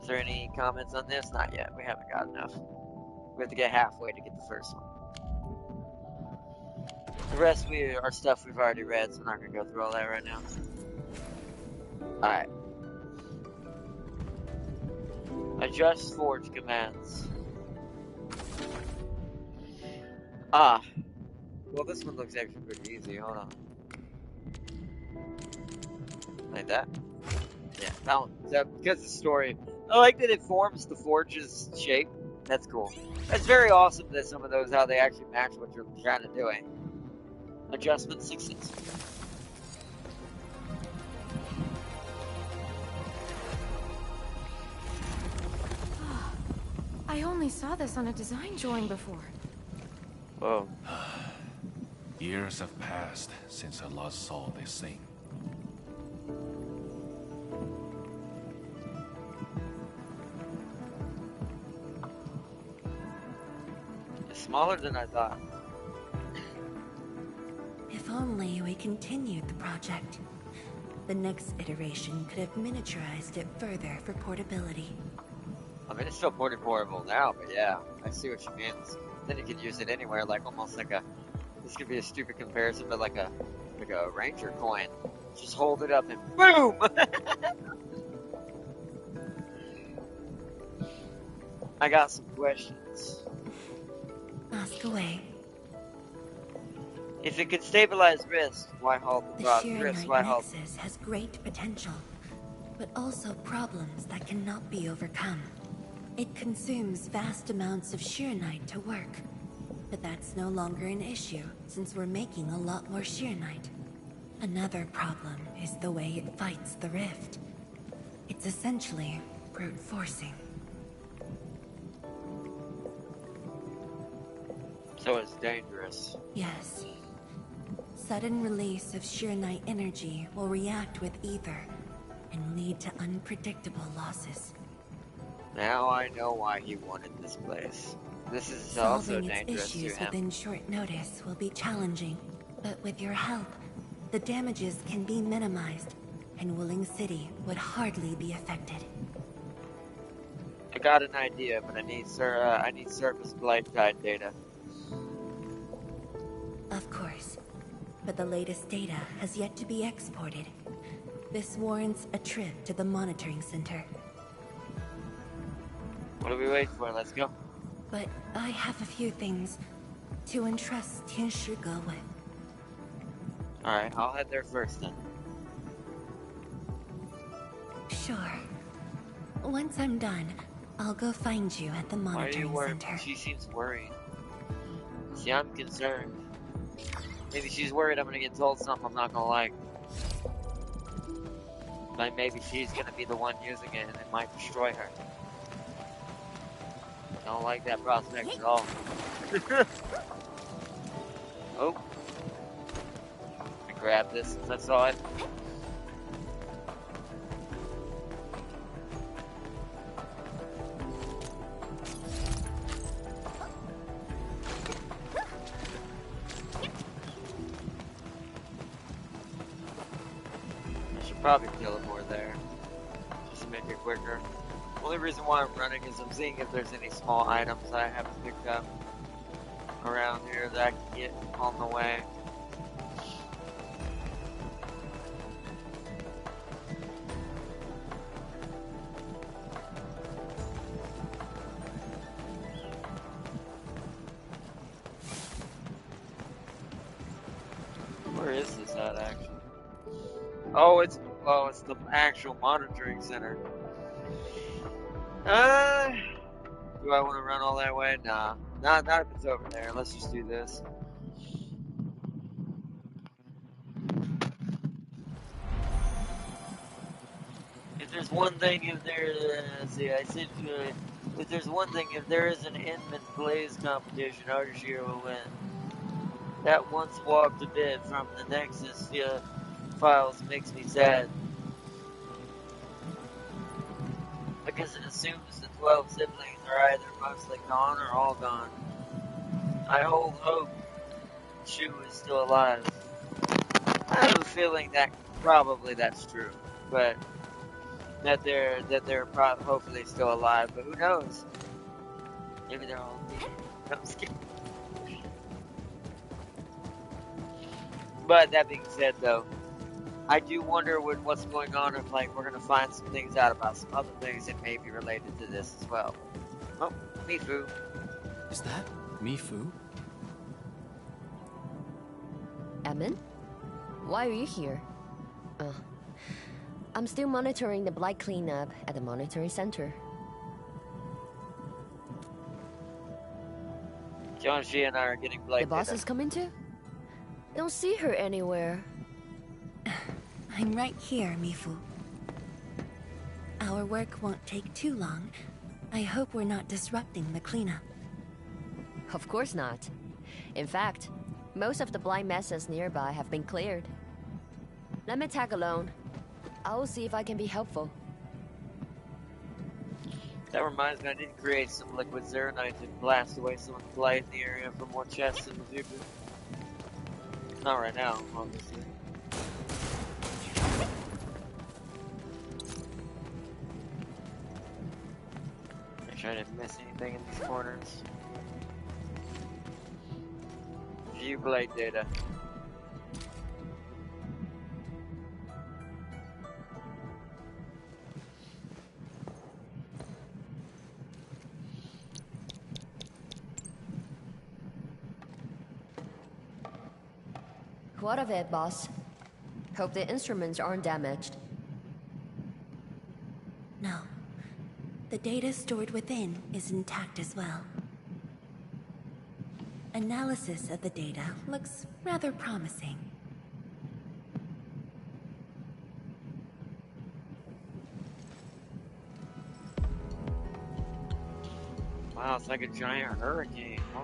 Is there any comments on this? Not yet. We haven't got enough. We have to get halfway to get the first one. The rest are stuff we've already read, so I'm not going to go through all that right now. Alright. Adjust forge commands. Well, this one looks actually pretty easy. Hold on. Like that? Yeah, that one. Because the story. I like that it forms the forge's shape. That's cool. That's very awesome that some of those, how they actually match what you're kind of doing. Adjustment successful. I only saw this on a design drawing before. Whoa. Years have passed since I last saw this thing. It's smaller than I thought. If only we continued the project. The next iteration could have miniaturized it further for portability. I mean, it's still portable now, but yeah, I see what you mean. Then you could use it anywhere, like almost like a. This could be a stupid comparison, but like a Ranger coin. Just hold it up and boom! I got some questions. Ask away. If it could stabilize risk, why halt the Sheeranite Nexus has great potential, but also problems that cannot be overcome. It consumes vast amounts of Sheeranite to work. But that's no longer an issue, since we're making a lot more Sheernite. Another problem is the way it fights the rift. It's essentially brute forcing. So it's dangerous. Yes. Sudden release of Sheernite energy will react with ether and lead to unpredictable losses. Now I know why he wanted this place. This is also Solving its dangerous to issues him. within short notice will be challenging, but with your help, the damages can be minimized, and Wooling City would hardly be affected. I got an idea, but I need surface blight tide data. Of course, but the latest data has yet to be exported. This warrants a trip to the monitoring center. What are we waiting for? Let's go. But I have a few things to entrust Tianshi Ge with. Alright, I'll head there first then. Sure. Once I'm done, I'll go find you at the Why are you monitoring worried? center. She seems worried. See, I'm concerned. Maybe she's worried I'm gonna get told something I'm not gonna like. Like maybe she's gonna be the one using it and it might destroy her. Don't like that prospect at all. Oh. I grabbed this since I saw it. I should probably teleport there. Just to make it quicker. Only reason why I'm running is I'm seeing if there's any small items I haven't picked up around here that I can get on the way. Where is this at actually? Oh, it's the actual monitoring center. Do I want to run all that way? Nah. Not if it's over there. Let's just do this. If there's one thing, if there is an Inman Blaze competition, Ardashir will win. That once walked a bit from the Nexus files makes me sad. Because it assumes the 12 siblings are either mostly gone or all gone. I hold hope Shu is still alive. I have a feeling that probably that's true, but that they're hopefully still alive. But who knows? Maybe they're all dead. I'm scared. But that being said, though, I do wonder what's going on if like we're gonna find some things out about some other things that may be related to this as well. Oh, Mifu. Is that Mifu? Emin? Why are you here? I'm still monitoring the blight cleanup at the monitoring center. Jiangxi and I are getting blight. The boss is coming too? Don't see her anywhere. I'm right here, Mifu. Our work won't take too long. I hope we're not disrupting the cleanup. Of course not. In fact, most of the blight messes nearby have been cleared. Let me tag along. I'll see if I can be helpful. That reminds me, I need to create some liquid zeronite to blast away some of the blight in the area for more chests in the future. Not right now, obviously. Make sure I didn't miss anything in these corners. View blade data. What of it, boss? Hope the instruments aren't damaged. No. The data stored within is intact as well. Analysis of the data looks rather promising. Wow, it's like a giant hurricane. Oh.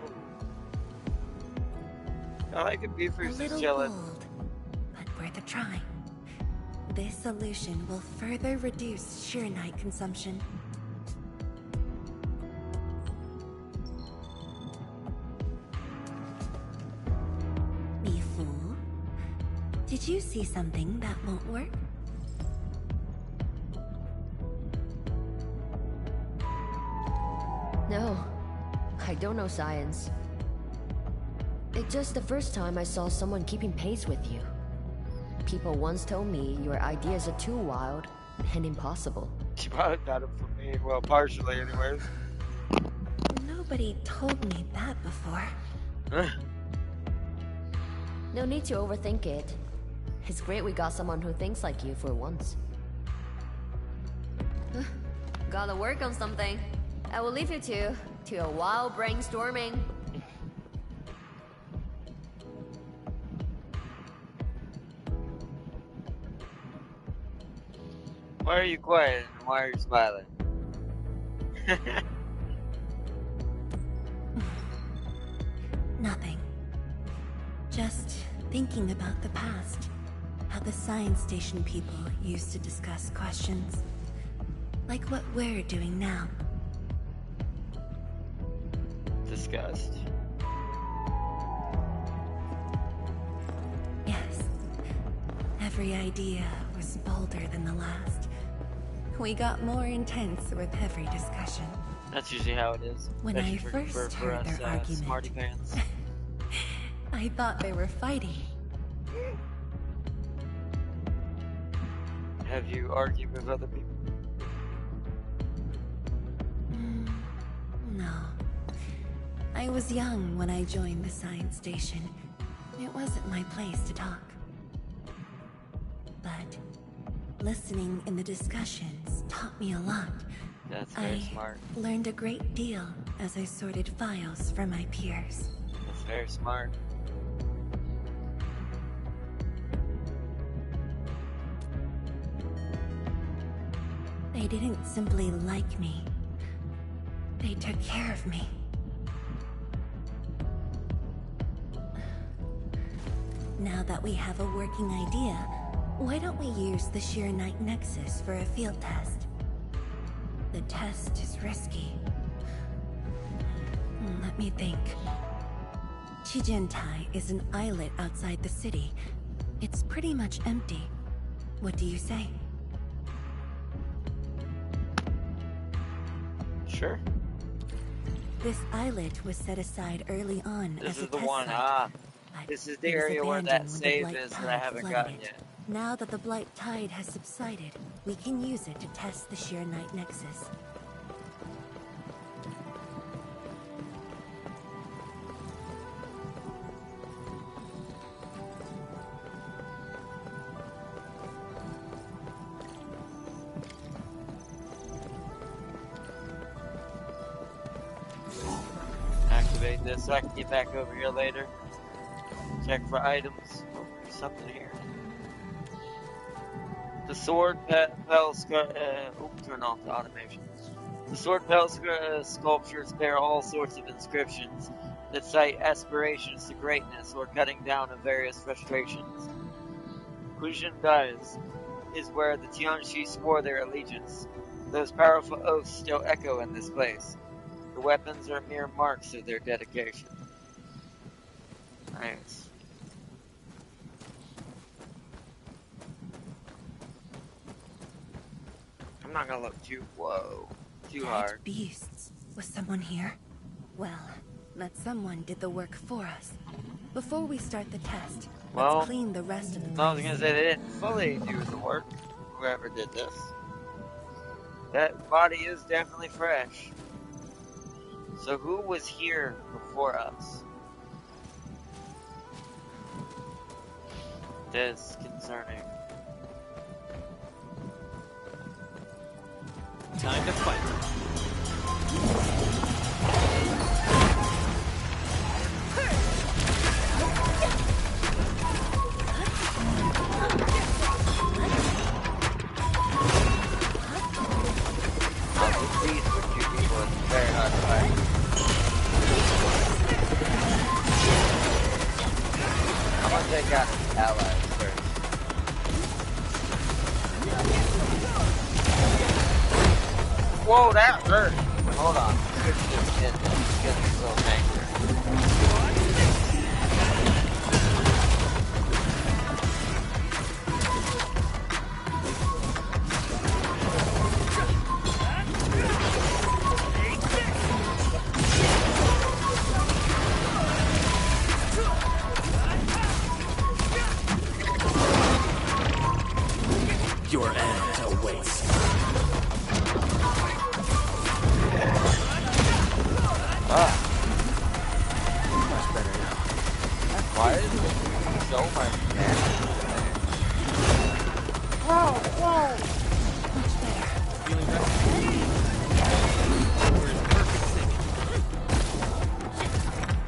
I like it. Beavers is chilling. Bold, but worth a try. This solution will further reduce Sheernite consumption. You fool. Did you see something that won't work? No, I don't know science. It's just the first time I saw someone keeping pace with you. People once told me your ideas are too wild and impossible. She probably got it from me. Well, partially, anyways. Nobody told me that before. No need to overthink it. It's great we got someone who thinks like you for once. Gotta work on something. I will leave you to a wild brainstorming. Why are you quiet and why are you smiling? Nothing. Just thinking about the past. How the science station people used to discuss questions. Like what we're doing now. Disgust. Yes. Every idea was bolder than the last. We got more intense with every discussion. That's usually how it is. When I first heard their argument, smarty pants. I thought they were fighting. Have you argued with other people? No. I was young when I joined the science station. It wasn't my place to talk. But listening in the discussions taught me a lot. That's very smart. I learned a great deal as I sorted files for my peers. That's very smart. They didn't simply like me. They took care of me. Now that we have a working idea, why don't we use the Sheernite Nexus for a field test? The test is risky. Let me think. Chijentai is an islet outside the city. It's pretty much empty. What do you say? Sure. This islet was set aside early on This as a is the test one. site. This is the It was area where that abandoned when the save Blight is that I Tide haven't flooded gotten it. yet. Now that the Blight Tide has subsided, we can use it to test the Sheernite Nexus. Activate this so I can get back over here later. Check for items. Oh, there's something here. The sword pel turn off the automation. The sword pel sculptures bear all sorts of inscriptions that cite aspirations to greatness or cutting down of various frustrations. Kujin is where the Tianxi swore their allegiance. Those powerful oaths still echo in this place. The weapons are mere marks of their dedication. Nice. I'm not gonna look too hard. Beasts. Was someone here? Well, that someone did the work for us. Before we start the test, let's clean the rest of the place. I was gonna say they didn't fully do the work. Whoever did this. That body is definitely fresh. So who was here before us? That's concerning. Time to fight. Whoa, that hurt. Hold on. It's getting a little angry. Your end awaits. Much better now. Why is it so much damage? Whoa, whoa! Much better. Feeling better? We're in perfect sync.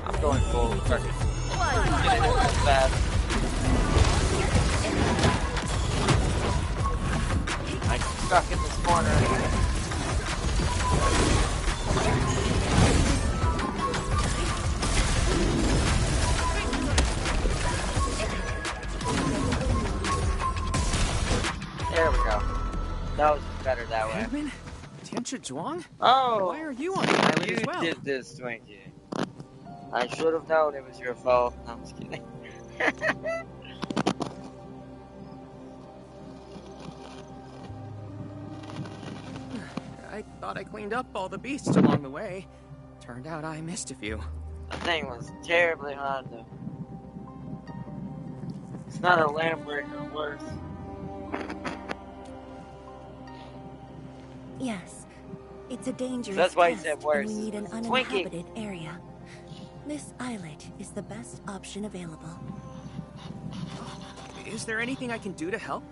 I'm going full fucking. Getting it real fast. I'm stuck in this corner. There we go. That was better that way. Edmund? Tianchi Zhuang? Oh! Why are you on the island You as well? did this, Twinkie. I should have known it was your fault. No, I'm just kidding. I thought I cleaned up all the beasts along the way. Turned out I missed a few. The thing was terribly hard though. It's not a land breaker worse. Yes, it's a dangerous That's why he test, said worse. and we need an Twinkie. uninhabited area. This islet is the best option available. Is there anything I can do to help?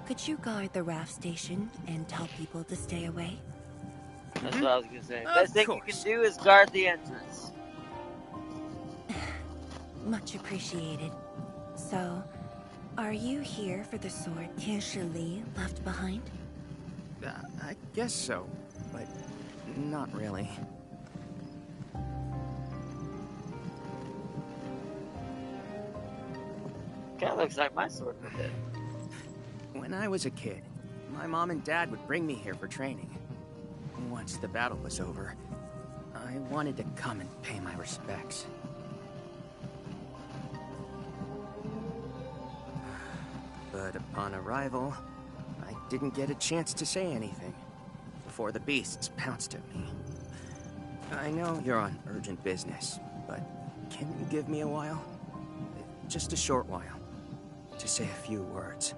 Could you guard the raft station and tell people to stay away? That's what I was gonna say. Of Best thing you can do is guard the entrance. Much appreciated. So, are you here for the sword Tianshi Li left behind? I guess so, but not really. Kinda looks like my sword a bit. When I was a kid, my mom and dad would bring me here for training. Once the battle was over, I wanted to come and pay my respects. But upon arrival, I didn't get a chance to say anything before the beasts pounced at me. I know you're on urgent business, but can you give me a while? Just a short while, to say a few words.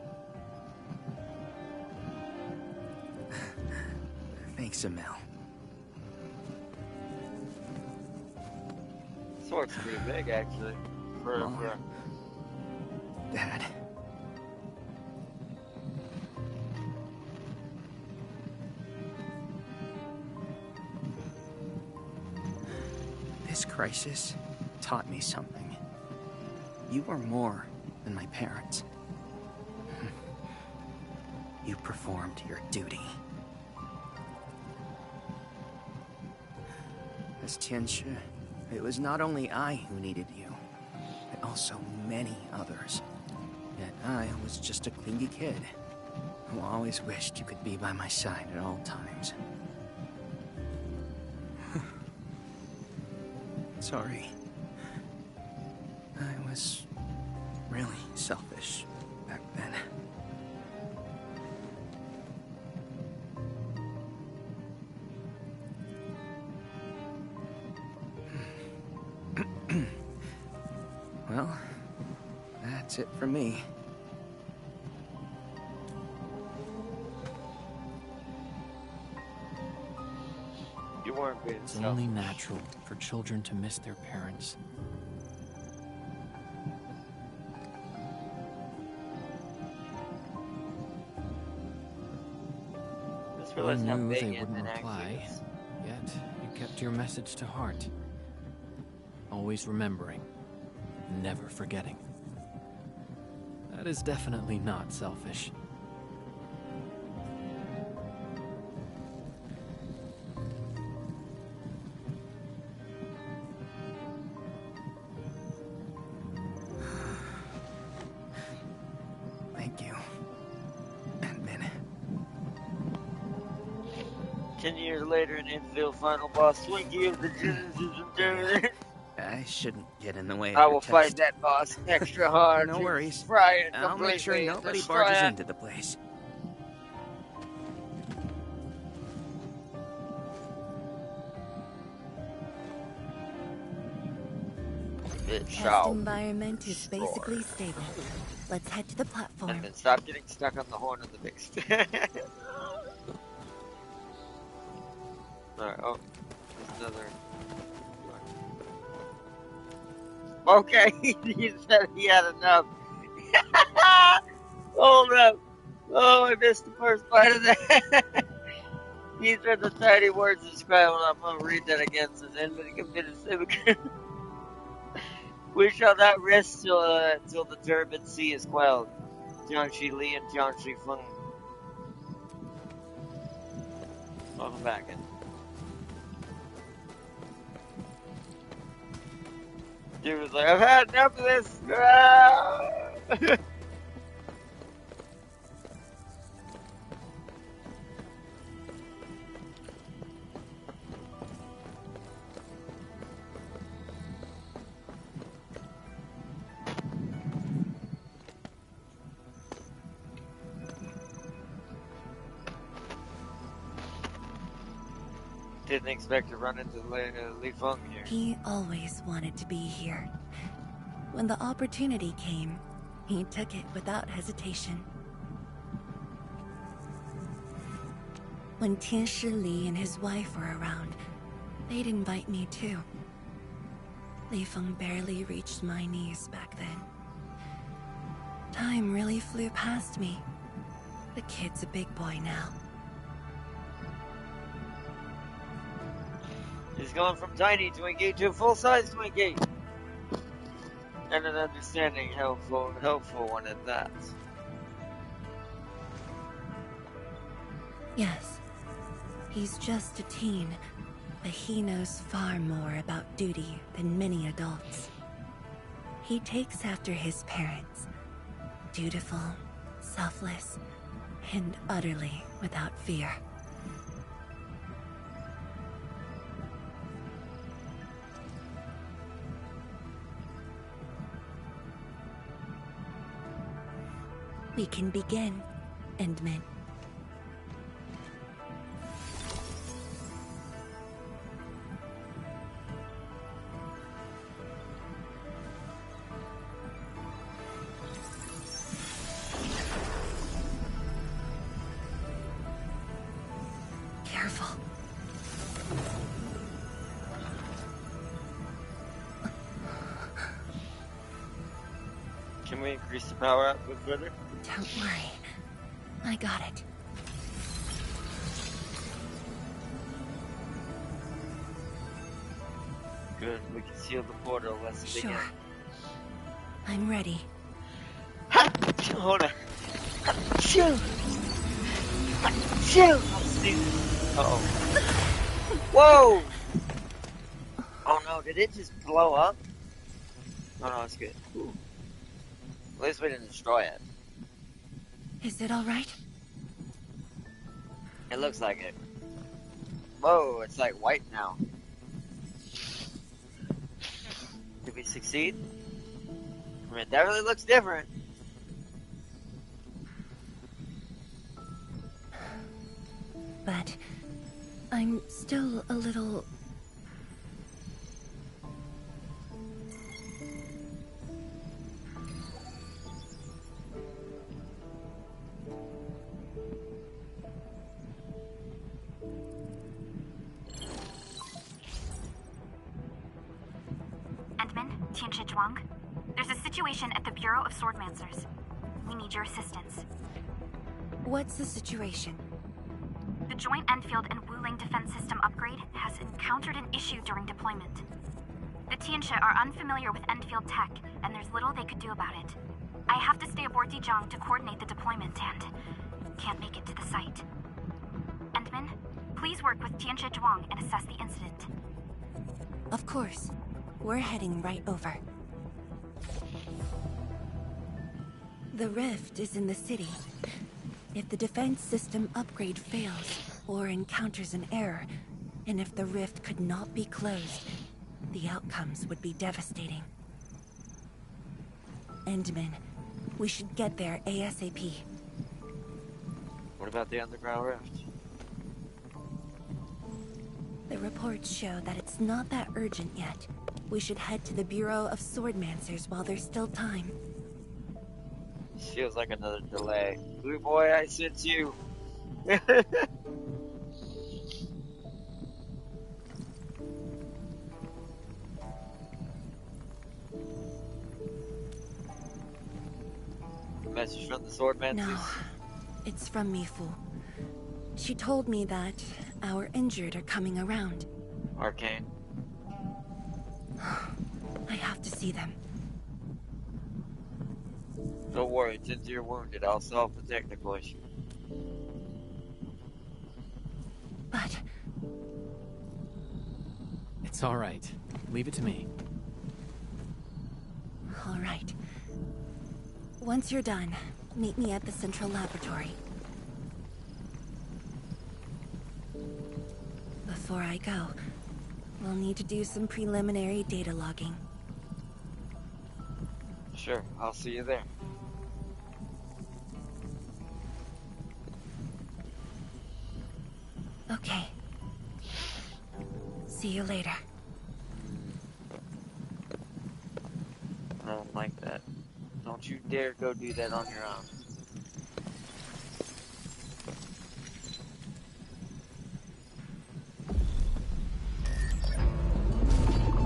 Thanks, Emil. Sword's pretty big, actually. For Dad. This crisis taught me something. You are more than my parents. You performed your duty. As Tianchi, it was not only I who needed you, but also many others. Yet I was just a clingy kid who always wished you could be by my side at all times. Sorry. I was really selfish back then. Well, that's it for me. you weren't being It's only natural for children to miss their parents. Just You realized how knew big they it wouldn't actually reply, is. yet you kept your message to heart. Always remembering, never forgetting. That is definitely not selfish. 10 years later, an Endfield final boss, Twinkie of the Genesis. I shouldn't get in the way of I your will test. fight that boss extra hard. No to worries. Fry it I'll make sure completely, nobody destroy barges it. into the place. Test environment is basically stable. Let's head to the platform. And then stop getting stuck on the horn of the big stick. Alright, oh, there's another. Okay, he said he had enough. Hold up. Oh, I missed the first part of that. These are the tiny words described. I'm going to read that again. It says, enemy committed civic. We shall not rest till the turbid sea is quelled. Jiangxi Li and Jiangxi Feng. Welcome back in. Dude was like, I've had enough of this. Didn't expect to run into Li Feng here. He always wanted to be here. When the opportunity came, he took it without hesitation. When Tianshi Li and his wife were around, they'd invite me too. Li Feng barely reached my knees back then. Time really flew past me. The kid's a big boy now. He's going from tiny Twinkie to full-size Twinkie. And an understanding, helpful one at that. Yes, he's just a teen, but he knows far more about duty than many adults. He takes after his parents, dutiful, selfless, and utterly without fear. We can begin, Endman. Careful. Can we increase the power output further? Don't worry. I got it. Good, we can seal the portal. Let's begin. Sure. I'm ready. Hold on. Shoo! Shoo! Uh-oh. Whoa! Oh no, did it just blow up? Oh no, it's good. Ooh. At least we didn't destroy it. Is it all right? It looks like it. Whoa, it's like white now. Did we succeed? I mean, it definitely looks different. But I'm still a little... Tianshi Zhuang. There's a situation at the Bureau of Swordmancers. We need your assistance. What's the situation? The Joint Enfield and Wuling defense system upgrade has encountered an issue during deployment. The Tianshi are unfamiliar with Enfield tech, and there's little they could do about it. I have to stay aboard Dijiang to coordinate the deployment and can't make it to the site. Endman, please work with Tianshi Zhuang and assess the incident. Of course. We're heading right over. The rift is in the city. If the defense system upgrade fails, or encounters an error, and if the rift could not be closed, the outcomes would be devastating. Endman, we should get there ASAP. What about the underground rift? The reports show that it's not that urgent yet. We should head to the Bureau of Swordmancers while there's still time. This feels like another delay. Blue boy, I sent you. Message from the Swordmancers? No, it's from Mifu. She told me that our injured are coming around. Arcane. I have to see them. Don't worry, since you're wounded, I'll solve the technical issue. But... It's alright. Leave it to me. Alright. Once you're done, meet me at the central laboratory. Before I go, we'll need to do some preliminary data logging. Sure, I'll see you there. Okay. See you later. I don't like that. Don't you dare go do that on your own.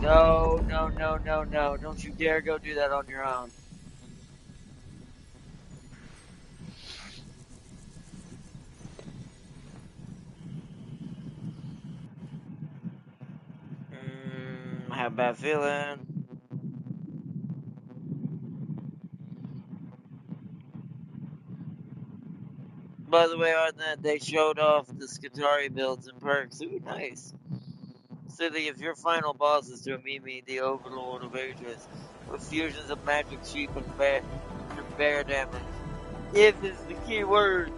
No, no, no, no, no. Don't you dare go do that on your own. I have a bad feeling. By the way, on that, they showed off the Skitarii builds and perks. Ooh, nice. Silly, if your final boss is to meet the Overlord of Ages, with fusions of magic sheep and bear damage. If is the key word.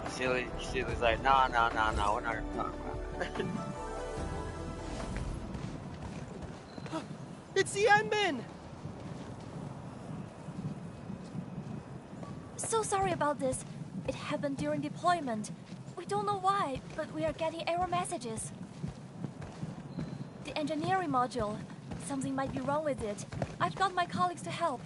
Silly's like, no, we're not gonna talk about it. It's the Endman! So sorry about this. It happened during deployment. We don't know why, but we are getting error messages. The engineering module. Something might be wrong with it. I've got my colleagues to help.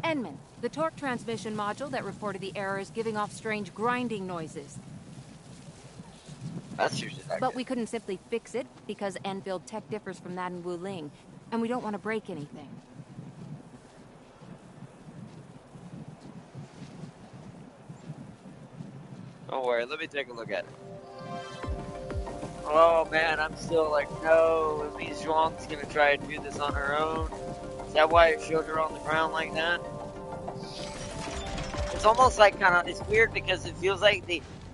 Endman, the torque transmission module that reported the error is giving off strange grinding noises. That's usually that But we couldn't simply fix it because Enfield tech differs from that in Wuling, and we don't want to break anything. Don't worry, let me take a look at it. Oh man, I'm still like, no, Lee Zhuang's gonna try to do this on her own. Is that why it showed her on the ground like that? It's almost like it's weird because it feels like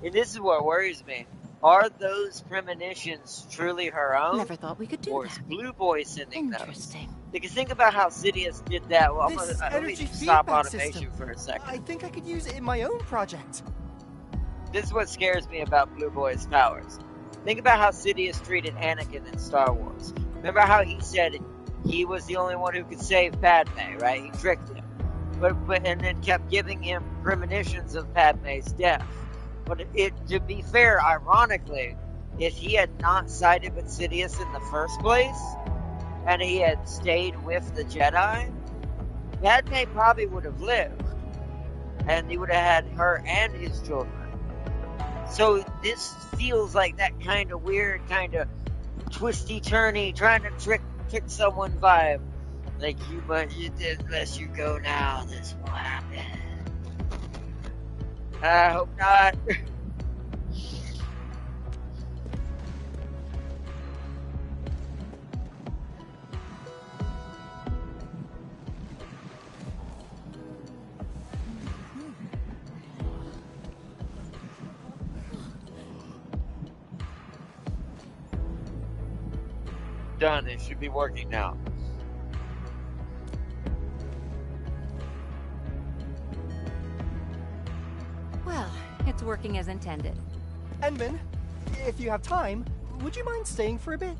and this is what worries me. Are those premonitions truly her own? Never thought we could do or that. Is Blue Boy sending those? Interesting. Because think about how Sidious did that. Well, let me stop automation for a second. I think I could use it in my own project. This is what scares me about Blue Boy's powers. Think about how Sidious treated Anakin in Star Wars. Remember how he said he was the only one who could save Padme, right? He tricked him. And then kept giving him premonitions of Padme's death. But to be fair, ironically, if he had not sided with Sidious in the first place, and he had stayed with the Jedi, Padme probably would have lived. And he would have had her and his children. So this feels like that kind of weird, kind of twisty-turny, trying to trick someone vibe. Like, you did, unless you go now, this will happen. I hope not. Done. It should be working now. working as intended. Enman, if you have time, would you mind staying for a bit?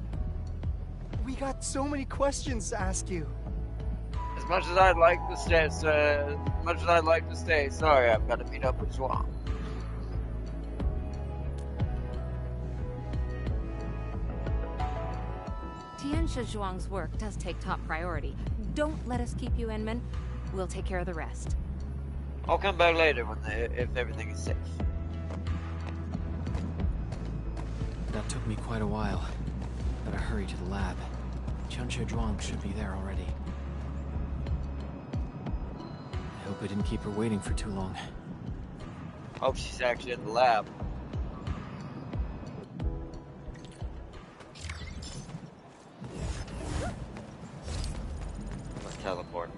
We got so many questions to ask you. As much as I'd like to stay, sorry, I've got to meet up with Zhuang. Tianxia Zhuang's work does take top priority. Don't let us keep you, Enman. We'll take care of the rest. I'll come back later if everything is safe. That took me quite a while. Better hurry to the lab. Tianxia Zhuang should be there already. I hope I didn't keep her waiting for too long. Hope she's actually at the lab. Let's teleport.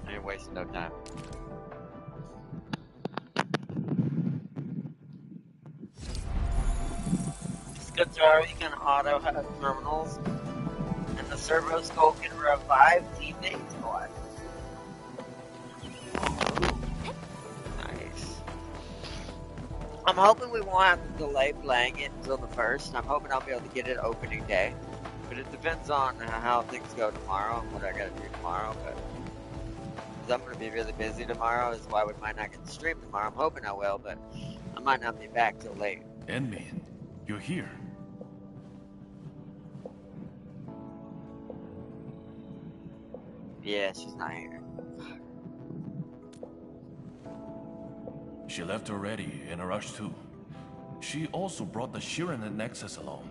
I ain't wasting no time. Skatari can auto have terminals, and the servo skull can revive teammates. What? Nice. I'm hoping we won't have to delay playing it until the 1st. I'm hoping I'll be able to get it opening day. But it depends on how things go tomorrow and what I gotta do tomorrow. But because I'm gonna be really busy tomorrow, is why we might not get to stream tomorrow. I'm hoping I will, but I might not be back till late. Enman, you're here. Yeah, she's not here. She left already, in a rush too. She also brought the Shiren Nexus along.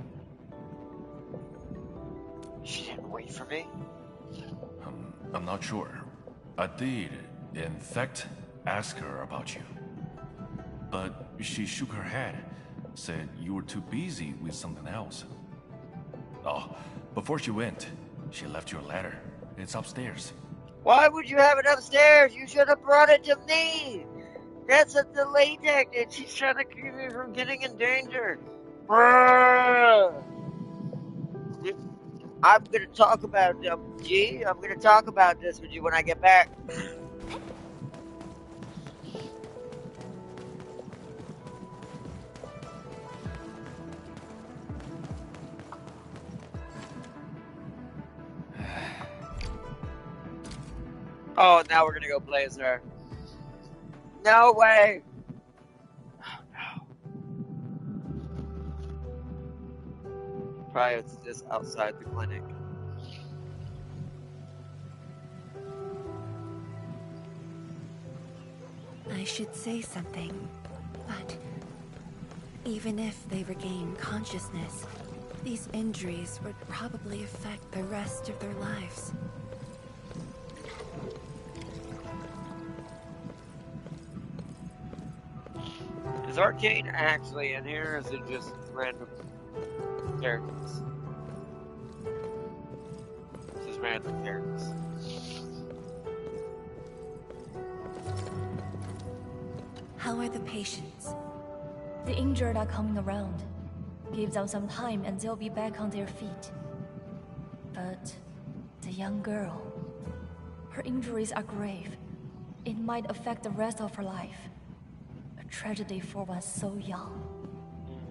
She didn't wait for me? I'm not sure. I did, in fact, ask her about you. But she shook her head, said you were too busy with something else. Oh, before she went, she left your letter. It's upstairs. Why would you have it upstairs? You should have brought it to me. That's a delay tactic. She's trying to keep me from getting in danger. Bruh. I'm gonna talk about I'm gonna talk about this with you when I get back. Oh, now we're gonna go play as her. No way! Oh, no. Probably it's just outside the clinic. I should say something, but even if they regain consciousness, these injuries would probably affect the rest of their lives. Is Arcane actually in here, or is it just random characters? Just random characters. How are the patients? The injured are coming around. Give them some time and they'll be back on their feet. But the young girl, her injuries are grave. It might affect the rest of her life. A tragedy for one so young.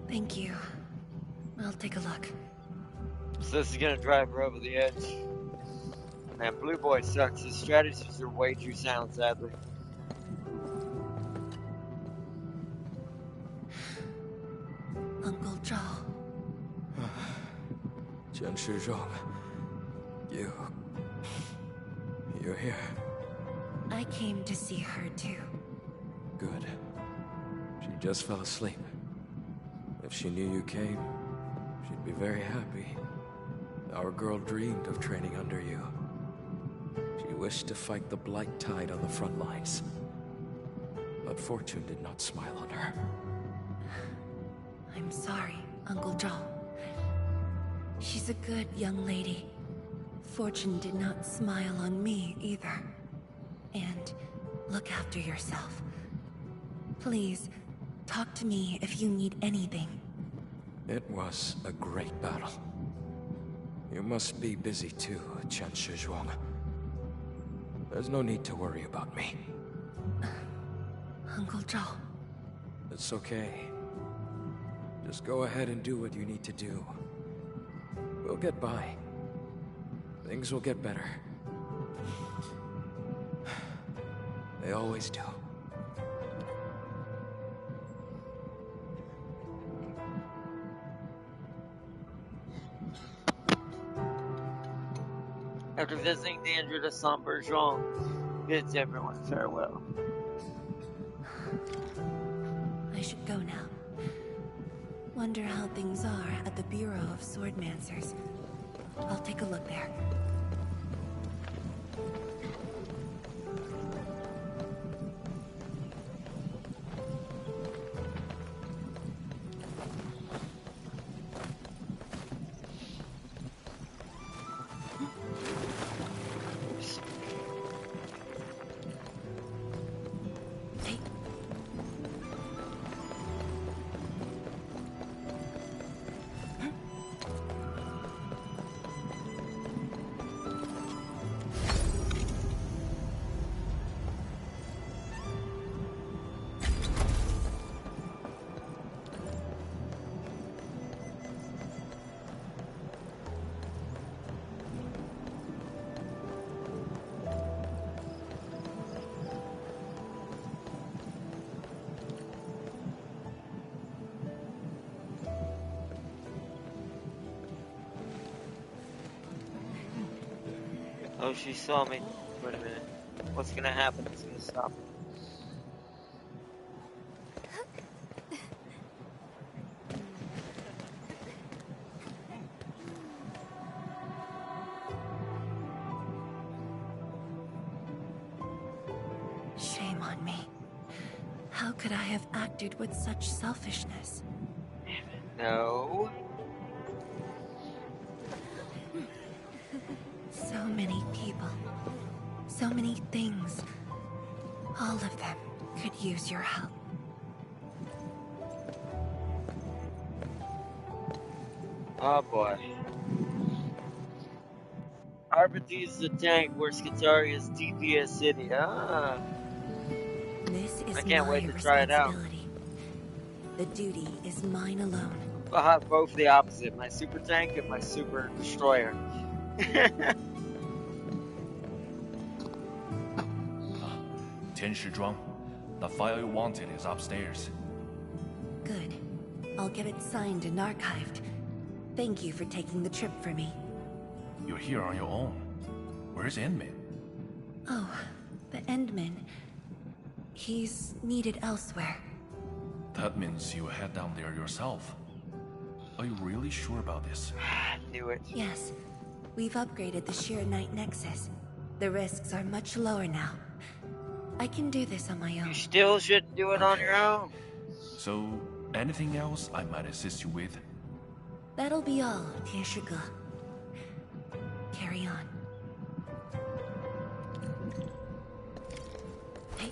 Thank you. I'll take a look. So this is gonna drive her over the edge. Man, Blue Boy sucks. His strategies are way too sound, sadly. Uncle Zhao. Jian Shizhong, you're here. I came to see her too. Good. She just fell asleep. If she knew you came, she'd be very happy. Our girl dreamed of training under you. She wished to fight the Blight Tide on the front lines. But fortune did not smile on her. I'm sorry, Uncle Zhao. She's a good young lady. Fortune did not smile on me either. And look after yourself. Please, talk to me if you need anything. It was a great battle. You must be busy too, Jian Shizhuang. There's no need to worry about me. Uncle Zhao, It's okay. Just go ahead and do what you need to do. We'll get by. Things will get better. They always do. After visiting the injured of Saint Bergeron, bids everyone farewell. I should go now. Wonder how things are at the Bureau of Swordmancers. I'll take a look there. Oh, she saw me. Wait a minute. What's gonna happen? It's gonna stop. Shame on me. How could I have acted with such selfishness? No. So many people. So many things. All of them could use your help. Oh boy. Arbity is the tank where Skitaria is DPS City. Ah. This is I can't my wait to try it out. responsibility. The duty is mine alone. Both the opposite. My super tank and my super destroyer. Tianshi the file you wanted is upstairs. Good. I'll get it signed and archived. Thank you for taking the trip for me. You're here on your own. Where's Endman? Oh, the Endman. He's needed elsewhere. That means you head down there yourself. Are you really sure about this? Knew it. Yes. We've upgraded the Sheer Knight Nexus. The risks are much lower now. I can do this on my own. You still shouldn't do it on your own. So, anything else I might assist you with? That'll be all, Tieshiga. Carry on. Hey.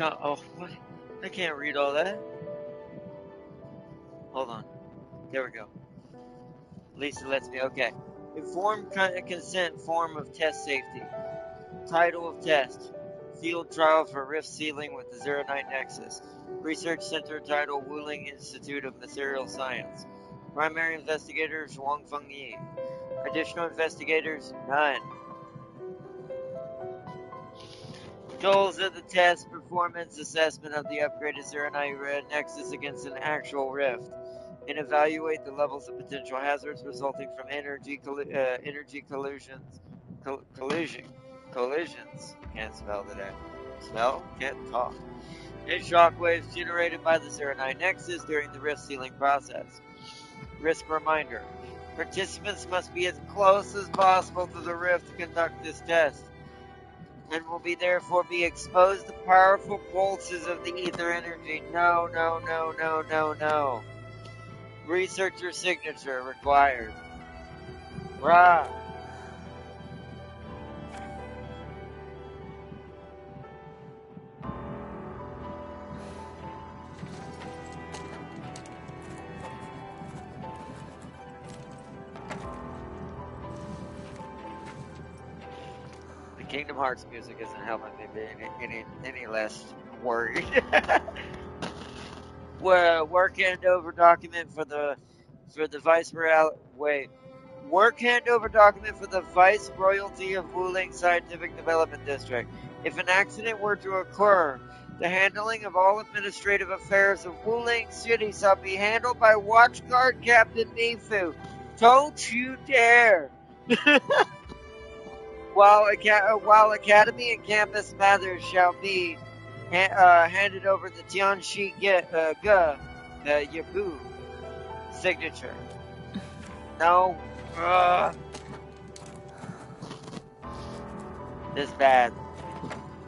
Oh, what? I can't read all that. Hold on. There we go. Lisa lets me. Okay. Informed consent form of test safety. Title of test. Field trial for rift sealing with the Zero Night Nexus. Research Center title Wuling Institute of Material Science. Primary investigators Wang Feng Yi. Additional investigators none. Goals of the test: performance assessment of the upgraded Zero Night Nexus against an actual rift, and evaluate the levels of potential hazards resulting from energy collisions. Can't spell today. Can't talk. And shockwaves generated by the Zero Night Nexus during the rift sealing process. Risk reminder: Participants must be as close as possible to the rift to conduct this test, and will therefore be exposed to powerful pulses of the ether energy. No, no, no, no, no, no. Researcher signature required. Rah. The Kingdom Hearts music isn't helping me be any less worried. Well, work handover document for the vice royal. Wait, work handover document for the vice royalty of Wuling Scientific Development District. If an accident were to occur, the handling of all administrative affairs of Wuling City shall be handled by Watchguard Captain Mifu. Don't you dare! While academy and campus matters shall be handed over to Tianxi Yabu signature. No. This is bad.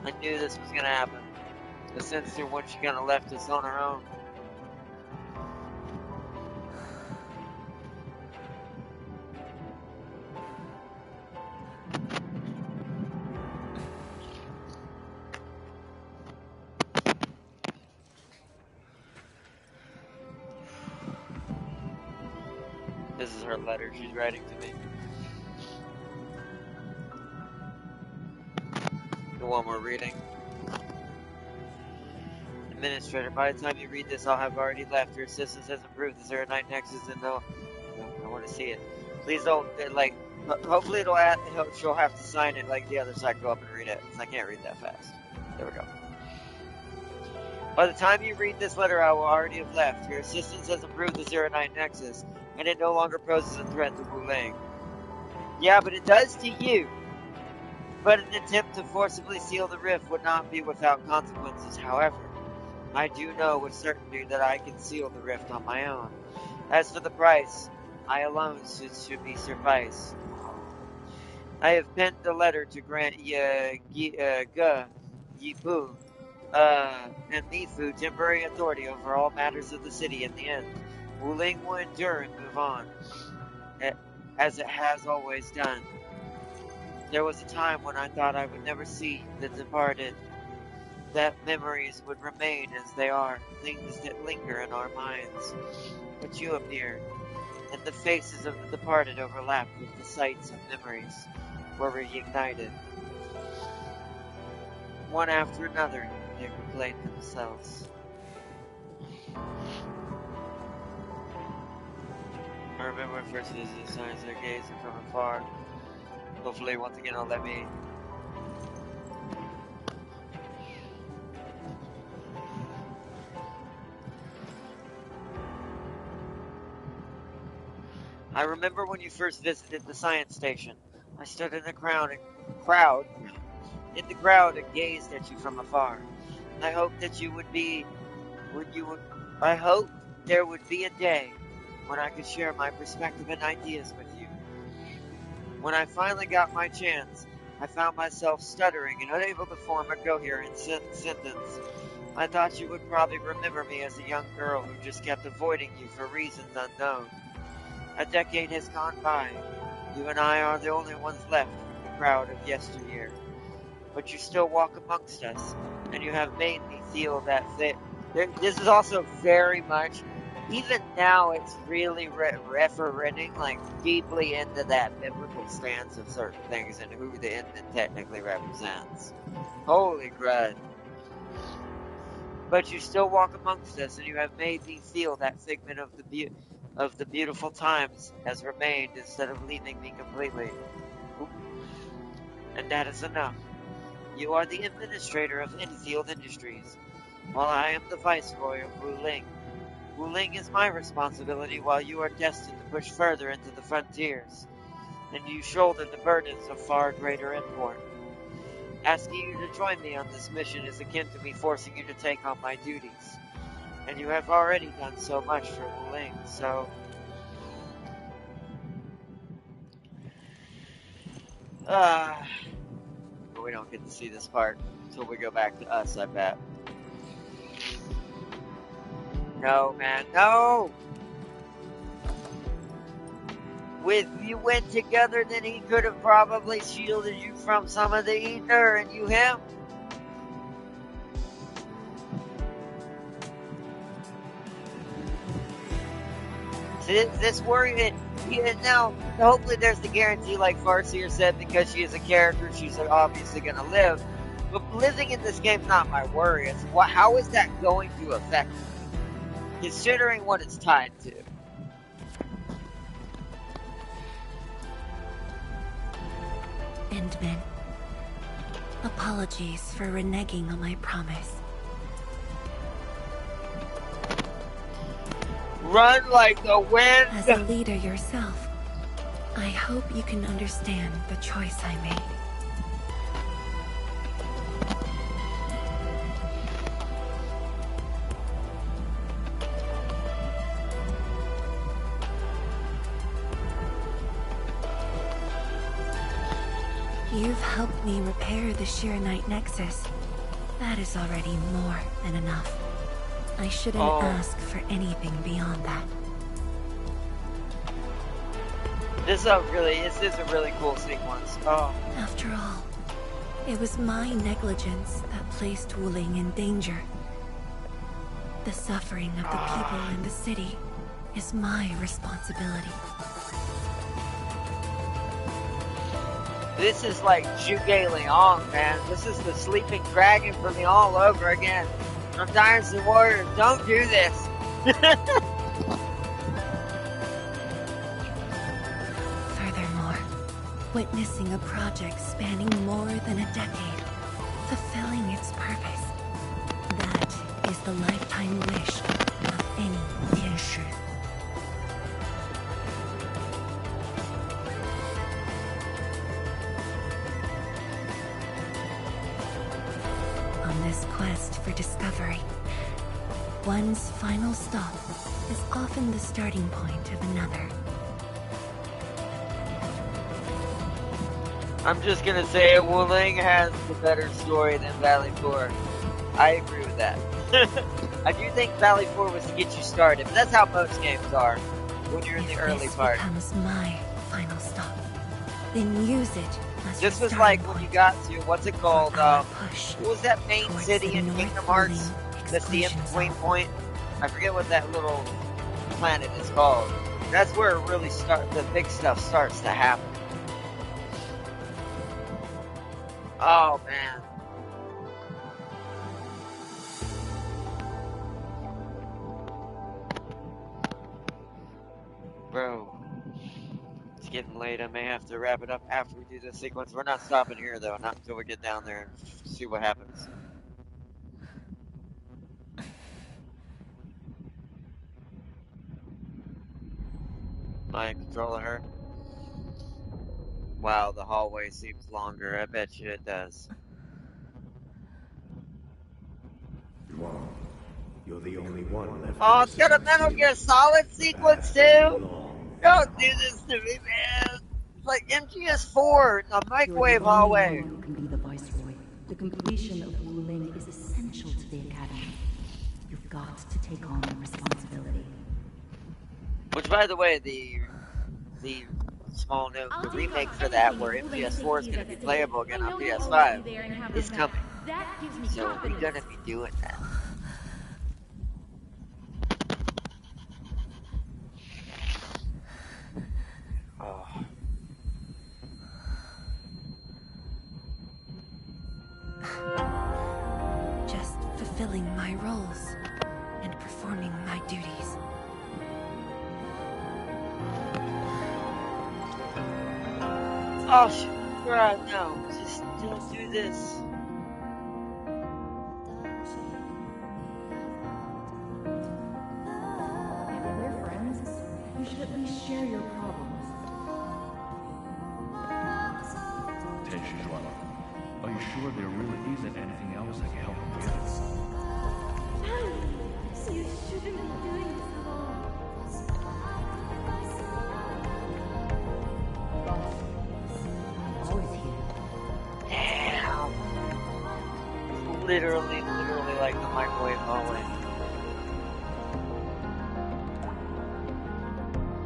I knew this was gonna happen. The censor, once she kind of left us on her own. This is her letter she's writing to me. The one we're reading. Administrator, by the time you read this, I'll have already left. Your assistance has improved. Is there a night nexus? And no, I want to see it. Please don't, like, hopefully she'll have to sign it like the other side. Go up and read it, because I can't read that fast. There we go. By the time you read this letter, I will already have left. Your assistance has improved the 09 Nexus, and it no longer poses a threat to Wuling. Yeah, but it does to you. But an attempt to forcibly seal the rift would not be without consequences. However, I do know with certainty that I can seal the rift on my own. As for the price, I alone should be suffice. I have penned a letter to grant Yipu and Mifu temporary authority over all matters of the city. In the end, Wuling will endure and move on, as it has always done. There was a time when I thought I would never see the departed, that memories would remain as they are, things that linger in our minds. But you appeared, and the faces of the departed overlapped with the sights of memories were reignited. One after another, they replayed themselves. I remember when first visited the signs of gazing from afar. Hopefully, once again, it'll let me. I remember when you first visited the science station. I stood in the crowd and gazed at you from afar. I hoped that I hoped there would be a day when I could share my perspective and ideas with you. When I finally got my chance, I found myself stuttering and unable to form a coherent sentence. I thought you would probably remember me as a young girl who just kept avoiding you for reasons unknown. A decade has gone by. You and I are the only ones left from the crowd of yesteryear. But you still walk amongst us, and you have made me feel that this is also very much, even now it's really referencing like deeply into that biblical stance of certain things and who the infant technically represents. Holy crud. But you still walk amongst us, and you have made me feel that figment of the beautiful times has remained instead of leaving me completely. And that is enough. You are the administrator of Endfield Industries, while I am the viceroy of Wuling. Wuling is my responsibility, while you are destined to push further into the frontiers, and you shoulder the burdens of far greater import. Asking you to join me on this mission is akin to me forcing you to take on my duties, and you have already done so much for Wuling, so But we don't get to see this part until we go back to us, I bet. No, man, no! If you went together, then he could have probably shielded you from some of the ether, and you him. See, this worry, now, hopefully there's the guarantee, like Farseer said, because she is a character, she's obviously going to live. But living in this game's not my worry. It's how is that going to affect me? Considering what it's tied to. Endman, apologies for reneging on my promise. Run like the wind! As a leader yourself, I hope you can understand the choice I made. You've helped me repair the Shiranite Nexus. That is already more than enough. I shouldn't ask for anything beyond that. This is a really cool sequence. After all, it was my negligence that placed Wuling in danger. The suffering of the people in the city is my responsibility. This is like Zhuge Liang, man. This is the sleeping dragon for me all over again. I'm Dynasty Warriors, don't do this. Furthermore, witnessing a project spanning more than a decade, fulfilling its purpose, that is the lifetime wish of any Tianshi. On this quest for discovery, one's final stop is often the starting point of another. I'm just gonna say Wuling has the better story than Valley 4. I agree with that. I do think Valley 4 was to get you started, but that's how most games are when you're in the early part. This becomes my final stop, then use it. This was like when you got to, what's it called, what was that main city in Kingdom Hearts? That's the in-between point? I forget what that little planet is called. That's where it really the big stuff starts to happen. Oh, man. Bro. It's getting late. I may have to wrap it up after we do this sequence. We're not stopping here, though. Not until we get down there and see what happens. My controller hurt. Wow, the hallway seems longer. I bet you it does. You're the only one left. Oh, it's got a Metal Gear Solid sequence, too? Don't do this to me, man. It's like MGS4 in the microwave hallway. You can be the Viceroy. The completion of Wuling is essential to the Academy. You've got to take on the responsibility. Which, by the way, the small note, the remake for that, where MGS4 is going to be playable again on PS5, is coming. So we're going to be doing that. Oh. Just fulfilling my roles and performing my duties. Oh, God, no. Just don't do this. If we're friends, you should at least share your problems. Tenshi Zhuang, are you sure there really isn't anything else I can help you with? You shouldn't be doing this alone. I'm always here. literally like the microwave hallway.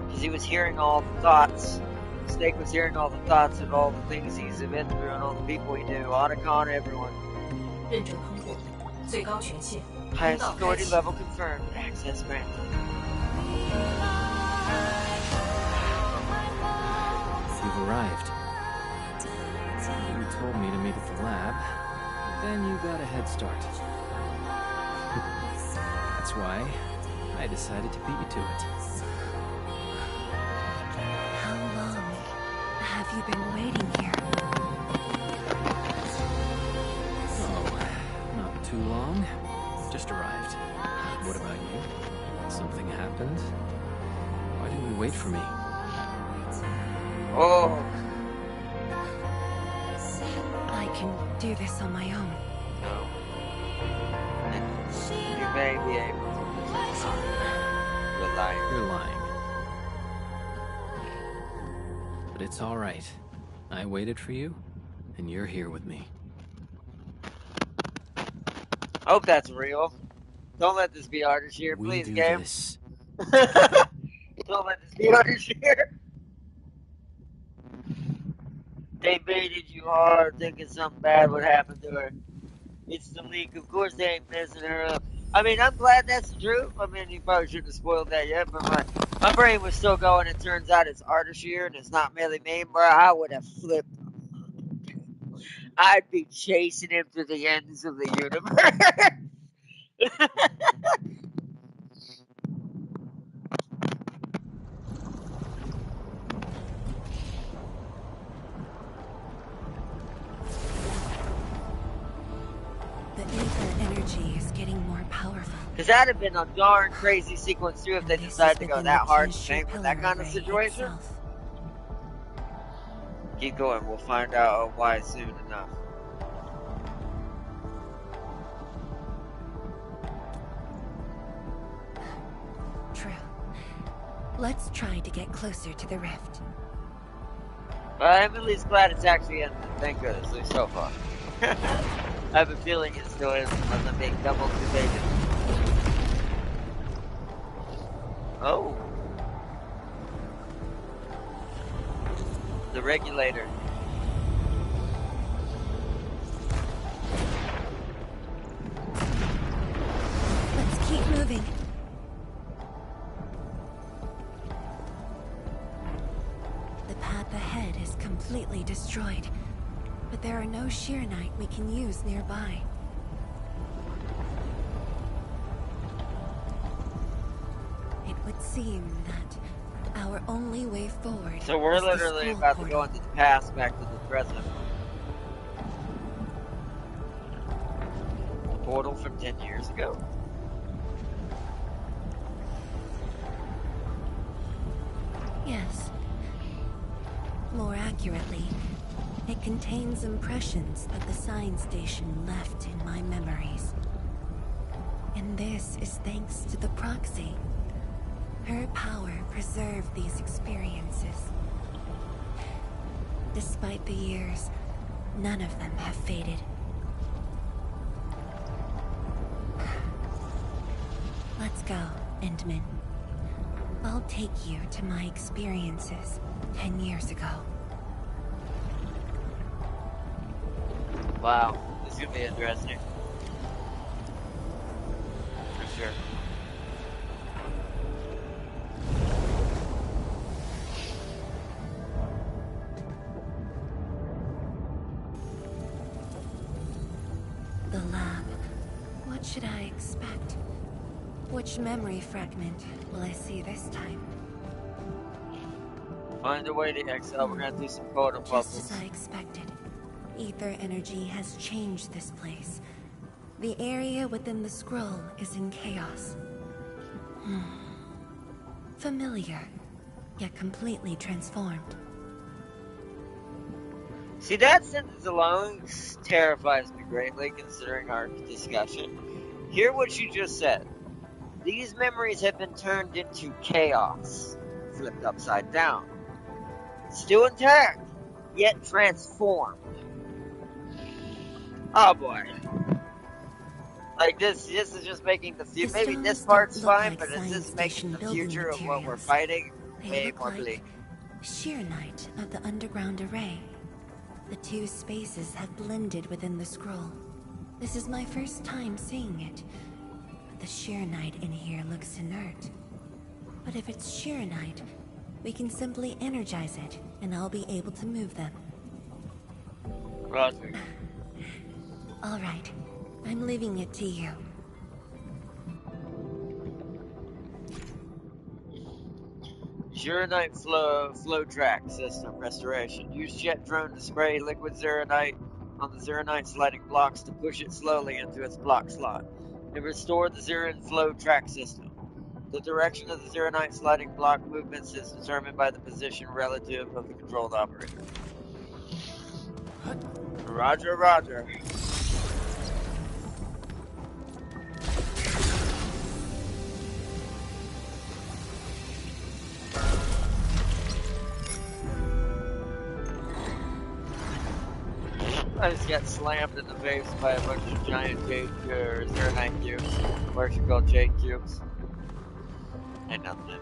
Because he was hearing all the thoughts. Snake was hearing all the thoughts of all the things he's been through and all the people he knew. Otacon, everyone. 认证通过，最高权限，通 Highest 道开 authority 启。 level confirmed. Access granted. You've arrived. You told me to meet at the lab, but then you got a head start. That's why I decided to beat you to it. How long have you been waiting here? Oh, not too long. Just arrived. What about you? Something happened? Why didn't you wait for me? Oh. I can do this on my own. No. You may be able to. You're lying. You're lying. But it's all right. I waited for you, and you're here with me. I hope that's real. Don't let this be artist here, please, do game. this. Don't let this be artist here. They baited you hard, thinking something bad would happen to her. It's the leak. Of course they ain't messing her up. I mean, I'm glad that's the truth. I mean, you probably shouldn't have spoiled that yet, but my brain was still going. It turns out it's artist here, and it's not Millie Main, bro. I would have flipped. I'd be chasing him to the ends of the universe. The ether energy is getting more powerful. Because that'd have been a darn crazy sequence too if they decided to go that hard to tank with that kind of situation. Itself. Keep going, we'll find out why soon enough. True. Let's try to get closer to the rift. But I'm at least glad it's actually ended. Thank goodness, at least so far. I have a feeling it still is unless I'm being double debated. Oh. The regulator. Let's keep moving. The path ahead is completely destroyed, but there are no Sheernite we can use nearby. It would seem that our only way forward. So we're is the literally scroll about to portal. go into the past back to the present. The portal from 10 years ago. Yes. More accurately, it contains impressions that the science station left in my memories. And this is thanks to the proxy. Her power preserved these experiences. Despite the years, none of them have faded. Let's go, Endman. I'll take you to my experiences 10 years ago. Wow, this is gonna be interesting. For sure. The lab. What should I expect? Which memory fragment will I see this time? Find a way to exile. We're gonna do some photo Just puzzles. as I expected. Ether energy has changed this place. The area within the scroll is in chaos. Familiar, yet completely transformed. See, that sentence alone terrifies me greatly, considering our discussion. Hear what you just said. These memories have been turned into chaos, flipped upside down. Still intact, yet transformed. Oh boy. Like this is just making the future. The Maybe this stones part's don't look fine, like but it's science just making station the building future of what we're materials. fighting They way look more like bleak. sheernite of the underground array. The two spaces have blended within the scroll. This is my first time seeing it. The sheernite in here looks inert. But if it's sheernite, we can simply energize it, and I'll be able to move them. Roger. All right, I'm leaving it to you. Zeronite flow track system restoration. Use jet drone to spray liquid zeronite on the zeronite sliding blocks to push it slowly into its block slot. And restore the zeron flow track system. The direction of the zeronite sliding block movements is determined by the position relative of the controlled operator. Roger, roger. I just got slammed in the face by a bunch of giant jade zeronite cubes. What are you called, jade cubes? Ain't nothing.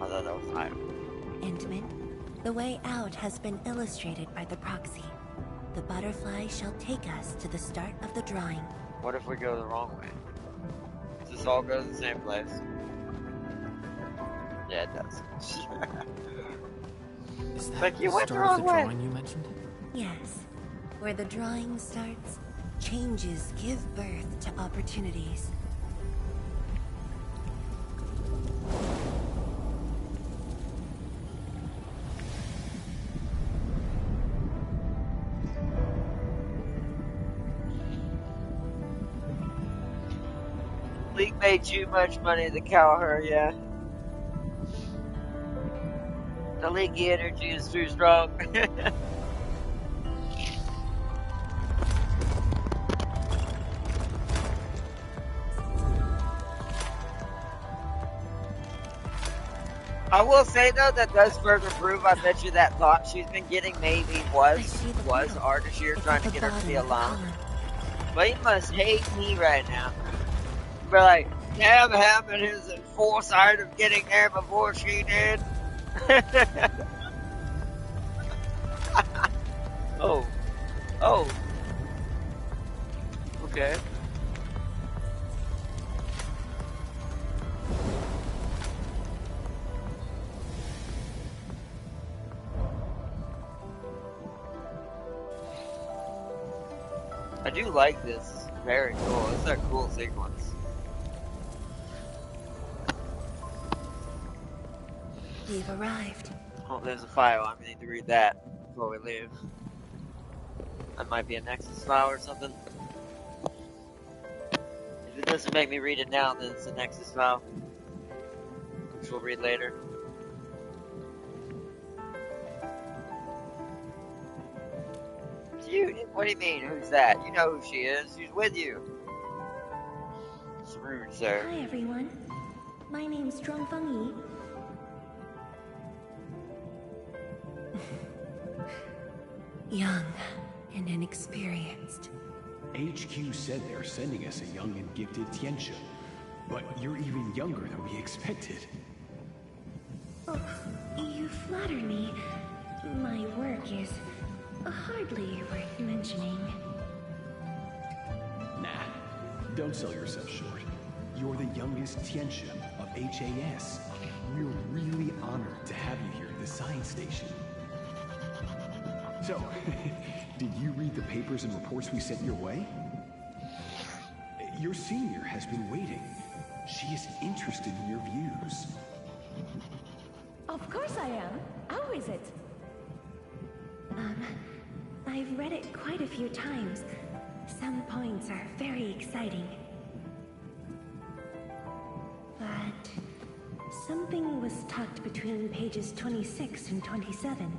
I thought that was fine. Endman, the way out has been illustrated by the proxy. The butterfly shall take us to the start of the drawing. What if we go the wrong way? Does this all go to the same place? Yeah, it does. Is that But you the went the start wrong of the way. drawing you mentioned? Yes. Where the drawing starts, changes give birth to opportunities. League made too much money to cow her, yeah. The League energy is too strong. I will say though, that does further prove, I bet you that thought she's been getting maybe was Ardashir trying to get her to be alone. But he must hate me right now. Be like, damn him and his foresight of getting there before she did. Oh. Oh. Okay. I do like this. Very cool. It's a cool sequence. We've arrived. Oh, there's a file. I'm gonna need to read that before we leave. That might be a Nexus file or something. If it doesn't make me read it now, then it's a Nexus file, which we'll read later. What do you mean? Who's that? You know who she is. She's with you. It's rude, sir. Hi, everyone. My name's Zhuangfeng Yi. Young and inexperienced. HQ said they're sending us a young and gifted Tianxia, but you're even younger than we expected. Oh, you flatter me. My work is hardly worth mentioning. Nah, don't sell yourself short. You're the youngest Tianxia of HAS. We're really honored to have you here at the science station. So, did you read the papers and reports we sent your way? Your senior has been waiting. She is interested in your views. Of course I am. How is it? I've read it quite a few times. Some points are very exciting. But something was tucked between pages 26 and 27.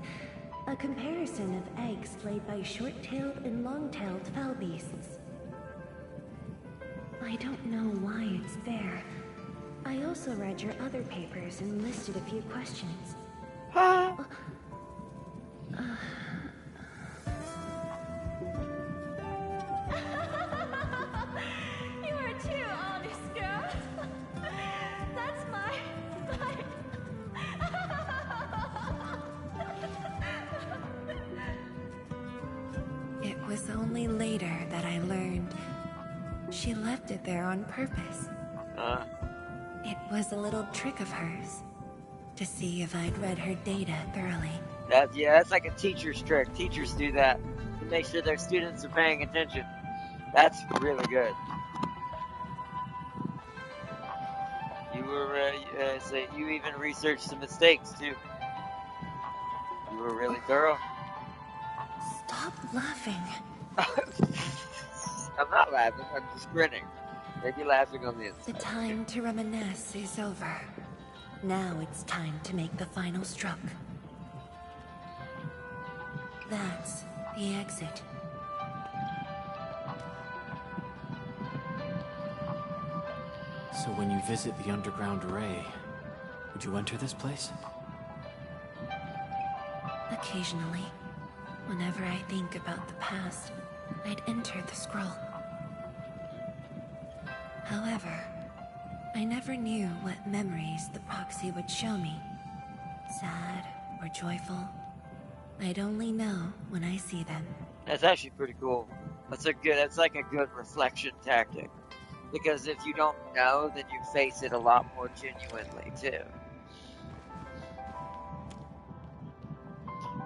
A comparison of eggs laid by short-tailed and long-tailed fowl beasts. I don't know why it's there. I also read your other papers and listed a few questions. You left it there on purpose. It was a little trick of hers, to see if I'd read her data thoroughly. That's like a teacher's trick. Teachers do that to make sure their students are paying attention. That's really good. You were, so you even researched the mistakes too. You were really thorough. Stop laughing. I'm not laughing, I'm just grinning. Maybe laughing on the inside. The time to reminisce is over. Now it's time to make the final stroke. That's the exit. So when you visit the underground array, would you enter this place? Occasionally, whenever I think about the past, I'd enter the scroll. However, I never knew what memories the proxy would show me. Sad or joyful. I'd only know when I see them. That's actually pretty cool. That's like a good reflection tactic. Because if you don't know, then you face it a lot more genuinely, too.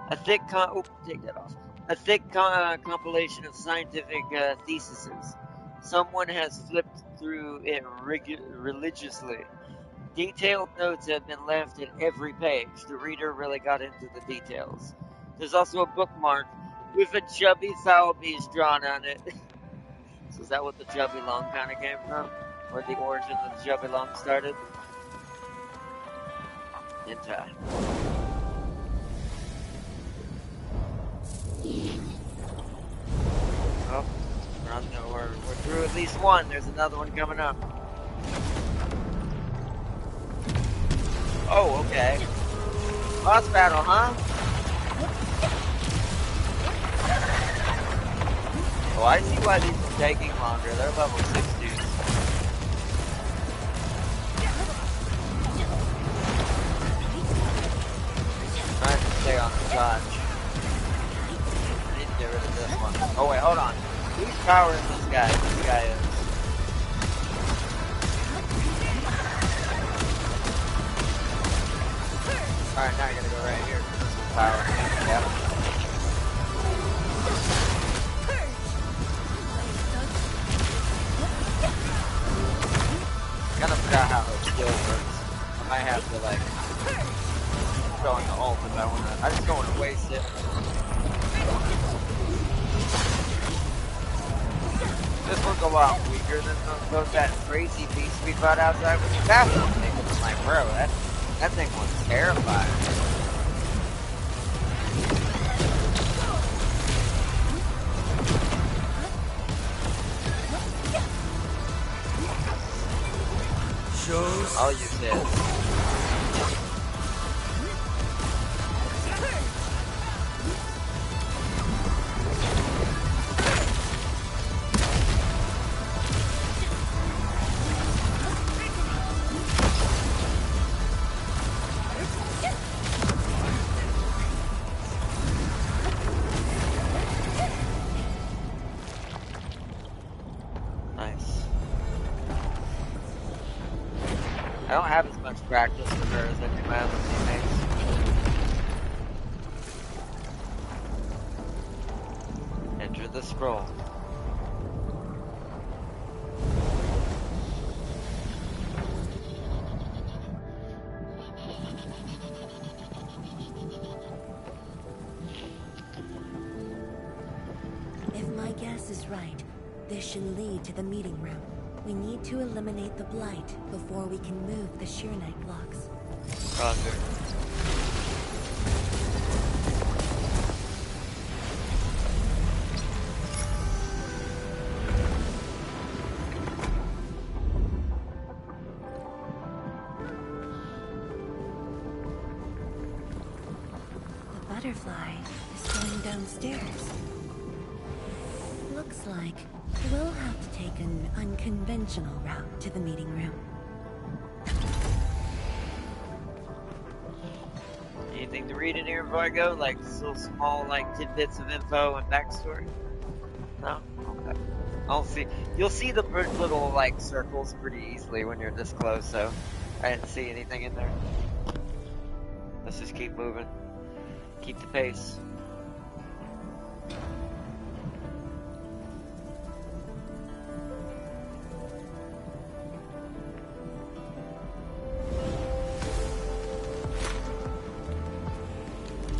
A thick compilation of scientific theses. Someone has flipped through it religiously. Detailed notes have been left at every page. The reader really got into the details. There's also a bookmark with a chubby foul beast drawn on it. So is that what the chubby long kind of came from? Or the origin of the chubby long started? In time. Oh, we're through at least one. There's another one coming up. Oh, okay. Boss battle, huh? Oh, I see why these are taking longer. They're level 6 dudes. Trying to stay on the dodge. I need to get rid of this one. Oh wait, hold on. Who's powering this guy? This guy is. Alright, now I gotta go right here. This is powering him. Yep. I gotta figure out how the skill works. I might have to like go into ult if I wanna. I just don't wanna waste it. This one's a lot weaker than that crazy beast we fought outside with the bathroom thing. I'm like, bro, that thing was terrifying. I'll use this. I don't have as much practice with her as I do my other teammates. Enter the scroll. If my guess is right, this should lead to the meeting room. We need to eliminate the blight before we can move the sheer night blocks. Roger. The butterfly is going downstairs. Looks like we'll have to take an unconventional route to the meeting room. Anything to read in here before I go? Like little small like tidbits of info and backstory? No? Okay. You'll see the little like circles pretty easily when you're this close. So I didn't see anything in there. Let's just keep moving. Keep the pace.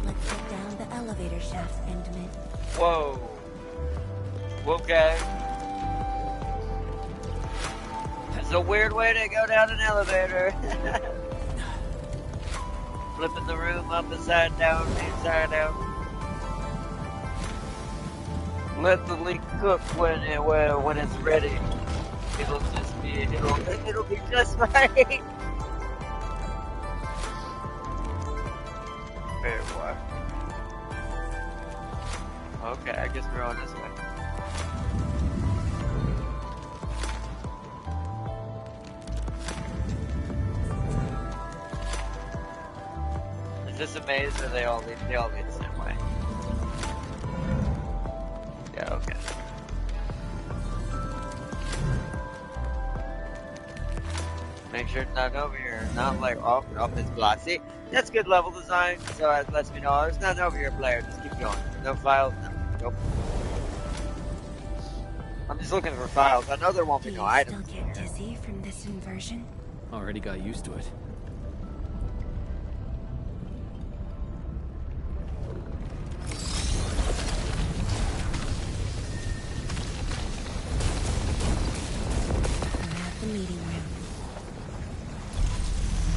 Let's get down the elevator shaft, Endman. Whoa. Okay. It's a weird way to go down an elevator. Flipping the room up inside down, inside out. Let the leak cook when it's ready. It'll be just right. Very what? Okay, I guess we're on this way. Is this a maze or they all lead the same way? Yeah, okay. Make sure it's not over here. Not like off this block. See, that's good level design, so it lets me know there's nothing over here, player. Just keep going. No files, nope. I'm just looking for files. I know there won't be no items. Still get dizzy from this inversion? Already got used to it. We're at the meeting room.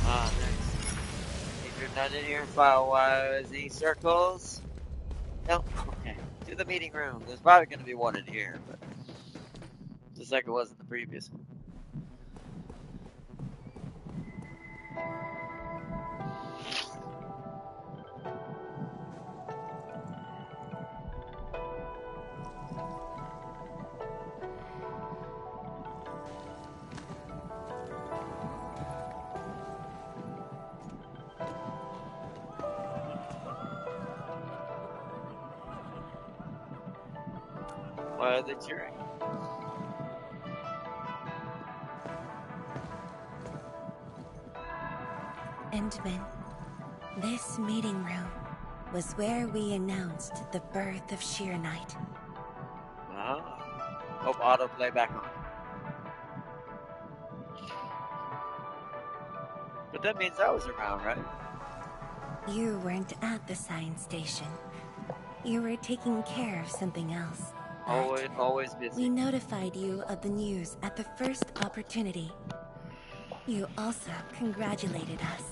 Ah, nice. If you're not in here file-wise, any circles? Nope. Okay. To the meeting room. There's probably going to be one in here, but just like it was in the previous one. Why are they cheering? Endman, this meeting room was where we announced the birth of Sheer Knight. Ah. Hope autoplay back on. But that means I was around, right? You weren't at the science station. You were taking care of something else. Always busy. We notified you of the news at the first opportunity. You also congratulated us.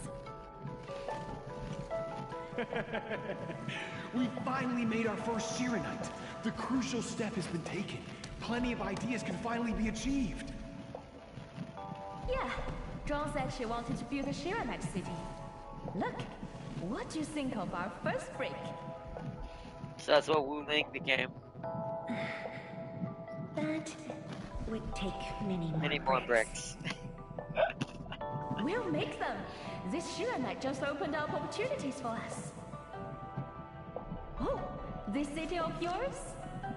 We finally made our first Shiranite. The crucial step has been taken. Plenty of ideas can finally be achieved. Yeah, John said she wanted to build a Shiranite city. Look, what do you think of our first break? So that's what Wu Ling became. That would take many more bricks. We'll make them. This Shiranite just opened up opportunities for us. Oh, this city of yours?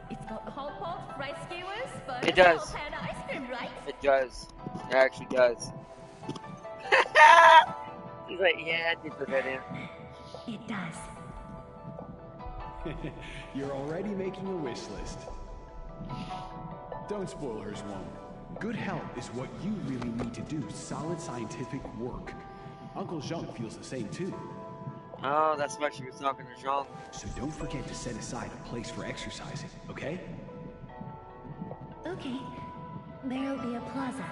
It's got hot pot, fried skewers, but it does. Hot and ice cream, right? It does. It actually does. He's like, yeah, I did put that in. It does. You're already making a wish list. Don't spoil her, Swan. Good health is what you really need to do solid scientific work. Uncle Jean feels the same too. Oh, that's why she was talking to Jean. So don't forget to set aside a place for exercising, okay? Okay. There'll be a plaza.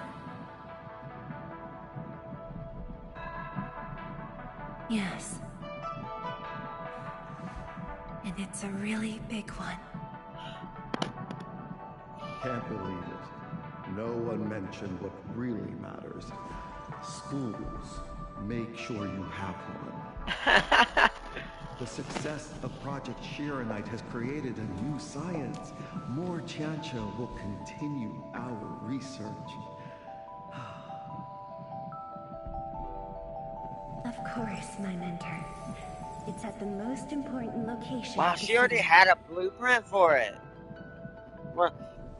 Yes. And it's a really big one. Can't believe it. No one mentioned what really matters. Schools. Make sure you have one. The success of Project Shiranite has created a new science. More Tiancha will continue our research. Of course, my mentor. It's at the most important location. Wow, she already had a blueprint for it.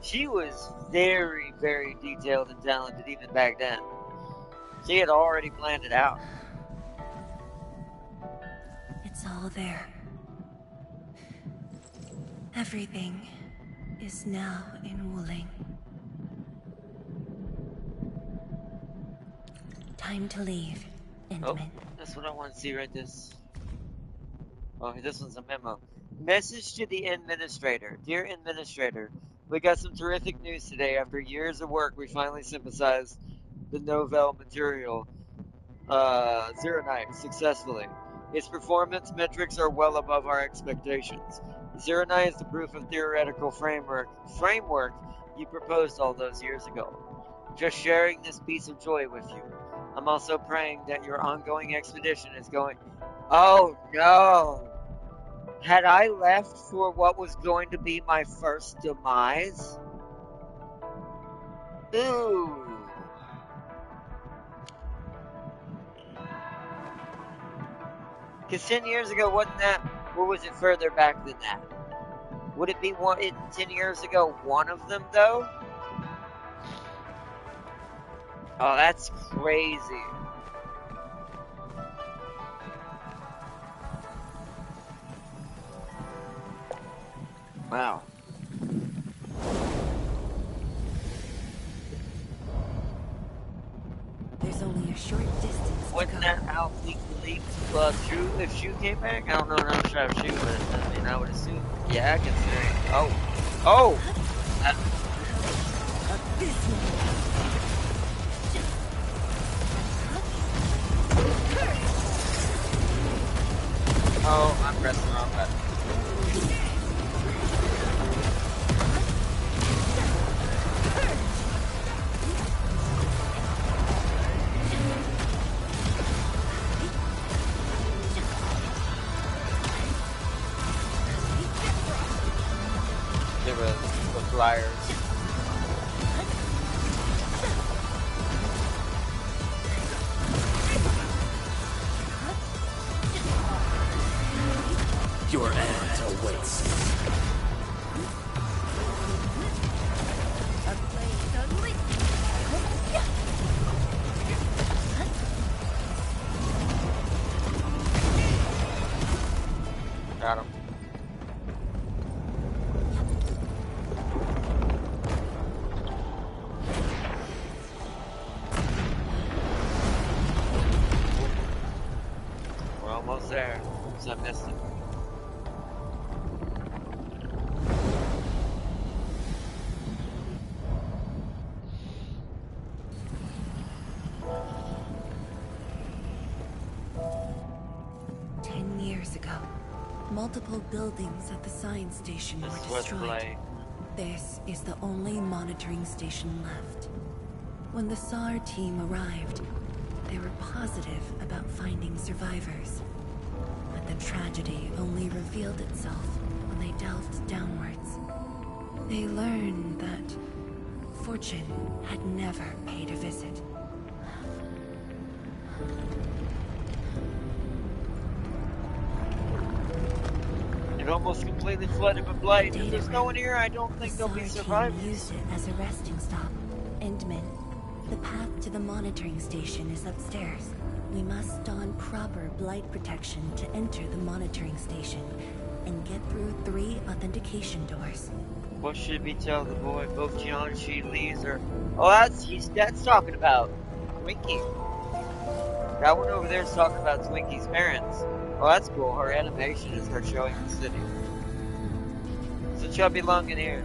She was very, very detailed and talented even back then. She had already planned it out. It's all there. Everything is now in Wuling. Time to leave, Endman. Oh, that's what I want to see right this. Oh, this one's a memo. Message to the administrator. Dear administrator, we got some terrific news today. After years of work, we finally synthesized the novel material, Zero Night, successfully. Its performance metrics are well above our expectations. Zero Night is the proof of theoretical framework you proposed all those years ago. Just sharing this piece of joy with you. I'm also praying that your ongoing expedition is going... Oh no! Had I left for what was going to be my first demise? Ooh. Because 10 years ago, wasn't that... Or was it further back than that? Would it be 10 years ago one of them, though? Oh, that's crazy. Wow. There's only a short distance to Wouldn't go. that outfleet Shu if Shu came back? I don't know how to have Shu, but I mean, I would assume. Yeah, considering. Oh. Oh! Oh, I'm pressing the wrong button. There was the flyers. Your end awaits. Got him. We're almost there. Oops, I missed it. Multiple buildings at the science station were This was destroyed. like... This is the only monitoring station left. When the SAR team arrived, they were positive about finding survivors. But the tragedy only revealed itself when they delved downwards. They learned that fortune had never paid a visit. It almost completely flooded with blight. If there's no one here, I don't think there'll be survivors. Used it as a resting stop. Endman, the path to the monitoring station is upstairs. We must don proper blight protection to enter the monitoring station and get through 3 authentication doors. What should we tell the boy? Both Jianxi Lee's are... Oh, that's talking about Twinkie. That one over there is talking about Twinkie's parents. Oh, that's cool. Her animation is her showing the city. It's a chubby lung in here.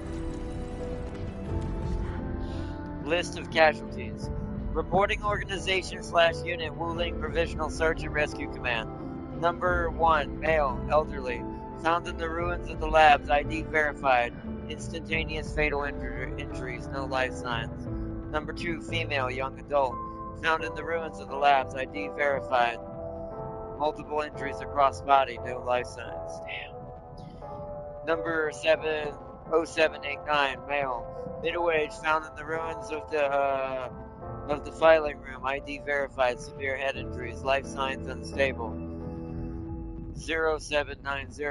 List of casualties. Reporting organization / unit Wuling Provisional Search and Rescue Command. Number 1, male, elderly. Found in the ruins of the labs, ID verified. Instantaneous fatal injuries, no life signs. Number 2, female, young adult. Found in the ruins of the labs, ID verified. Multiple injuries across body, no life signs. Damn. Number 7, 0789, male. Middle age, found in the ruins of the filing room. ID verified, severe head injuries, life signs unstable. 0790,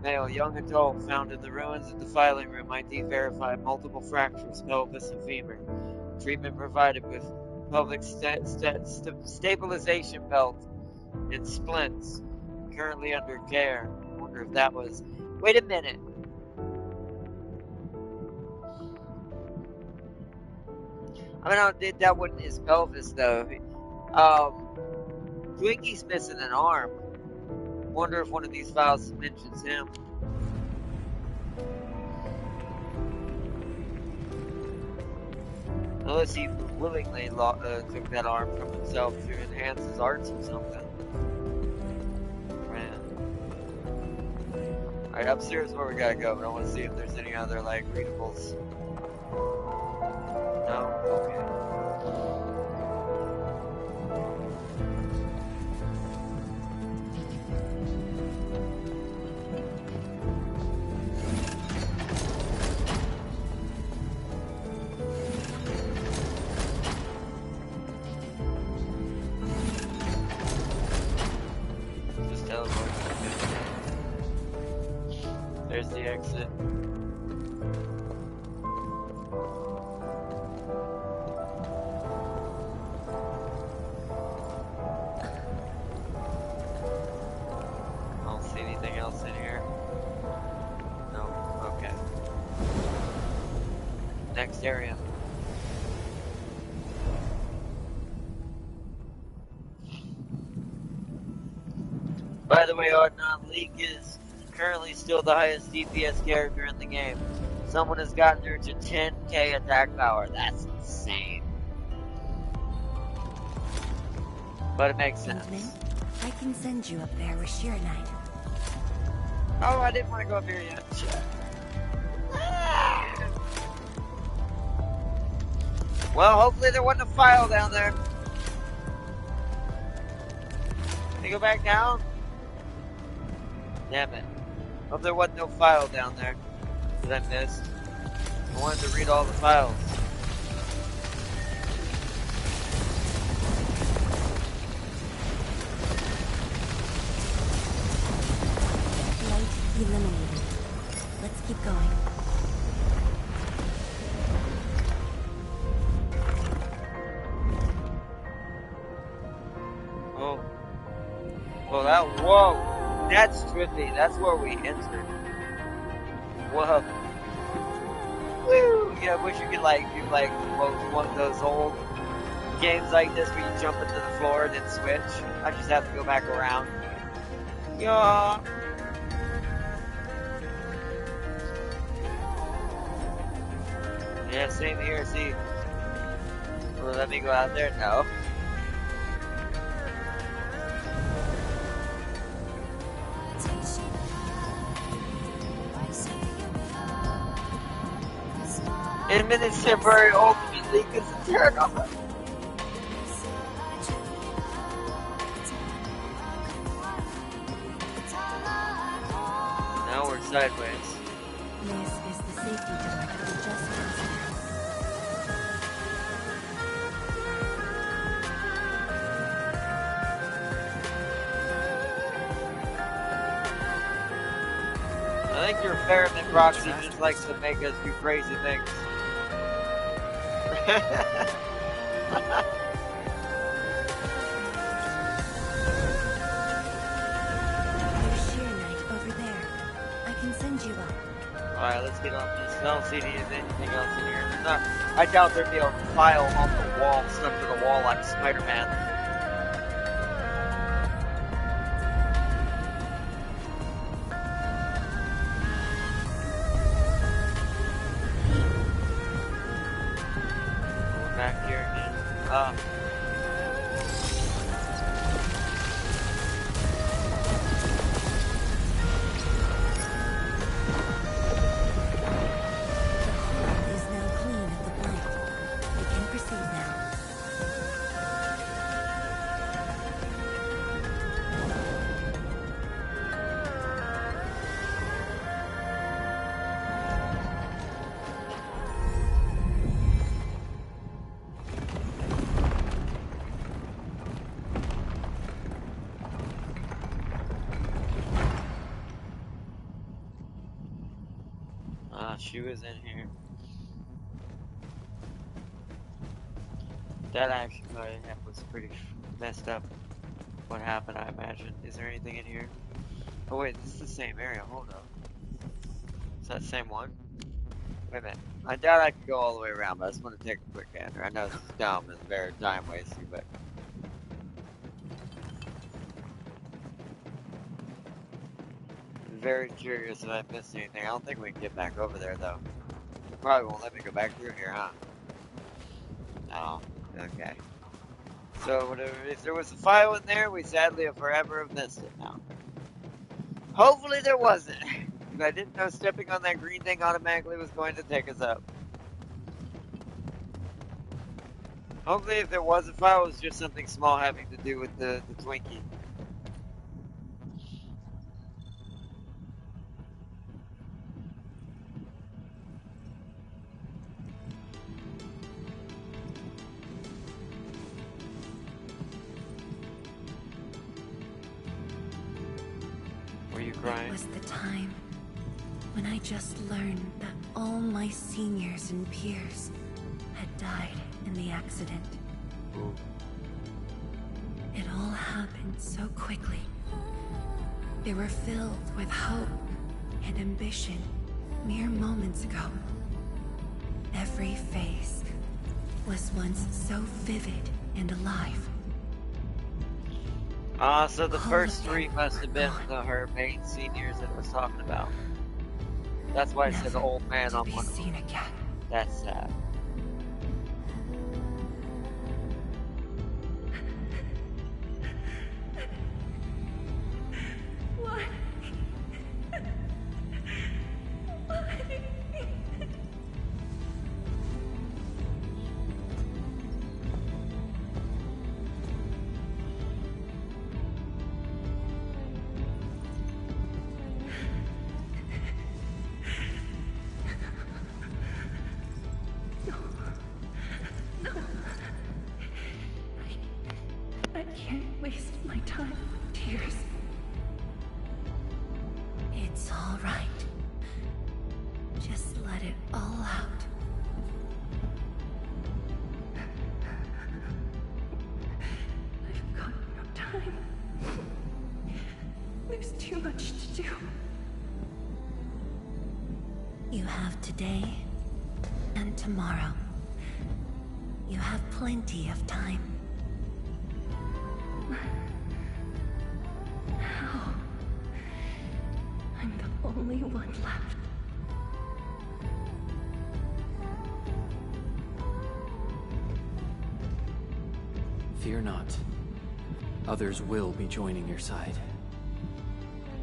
Male, young adult, found in the ruins of the filing room. ID verified multiple fractures, pelvis and femur. Treatment provided with pelvic stabilization belt and splints. Currently under care. I wonder if that was... Wait a minute. I mean, that wasn't his pelvis, though. Twinkie's missing an arm. Wonder if one of these files mentions him. Unless he willingly took that arm from himself to enhance his arts or something. Man. Alright, upstairs is where we gotta go, but I want to see if there's any other, like, readables. No? Okay. There's the exit. I don't see anything else in here. No, okay. Next area. By the way, Arknight Leak is currently still the highest DPS character in the game. Someone has gotten her to 10k attack power. That's insane. But it makes sense. Evening. I can send you up there with Sheer Knight. Oh, I didn't want to go up here yet. Shit. Well, hopefully there wasn't a file down there. Can you go back down? Damn it. Hope there wasn't no file down there that I missed. I wanted to read all the files. Light eliminated. Let's keep going. Oh. Well, whoa. That's trippy. That's where we entered. Whoa. Woo! Yeah, I wish you could do one of those old games like this where you jump into the floor and then switch. I just have to go back around. Yeah. Yeah, same here. See. Will let me go out there? No. In minutes, temporary ultimate leak is a turn off. Now we're sideways. This is the safety door that we just passed. I think your Ferriman proxy just likes to make us do crazy things. There's Sheer Knight over there. I can send you up. Alright, let's get on this. I don't see anything else in here. I doubt there'd be a file on the wall, stuck to the wall like Spider-Man. Back here again. Is now clean of the blight. We can proceed now. she was in here. That action was pretty messed up. What happened, I imagine. Is there anything in here? Oh wait, this is the same area. Hold up. Is that the same one? Wait a minute. I doubt I could go all the way around, but I just want to take a quick gander. I know this is dumb and very time wasting, but I'm very curious if I missed anything. I don't think we can get back over there though. Probably won't let me go back through here, huh? Oh, okay. So if there was a file in there, we sadly have forever have missed it now. Hopefully there wasn't. I didn't know stepping on that green thing automatically was going to take us up. Hopefully if there was a file, it was just something small having to do with the Twinkie. Were you crying? It was the time when I just learned that all my seniors and peers had died in the accident. Ooh. It all happened so quickly. They were filled with hope and ambition mere moments ago. Every face was once so vivid and alive. So the first three must have been her main seniors that I was talking about. That's why I said the old man on one of them. That's sad. Why? I can't waste my time with tears. It's all right. Just let it all out. I've got no time. There's too much to do. You have today and tomorrow. You have plenty of time. How? I'm the only one left. Fear not. Others will be joining your side.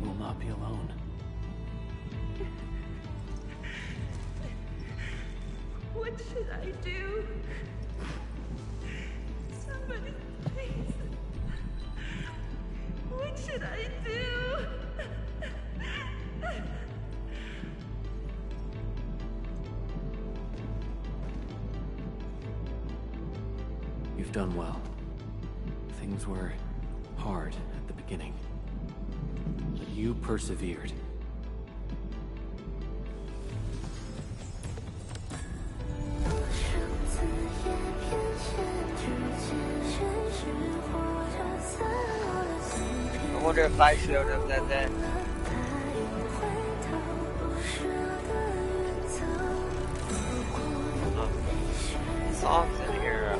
You will not be alone. What should I do? Somebody, please. What should I do? You've done well. Things were hard at the beginning, but you persevered. I wonder if I showed up that day. Songs in here.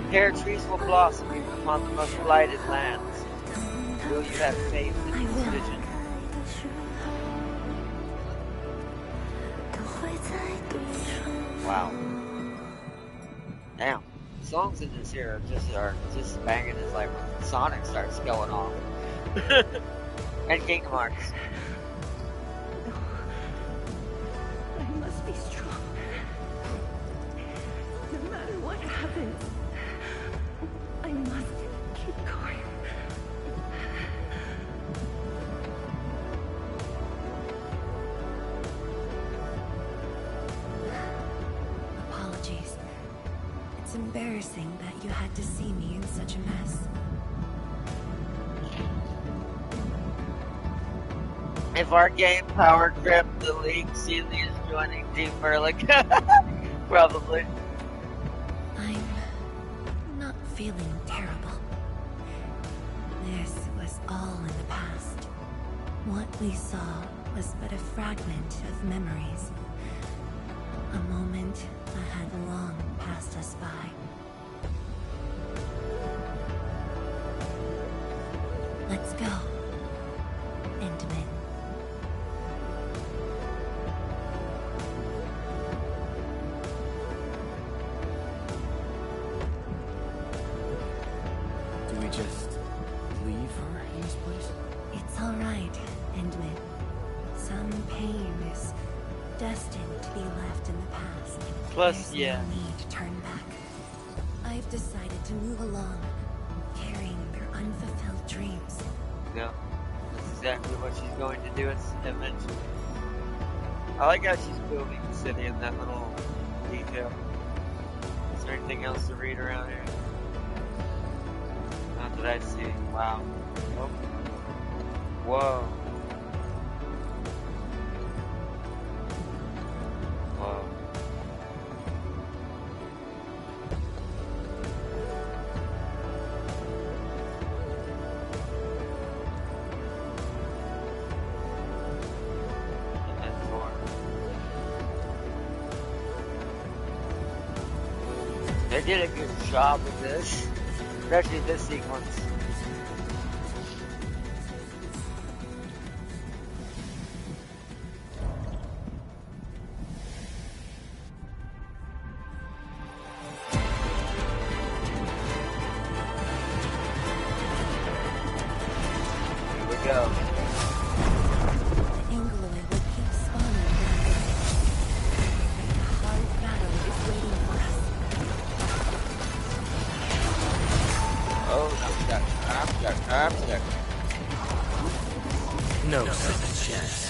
Pear trees will blossom upon the most blighted lands. Will you have faith in this vision? Wow. Damn. Songs in this here are just banging as like when Sonic starts going off. And Kingdom Hearts. I must be strong. No matter what happens, I must keep going. Apologies. It's embarrassing that you had to see me in such a mess. If our game power grip the leaks in these go any deeper, like, probably. I'm not feeling terrible. This was all in the past. What we saw was but a fragment of memories. A moment that had long passed us by. Let's go, Endman. Do we just leave her in this place? It's all right, Endman. Some pain is destined to be left in the past. Plus, There's yeah. no need to turn back. I've decided to move along, carrying their unfulfilled dreams. Yeah, that's exactly what she's going to do eventually. I like how she's building the city in that little detail. Is there anything else to read around here? Not that I see. Wow. Oh. Whoa. Whoa. They did a good job with this, especially this sequence. Here we go. The Ingloid will keep spawning around us. A hard battle is waiting for us. Oh, I'm stuck. No such chance.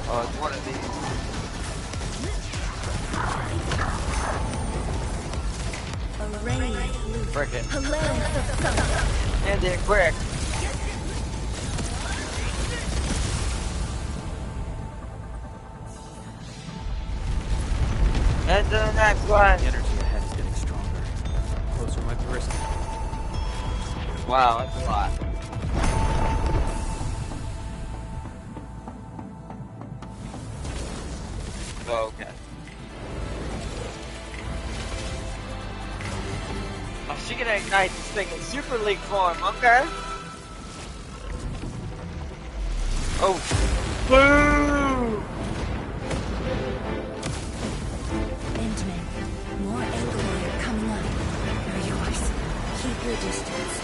Oh, it's one of these. A rain of loot. Frick it. A lance of thunder. End it quick. And to the next one. The energy ahead is getting stronger. Closer might be risky. Wow, that's a lot. Oh, okay. Oh, she can ignite this thing in Super League form, okay. Oh. Boo! Endman, more Angloid are coming up. They're yours. Keep your distance.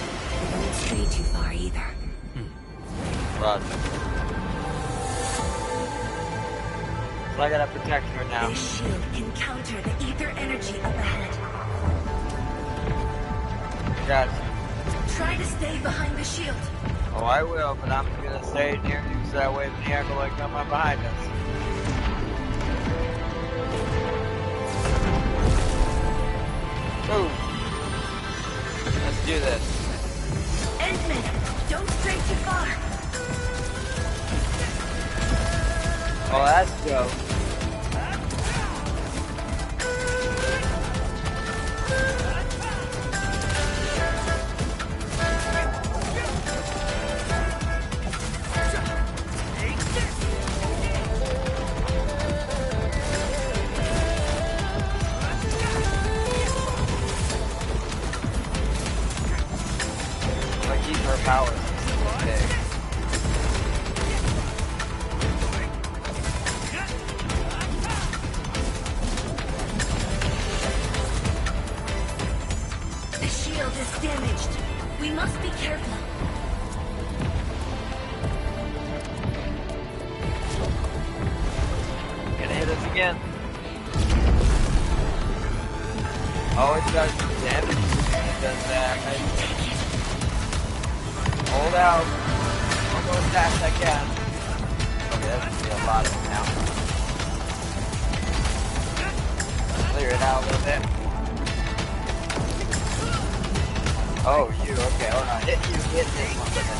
Don't stray too far either. Roger. So I gotta protect her now. This shield can counter the ether energy up ahead. Gotcha. Try to stay behind the shield. Oh, I will, but I'm gonna stay near you so that way when the Acolyte come up behind us. Ooh. Let's do this. Endman, don't stray too far. Oh, that's dope. I keep her powers. Okay. The shield is damaged. We must be careful. Gonna hit us again. Oh, it does damage. It does that. Hold out. I'll go as fast as I can. Okay, that's gonna be a lot of them now. Clear it out a little bit. Oh, you, okay, hold on. Hit you, hit this one.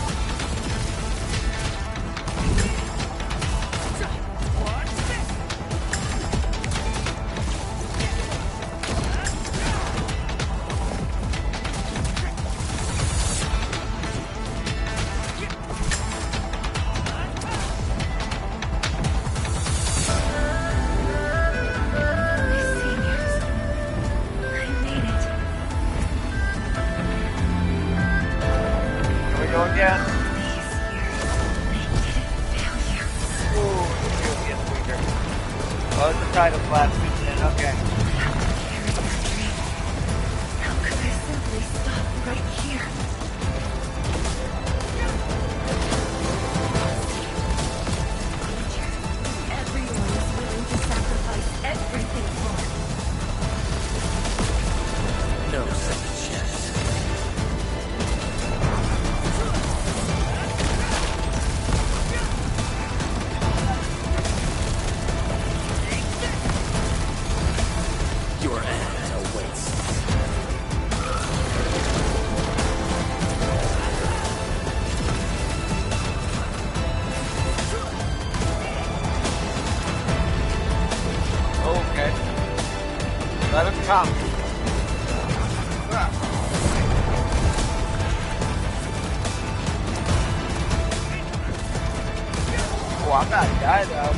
Oh, I'm about to die though.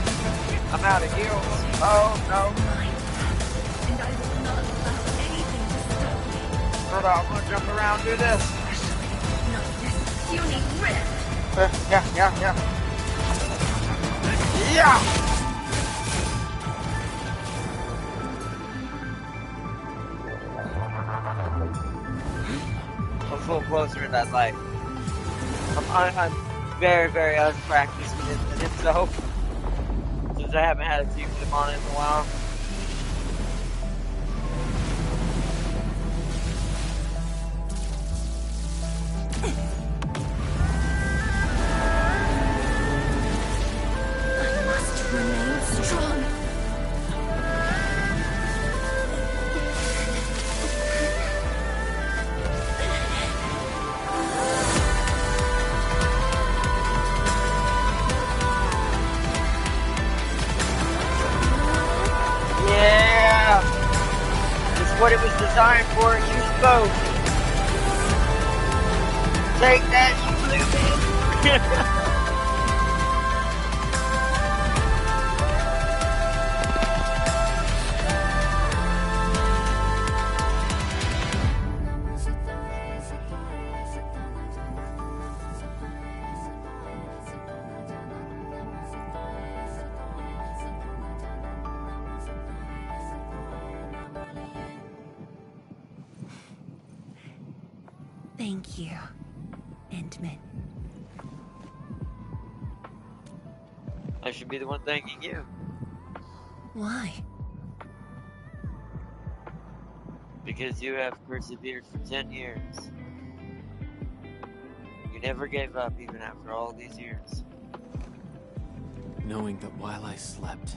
I'm out of heals. Oh no. And I will not allow anything to stop me. Hold on, I'm gonna jump around and do this. Not this puny rift. Yeah. I'm full closer to that light. I'm very, very unpracticed in it, so since I haven't had a team with him on it in a while. I must remain strong. What it was designed for, use both. Take that, you blue man. Thank you, Endman. I should be the one thanking you. Why? Because you have persevered for 10 years. You never gave up even after all these years. Knowing that while I slept,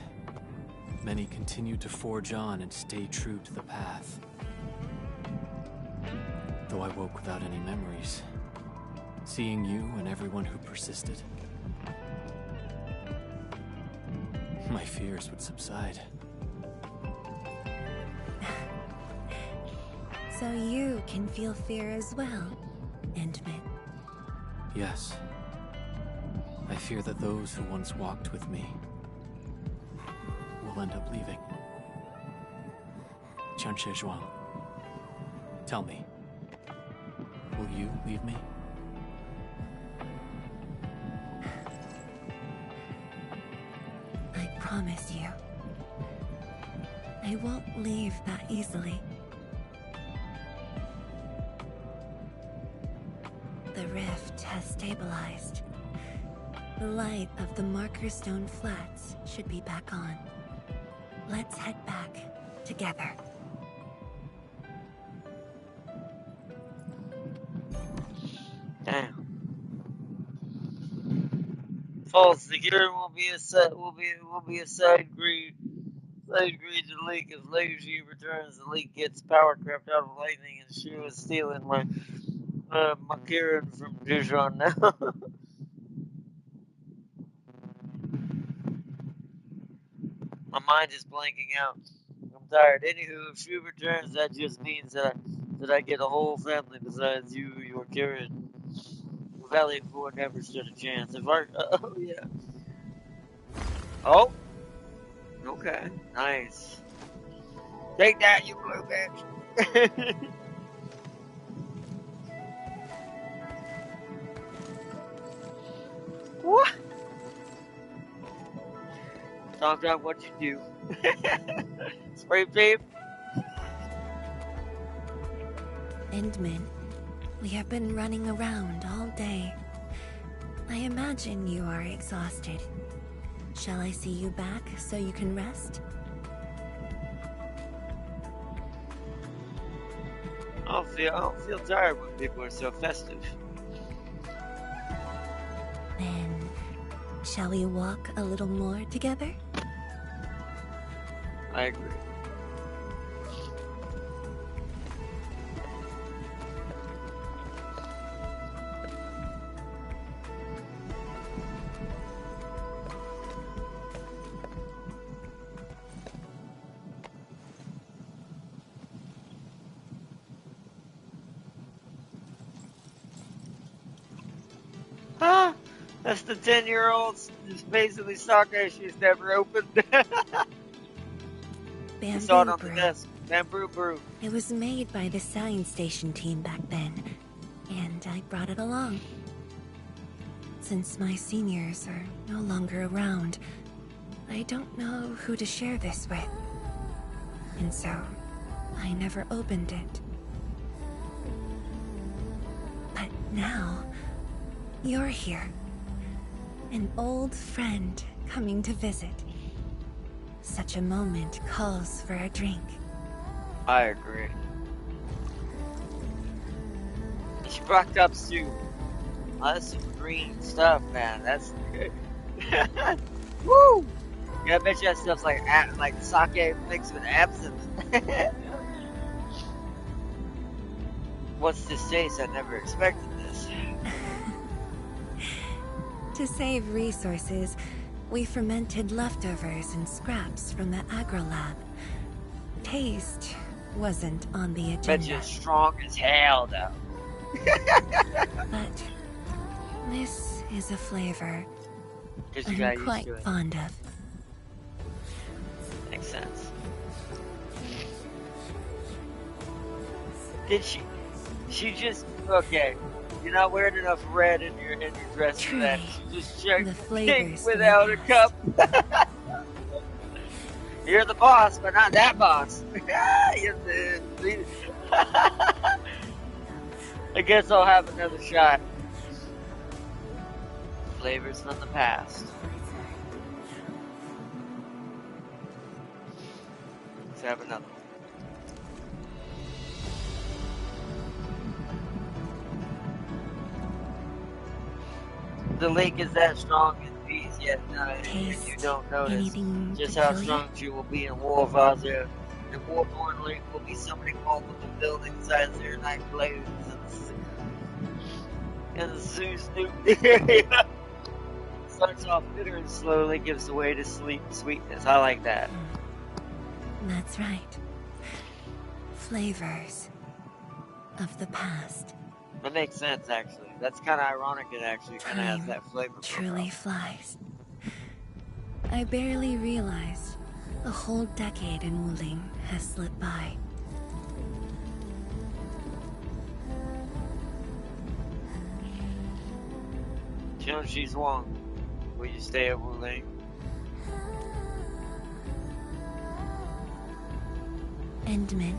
many continued to forge on and stay true to the path. Though I woke without any memories, seeing you and everyone who persisted, my fears would subside. So you can feel fear as well, Endman. Yes. I fear that those who once walked with me will end up leaving. Qianxie Zhuang, tell me, will you leave me? I promise you, I won't leave that easily. The rift has stabilized. The light of the Marker Stone Flats should be back on. Let's head back together. False. The cure will be a side greed. Side greed to leak. If Legacy returns, the leak gets power crept out of lightning, and she was stealing my Kieran from Dijon now. My mind is blanking out. I'm tired. Anywho, if she returns, that just means that I get a whole family besides you, your Kieran. Valley 4 never stood a chance. If oh yeah. Oh. Okay. Nice. Take that, you blue bitch. What? Talk about what you do. Spray tape. Endman, we have been running around all day. I imagine you are exhausted. Shall I see you back so you can rest? I don't feel tired when people are so festive. Then, shall we walk a little more together? I agree. Ah, that's the 10-year-old basically sake she's never opened. I saw it on the desk. Bamboo brew. It was made by the science station team back then, and I brought it along. Since my seniors are no longer around, I don't know who to share this with. And so, I never opened it. But now, you're here. An old friend coming to visit. Such a moment calls for a drink. I agree. She brought up soup. Oh, that's some green stuff, man. That's good. Woo! Yeah, I bet you that stuff's like sake mixed with absinthe. What's this taste? I never expected this. To save resources, we fermented leftovers and scraps from the agro lab. Taste wasn't on the agenda. Bet you're strong as hell, though. But this is a flavor You I'm quite fond of. Makes sense. Did she just, okay, you're not wearing enough red in your dress for that. She just checked pink without a cup. You're the boss, but not that boss. I guess I'll have another shot. Flavors from the past. Let's have another one. The lake is that strong in bees, yet you don't notice just how strong she will be in War Vaza. And Warborn Lake will be summoning multiple buildings as their night blaze and the Zoo Snoop area. Starts off bitter and slowly gives way to sweetness. I like that. That's right. Flavors of the past. That makes sense, actually. That's kind of ironic. It actually kind of has that flavor. Truly flies. I barely realized a whole decade in Wuling has slipped by. She's Wong. Will you stay at Wuling? Endman.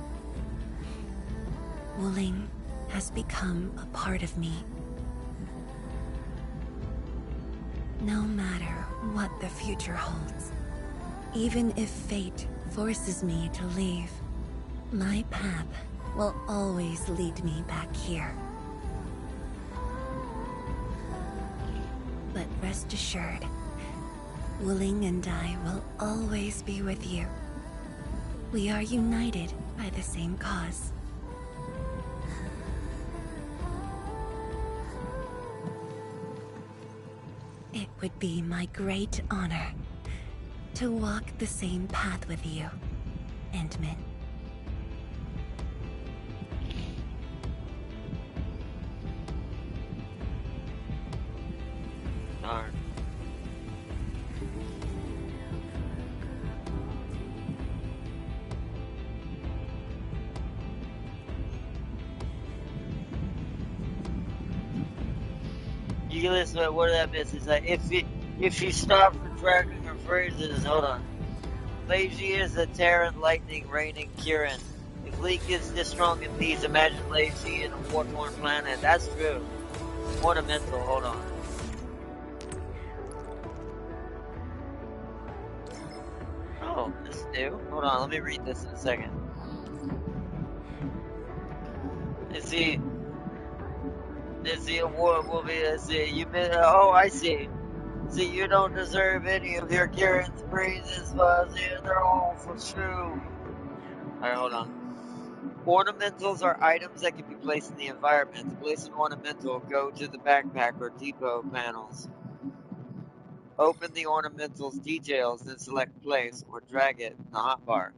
Wuling has become a part of me. No matter what the future holds, even if fate forces me to leave, my path will always lead me back here. But rest assured, Wuling and I will always be with you. We are united by the same cause. It would be my great honor to walk the same path with you, Endman. Darn. You can listen to what that miss is like. If you stop retracting her phrases, hold on. Leiji is a Terran lightning raining Kirin. If Leek is this strong in peace, imagine Leiji in a war-torn planet. That's true. Ornamental, hold on. Oh, this is new. Hold on, let me read this in a second. Is the award will be, oh, I see. See, you don't deserve any of your Kirin's praises, Fuzzy. They're all for true. Alright, hold on. Ornamentals are items that can be placed in the environment. To place an ornamental, go to the backpack or depot panels. Open the ornamental's details, then select place, or drag it in the hotbar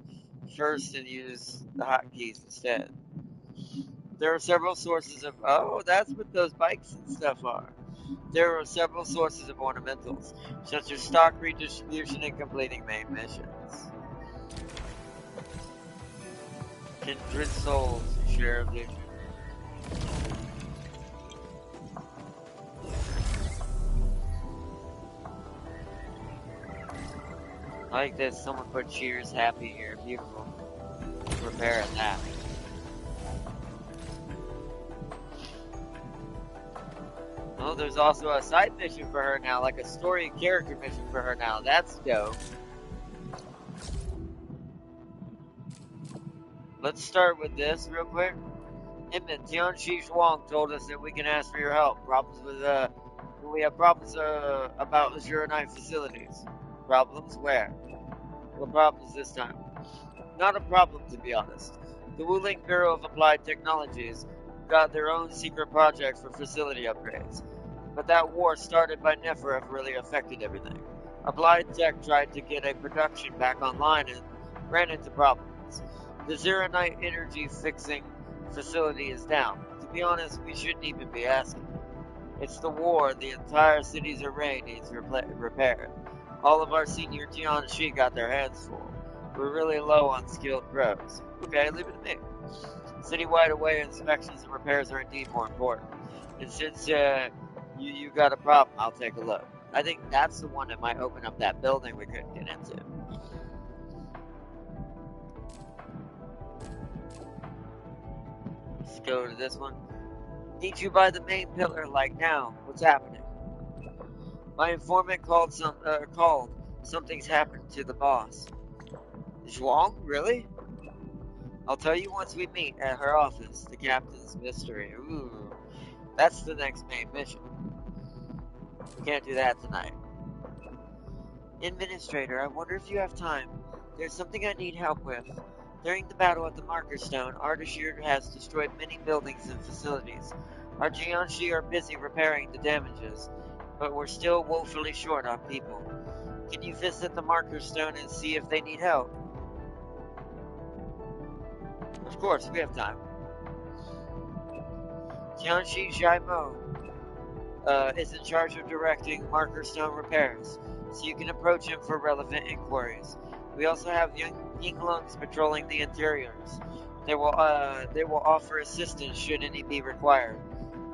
first and use the hotkeys instead. There are several sources of... Oh, that's what those bikes and stuff are. There are several sources of ornamentals, such as stock redistribution and completing main missions. Kindred souls, share a vision. I like this. Someone put cheers happy here. Beautiful. Repair that. Oh, there's also a side mission for her now, like a story character mission for her now. That's dope. Let's start with this real quick. Inman, Tianxi Zhuang told us that we can ask for your help. Problems with, we have problems, about Azure Night facilities. Problems where? What problems this time? Not a problem, to be honest. The Wuling Bureau of Applied Technologies got their own secret project for facility upgrades. But that war started by Neferef really affected everything. Applied Tech tried to get a production back online and ran into problems. The Zeronite energy fixing facility is down. To be honest, we shouldn't even be asking. It's the war. The entire city's array needs repaired. All of our senior Tianxi got their hands full. We're really low on skilled pros. Okay, leave it to me. Citywide away inspections and repairs are indeed more important. And since you got a problem, I'll take a look. I think that's the one that might open up that building we couldn't get into. Let's go to this one. Need you by the main pillar, like now. What's happening? My informant called something's happened to the boss. Zhuang? Really? I'll tell you once we meet at her office. The captain's mystery. Ooh. That's the next main mission. We can't do that tonight. Administrator, I wonder if you have time. There's something I need help with. During the battle at the Marker Stone, Ardashir has destroyed many buildings and facilities. Our Jianshi are busy repairing the damages, but we're still woefully short on people. Can you visit the Marker Stone and see if they need help? Of course, we have time. Tianxi Zhaimo is in charge of directing Marker Stone repairs, so you can approach him for relevant inquiries. We also have Yinglungs patrolling the interiors. They will offer assistance should any be required.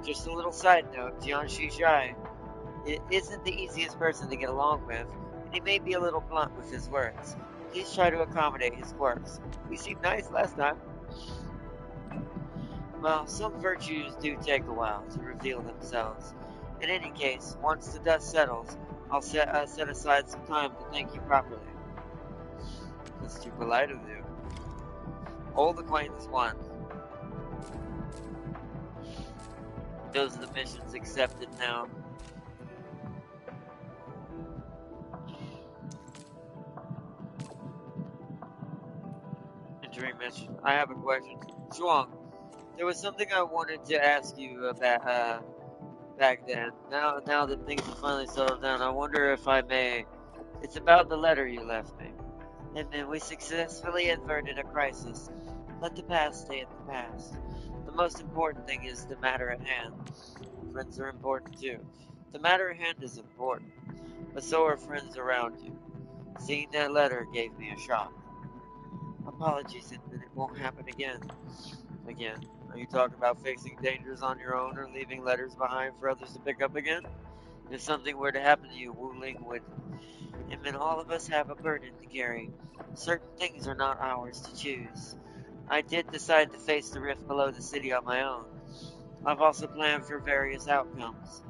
Just a little side note, Tianxi Zhai isn't the easiest person to get along with, and he may be a little blunt with his words. Please try to accommodate his quirks. He seemed nice last time. Well, some virtues do take a while to reveal themselves. In any case, once the dust settles, I'll set aside some time to thank you properly. That's too polite of you. Old acquaintance 1. Those are the missions accepted now. Dream mission. I have a question. Zhuang, there was something I wanted to ask you about back then. Now that things have finally settled down, I wonder if I may. It's about the letter you left me. And then we successfully averted a crisis. Let the past stay in the past. The most important thing is the matter at hand. Friends are important too. The matter at hand is important, but so are friends around you. Seeing that letter gave me a shock. Apologies, and it won't happen again. Again. Are you talking about facing dangers on your own or leaving letters behind for others to pick up again? If something were to happen to you, Wu Ling would. And then all of us have a burden to carry. Certain things are not ours to choose. I did decide to face the rift below the city on my own. I've also planned for various outcomes.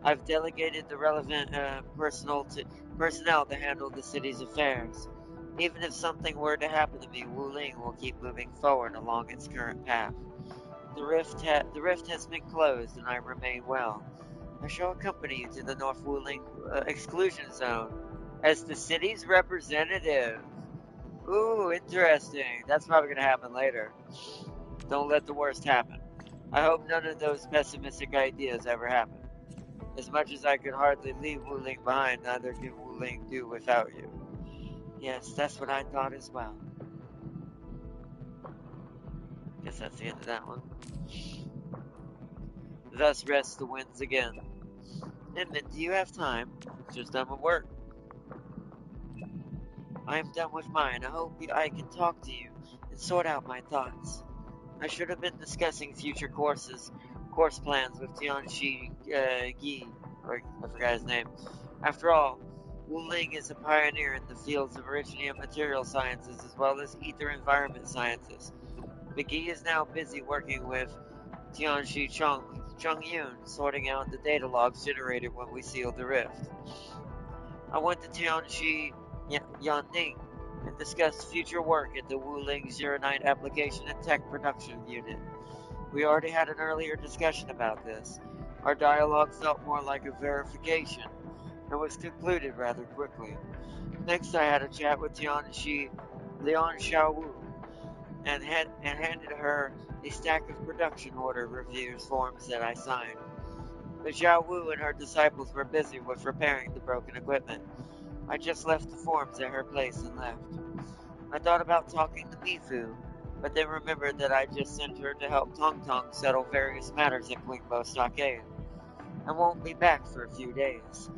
I've delegated the relevant personnel to handle the city's affairs. Even if something were to happen to me, Wu Ling will keep moving forward along its current path. The rift has been closed, and I remain well. I shall accompany you to the North Wuling exclusion zone as the city's representative. Ooh, interesting. That's probably going to happen later. Don't let the worst happen. I hope none of those pessimistic ideas ever happen. As much as I could hardly leave Wuling behind, neither can Wuling do without you. Yes, that's what I thought as well. Guess that's the end of that one. Thus rest the winds again. Inman, do you have time? Just done with work. I am done with mine. I hope I can talk to you and sort out my thoughts. I should have been discussing future course plans with Tianxi Gi, or I forgot his name. After all, Wu Ling is a pioneer in the fields of originium material sciences as well as ether environment sciences. McGee is now busy working with Tianxi Chung Yun, sorting out the data logs generated when we sealed the rift. I went to Tianxi Yanning and discussed future work at the Wuling 09 Application and Tech Production Unit. We already had an earlier discussion about this. Our dialogue felt more like a verification and was concluded rather quickly. Next, I had a chat with Tianxi Lian Xiaowu and handed her a stack of production order reviews forms that I signed. But Xiao Wu and her disciples were busy with repairing the broken equipment. I just left the forms at her place and left. I thought about talking to Mifu, but then remembered that I just sent her to help Tong Tong settle various matters at Qingbo Stockade. I won't be back for a few days.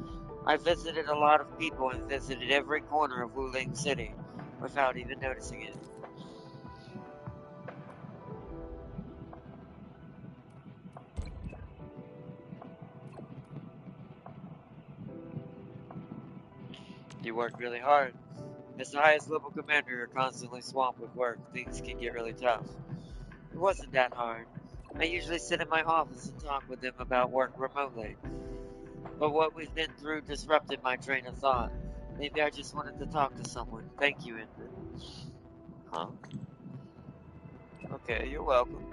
I visited a lot of people and visited every corner of Wuling City without even noticing it. You work really hard. As the highest level commander, you're constantly swamped with work. Things can get really tough. It wasn't that hard. I usually sit in my office and talk with them about work remotely. But what we've been through disrupted my train of thought. Maybe I just wanted to talk to someone. Thank you, Inman. Huh? Okay, you're welcome.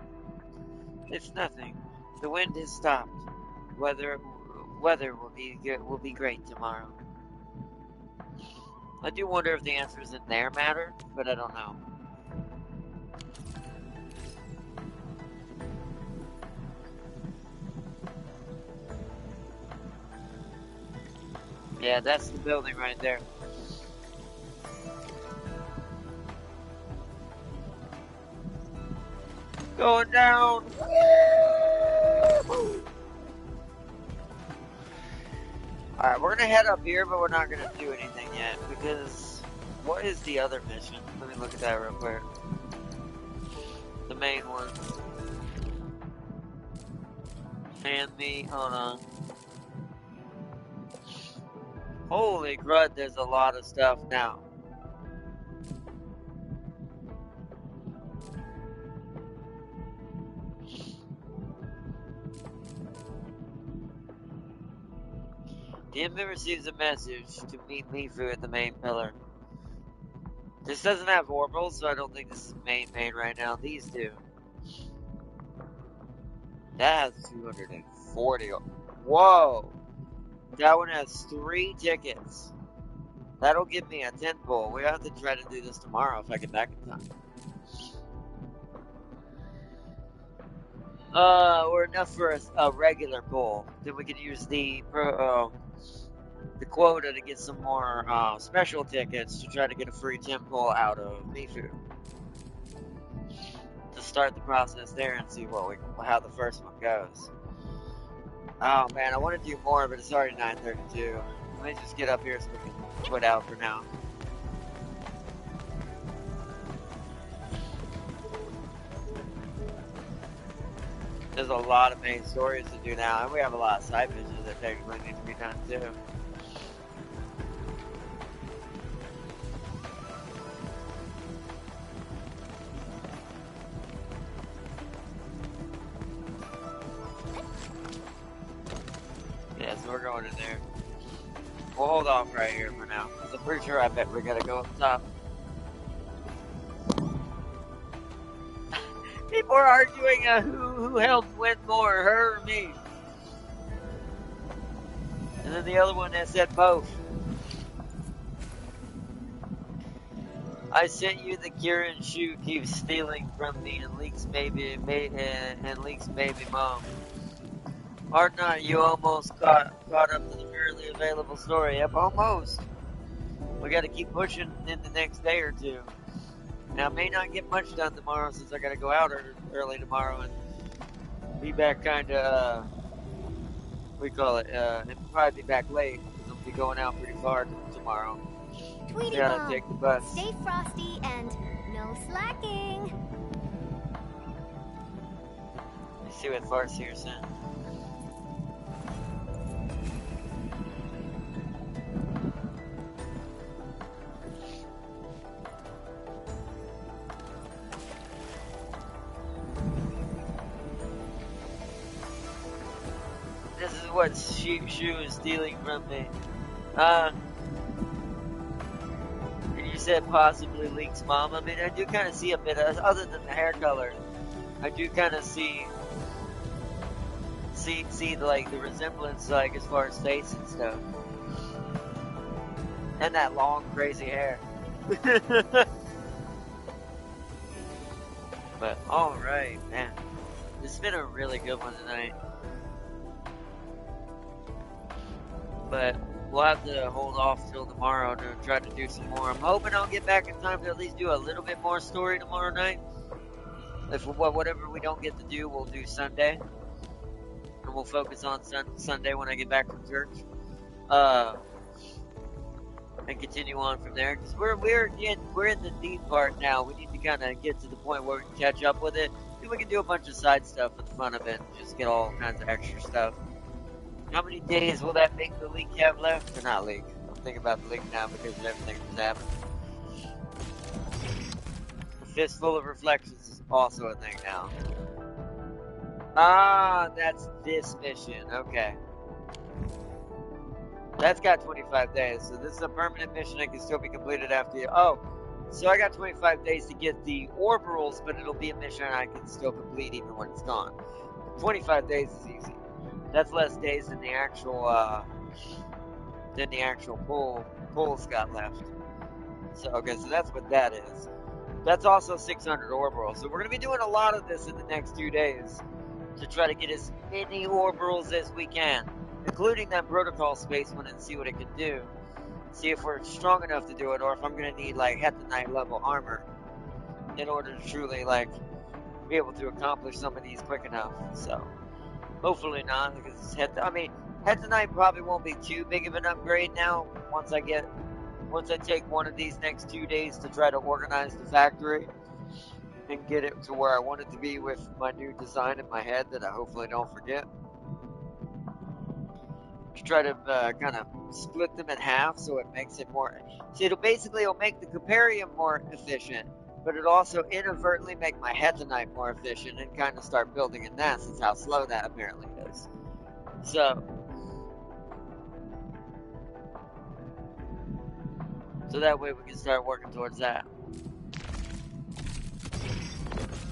It's nothing. The wind has stopped. Weather will be great tomorrow. I do wonder if the answer is in their matter, but I don't know. Yeah, that's the building right there. Going down! Alright, we're gonna head up here, but we're not gonna do anything yet, because what is the other mission? Let me look at that real quick. The main one. Fan me, hold on. Holy crud, there's a lot of stuff now. The inmate receives a message to meet Mifu at the main pillar. This doesn't have orbitals, so I don't think this is main right now. These do. That has 240. Whoa! That one has 3 tickets. That'll give me a 10 pull. We have to try to do this tomorrow if I get back in time. Or enough for a regular pull. Then we could use the quota to get some more special tickets to try to get a free 10 pull out of Mifu. To start the process there and see how the first one goes. Oh man, I want to do more, but it's already 9:32. Let me just get up here so we can quit out for now. There's a lot of main stories to do now, and we have a lot of side missions that technically need to be done too. Yeah, so we're going in there. We'll hold off right here for now. I'm pretty sure I bet we gotta go up top. People are arguing who helped win more, her or me. And then the other one that said both. I sent you the Kieran shoe keeps stealing from me and Leek's baby mom. Arknight, you almost caught up to the currently available story. Yep, almost. We gotta keep pushing in the next day or two. Now, I may not get much done tomorrow since I gotta go out early tomorrow and be back kinda, and probably be back late because I'll be going out pretty far tomorrow. Tweety Gotta take the bus. Stay frosty and no slacking. Let's see what Farseer sent. This is what Shu is stealing from me. And you said possibly Leek's mom. I mean, I do kind of see a bit of, other than the hair color, I do kind of see like the resemblance, like as far as face and stuff, and that long crazy hair. But all right, man, this has been a really good one tonight. But we'll have to hold off till tomorrow to try to do some more. I'm hoping I'll get back in time to at least do a little bit more story tomorrow night. If whatever we don't get to do, we'll do Sunday, and we'll focus on Sunday when I get back from church, and continue on from there. Because we're in the deep part now. We need to kind of get to the point where we can catch up with it. Then we can do a bunch of side stuff for the fun of it, and just get all kinds of extra stuff. How many days will that make the leak have left? Or not leak. I'm thinking about the leak now because of everything that's happened. A fistful of reflections is also a thing now. Ah, that's this mission. Okay. That's got 25 days, so this is a permanent mission that can still be completed after you. Oh, so I got 25 days to get the orbitals, but it'll be a mission I can still complete even when it's gone. 25 days is easy. That's less days than the actual pulls got left. So okay, so that's what that is. That's also 600 orbitals. So we're gonna be doing a lot of this in the next 2 days to try to get as many orbitals as we can, including that protocol space one, and see what it can do. See if we're strong enough to do it, or if I'm gonna need like Hetanite level armor in order to truly like be able to accomplish some of these quick enough. So. Hopefully not, because Hetanite probably won't be too big of an upgrade now. Once I take one of these next 2 days to try to organize the factory and get it to where I want it to be with my new design in my head that I hopefully don't forget. To try to kind of split them in half so it makes it more. See, it'll make the Caparium more efficient, but it also inadvertently make my Hetanite more efficient and kind of start building in that, since how slow that apparently is. So that way we can start working towards that.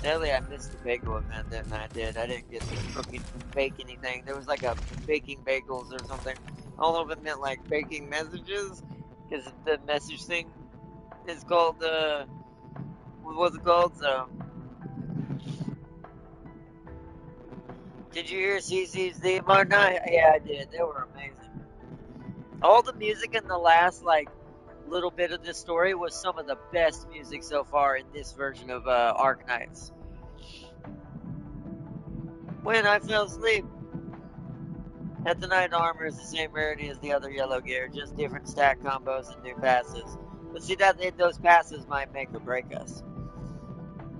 Sadly, I missed the bagel event that I did. I didn't get to bake anything. There was like a baking bagels or something. I don't know if it meant like baking messages, because the message thing is called, what's it called? So Did you hear CC's theme on night? Yeah, I did. They were amazing. All the music in the last, like, little bit of this story was some of the best music so far in this version of Arknights. When I fell asleep. At the Knight armor is the same rarity as the other yellow gear, just different stat combos and new passes. But see, those passes might make or break us.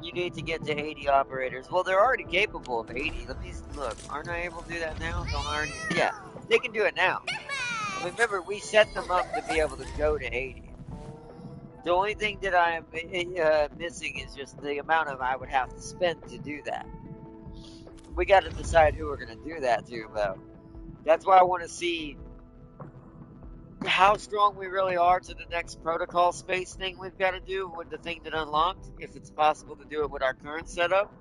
You need to get to 80 operators. Well, they're already capable of 80. Let me look. Aren't I able to do that now? Don't I already? Yeah, they can do it now. I mean, remember, we set them up to be able to go to 80. The only thing that I am missing is just the amount of I would have to spend to do that. We got to decide who we're going to do that to, though. That's why I want to see how strong we really are to the next protocol space thing we've got to do with the thing that unlocked, if it's possible to do it with our current setup.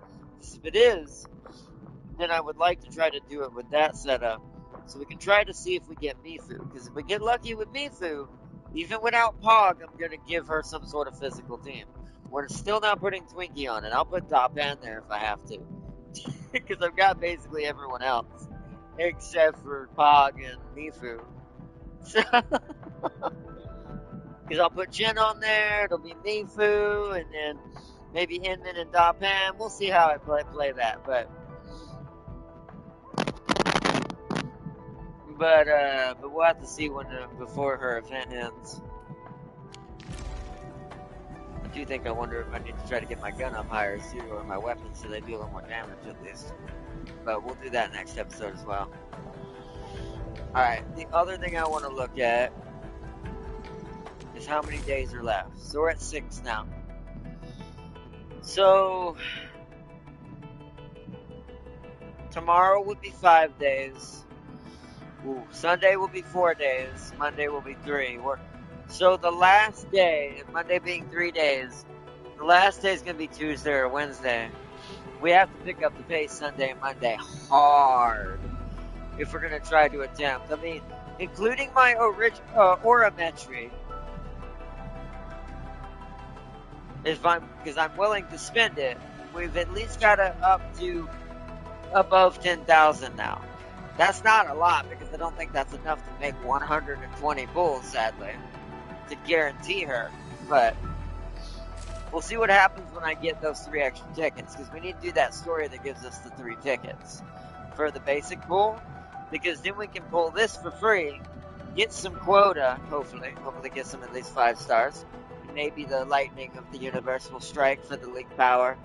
If it is, then I would like to try to do it with that setup, so we can try to see if we get Mifu, because if we get lucky with Mifu, even without Pog, I'm going to give her some sort of physical team. We're still not putting Twinkie on it. I'll put Dopan there if I have to, because I've got basically everyone else, except for Pog and Mifu. Because I'll put Jen on there, it'll be Mifu, and then maybe Inman and Dopan. We'll see how I play that, but we'll have to see when before her event ends. I do think I wonder if I need to try to get my gun up higher too, or my weapons, so they do a little more damage at least. But we'll do that next episode as well. Alright, the other thing I want to look at is how many days are left. So we're at 6 now. So tomorrow would be 5 days. Ooh, Sunday will be 4 days. Monday will be 3. So the last day, Monday being 3 days, the last day is going to be Tuesday or Wednesday. We have to pick up the pace Sunday and Monday hard if we're going to try to attempt. I mean, including my aurametry, because I'm willing to spend it, we've at least got it up to above 10,000 now. That's not a lot, because I don't think that's enough to make 120 bulls, sadly, to guarantee her. But we'll see what happens when I get those 3 extra tickets, because we need to do that story that gives us the 3 tickets for the basic pool, because then we can pull this for free, get some quota, hopefully get some at least 5 stars, maybe the lightning of the universe will strike for the league power,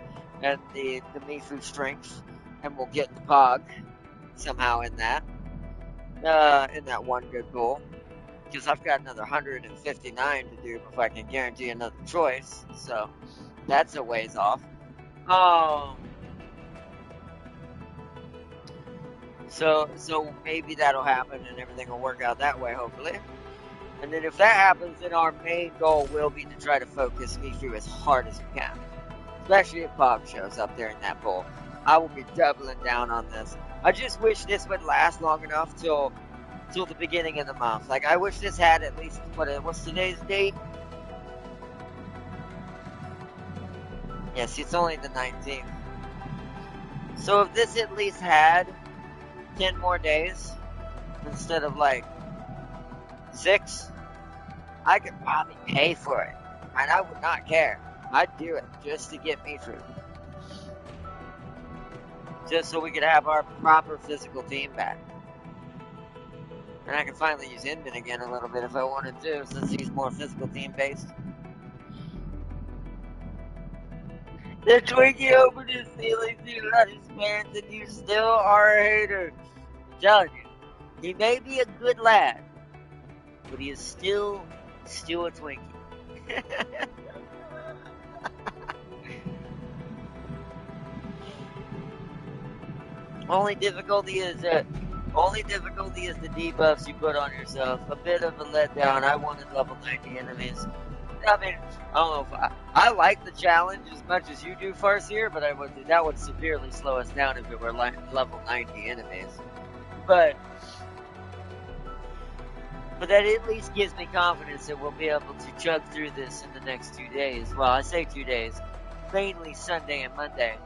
and the Mifu strength, and we'll get the Pog somehow in that one good goal, because I've got another 159 to do before I can guarantee another choice, so that's a ways off. So maybe that'll happen and everything will work out that way, hopefully. And then if that happens, then our main goal will be to try to focus Mifu as hard as we can, especially if Pog shows up there in that bowl. I will be doubling down on this. I just wish this would last long enough till the beginning of the month. Like, I wish this had at least, what's today's date? Yes, it's only the 19th. So if this at least had 10 more days, instead of like 6, I could probably pay for it. And I would not care. I'd do it just to get me through. Just so we could have our proper physical team back. And I can finally use Inman again a little bit if I wanted to, since he's more physical team based. The Twinkie opened his feelings, he let his pants, and you still are a hater. I'm telling you, he may be a good lad, but he is still a Twinkie. Only difficulty is the debuffs you put on yourself. A bit of a letdown. I wanted level 90 enemies. I mean, I don't know if I like the challenge as much as you do, Farseer, but that would severely slow us down if it were level 90 enemies. But that at least gives me confidence that we'll be able to chug through this in the next 2 days. Well, I say 2 days, mainly Sunday and Monday.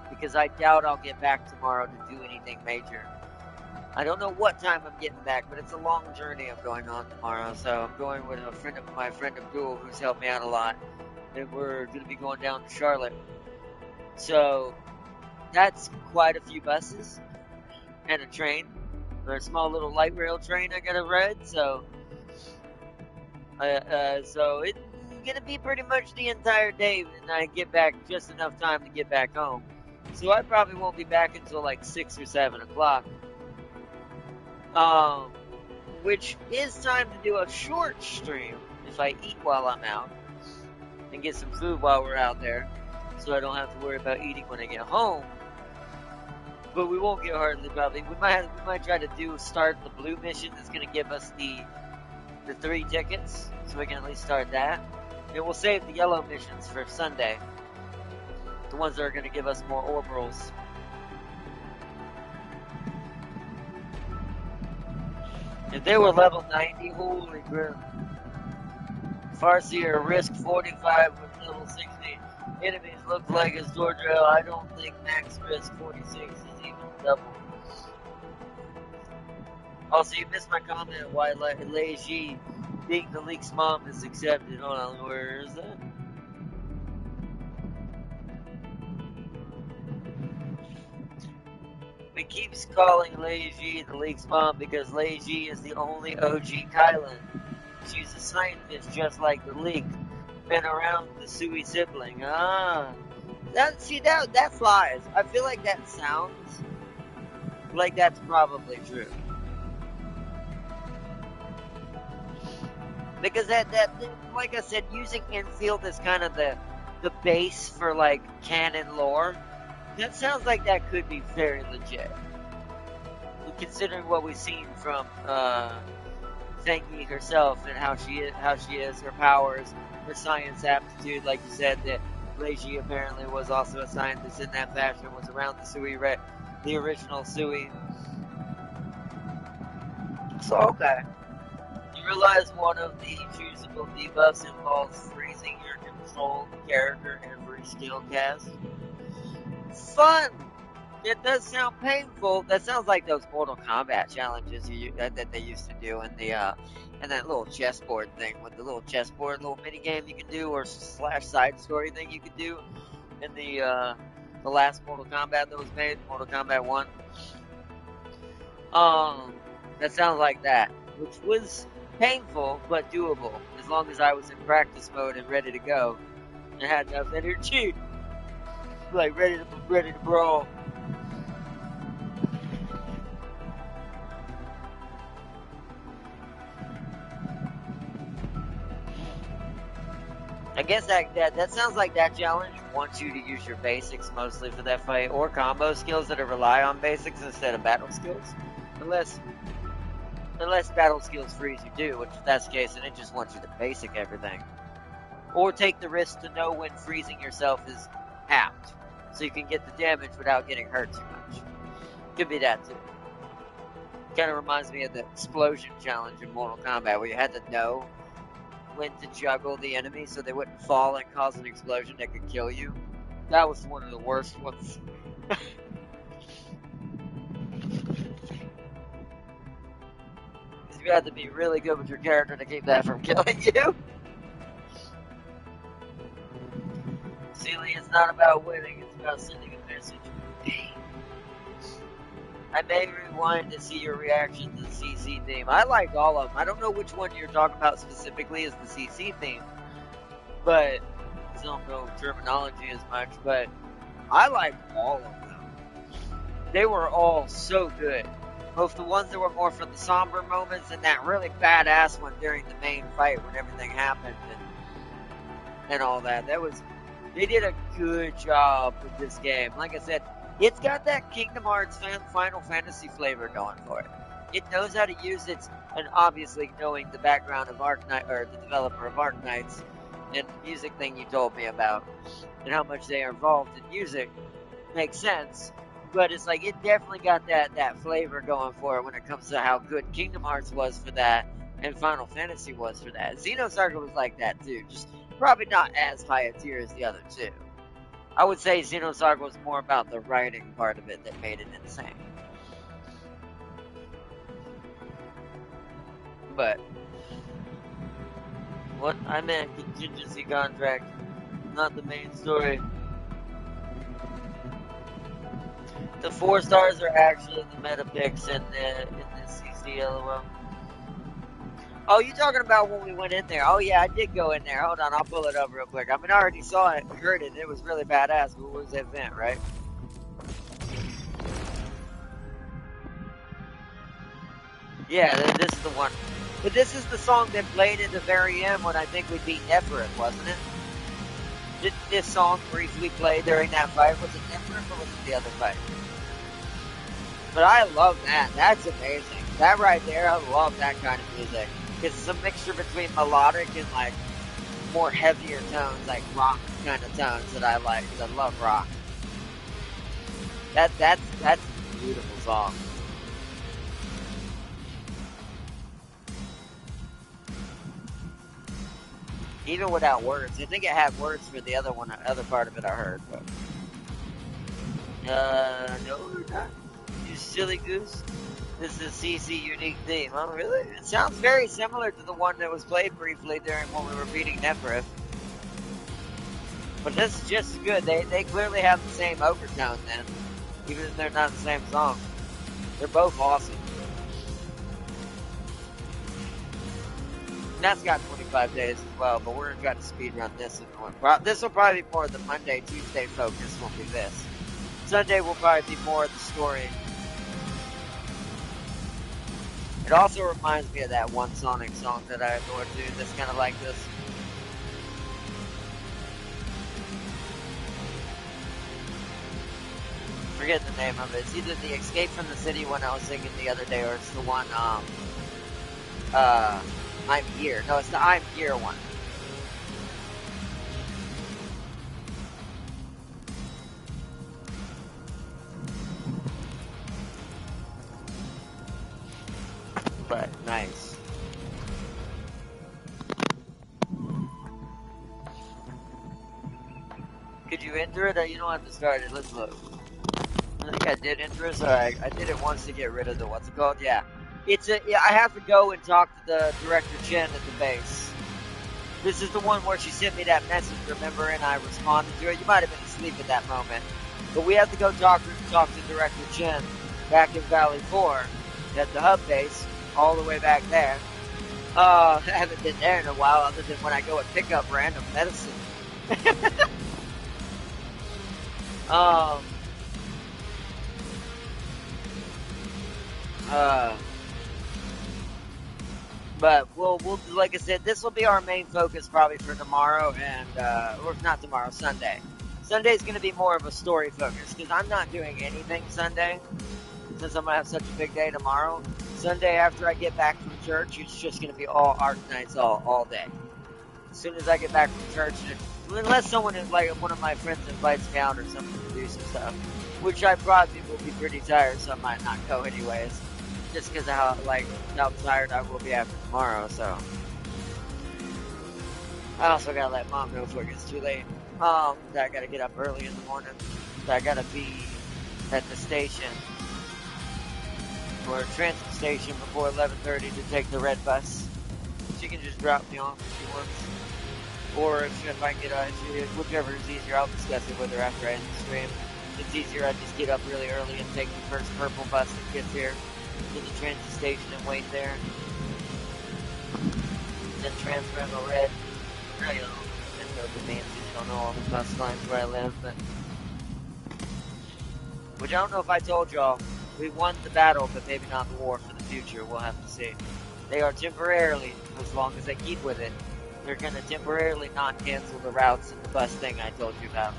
because I doubt I'll get back tomorrow to do anything major. I don't know what time I'm getting back, but it's a long journey I'm going on tomorrow. So I'm going with my friend Abdul, who's helped me out a lot, and we're going to be going down to Charlotte. So that's quite a few buses and a train, or a small little light rail train I got to ride. So it's going to be pretty much the entire day, and I get back just enough time to get back home. So I probably won't be back until like 6 or 7 o'clock. Which is time to do a short stream if I eat while I'm out and get some food while we're out there, so I don't have to worry about eating when I get home. But we won't get hardly probably. We might try to start the blue mission that's going to give us the 3 tickets, so we can at least start that. And we'll save the yellow missions for Sunday, the ones that are going to give us more orbitals. If they were level 90, holy crap. Farseer risk 45 with level 60. Enemies look like a sword drill. I don't think max risk 46 is even double. Also, you missed my comment why Lei Ji being the Leak's mom is accepted. Hold on, where is that? We keeps calling Lei Ji the Leak's mom because Lei Ji is the only OG Kylan. She's a scientist just like the Leak. Been around the Sui sibling. That flies. I feel like that sounds like that's probably true. Because that like I said, using Endfield as kind of the base for like canon lore, that sounds like that could be very legit. Considering what we've seen from Fengi herself and how she is, her powers, her science aptitude, like you said, that Lei Ji apparently was also a scientist in that fashion, was around the Sui, the original Sui. So, okay. You realize one of the choosable debuffs involves freezing your controlled character every skill cast? Fun! It does sound painful. That sounds like those Mortal Kombat challenges that they used to do in the and that little chessboard thing with the little chessboard little mini game you can do, or / side story thing you can do in the last Mortal Kombat that was made, Mortal Kombat 1. That sounds like that, which was painful but doable as long as I was in practice mode and ready to go and had enough energy, like ready to brawl. I guess that sounds like that challenge wants you to use your basics mostly for that fight, or combo skills that rely on basics instead of battle skills. Unless battle skills freeze you do, which if that's the case, then it just wants you to basic everything. Or take the risk to know when freezing yourself is apt, so you can get the damage without getting hurt too much. Could be that too. Kind of reminds me of the explosion challenge in Mortal Kombat, where you had to know when to juggle the enemy so they wouldn't fall and cause an explosion that could kill you. That was one of the worst ones. You have to be really good with your character to keep that from killing you. Sealy, it's not about winning, it's about sending a message. I may rewind to see your reaction to the CC theme. I liked all of them. I don't know which one you're talking about specifically as the CC theme, but I don't know terminology as much, but I liked all of them. They were all so good. Both the ones that were more for the somber moments and that really badass one during the main fight when everything happened and all that. They did a good job with this game. Like I said, it's got that Kingdom Hearts Final Fantasy flavor going for it. It knows how to use it, and obviously knowing the background of Arknight, or the developer of Arknights, and the music thing you told me about, and how much they are involved in music, makes sense. But it's like, it definitely got that flavor going for it when it comes to how good Kingdom Hearts was for that, and Final Fantasy was for that. Xenosaga was like that too, just probably not as high a tier as the other two. I would say Xenosaga was more about the writing part of it that made it insane. But what I meant, contingency contract, not the main story. The 4 stars are actually the meta picks in the CC, LOL. Oh, you talking about when we went in there? Oh yeah, I did go in there. Hold on, I'll pull it up real quick. I mean, I already saw it, heard it. It was really badass. But what was the event, right? Yeah, this is the one. But this is the song that played at the very end when I think we beat Nefereth, wasn't it? Did this song briefly play during that fight? Was it Nefereth or was it the other fight? But I love that. That's amazing. That right there, I love that kind of music. It's a mixture between melodic and like more heavier tones, like rock kind of tones that I like. Cause I love rock. That's a beautiful song. Even without words, I think it had words for the other one, the other part of it I heard. But no, not you silly goose. This is CC unique theme. Oh, really? It sounds very similar to the one that was played briefly during when we were beating Nefereth. But this is just as good. They clearly have the same overtone then, even if they're not the same song. They're both awesome. And that's got 25 days as well, but we're going to speed run this one. This will probably be more of the Monday, Tuesday focus. Won't be this. Sunday will probably be more of the story. It also reminds me of that one Sonic song that I adore too, that's kind of like this. Forget the name of it. It's either the Escape from the City one I was singing the other day, or it's the one, I'm Here. No, it's the I'm Here one. But nice. Could you enter it, or you don't have to start it? Let's look. I think I did enter it, so I did it once to get rid of the, what's it called? Yeah. I have to go and talk to the Director Chen at the base. This is the one where she sent me that message, remember, and I responded to it. You might have been asleep at that moment. But we have to go talk to Director Chen back in Valley 4 at the hub base. All the way back there. I haven't been there in a while, other than when I go and pick up random medicine. But we'll like I said, this will be our main focus probably for tomorrow, and or if not tomorrow, Sunday. Sunday's going to be more of a story focus because I'm not doing anything Sunday since I'm gonna have such a big day tomorrow. Sunday after I get back from church, it's just going to be all Arknights all day. As soon as I get back from church, unless someone is like one of my friends invites me out or something to do some stuff, which I probably will be pretty tired, so I might not go anyways, just because of how tired I will be after tomorrow. So I also gotta let Mom know before it gets too late. That I gotta get up early in the morning. That I gotta be at the station. Or a transit station before 11:30 to take the red bus. She can just drop me off if she wants. Or if I can get whichever is easier, I'll discuss it with her after I end the stream. If it's easier, I just get up really early and take the first purple bus that gets here to the transit station and wait there. Then transfer on the red. I don't know the names, I don't know all the bus lines where I live, but which I don't know if I told y'all. We won the battle, but maybe not the war for the future. We'll have to see. They are temporarily, as long as they keep with it, they're going to temporarily not cancel the routes and the bus thing I told you about.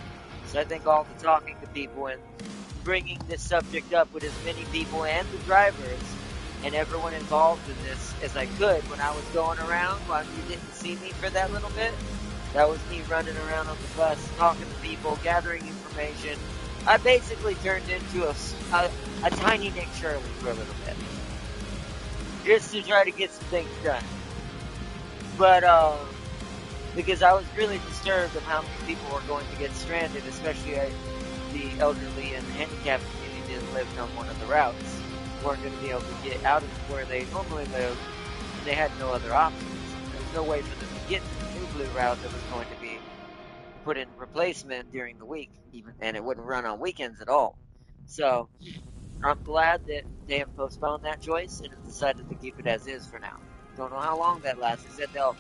So I think all the talking to people and bringing this subject up with as many people and the drivers and everyone involved in this as I could when I was going around while you didn't see me for that little bit. That was me running around on the bus, talking to people, gathering information. I basically turned into a tiny Nick Shirley for a little bit. Just to try to get some things done. But because I was really disturbed of how many people were going to get stranded, especially the elderly and handicapped community that lived on one of the routes weren't going to be able to get out of where they normally live, and they had no other options. There was no way for them to get to the new blue route that was going to be put in replacement during the week, even, and it wouldn't run on weekends at all. So I'm glad that they have postponed that choice and have decided to keep it as is for now. Don't know how long that lasts. They said they'll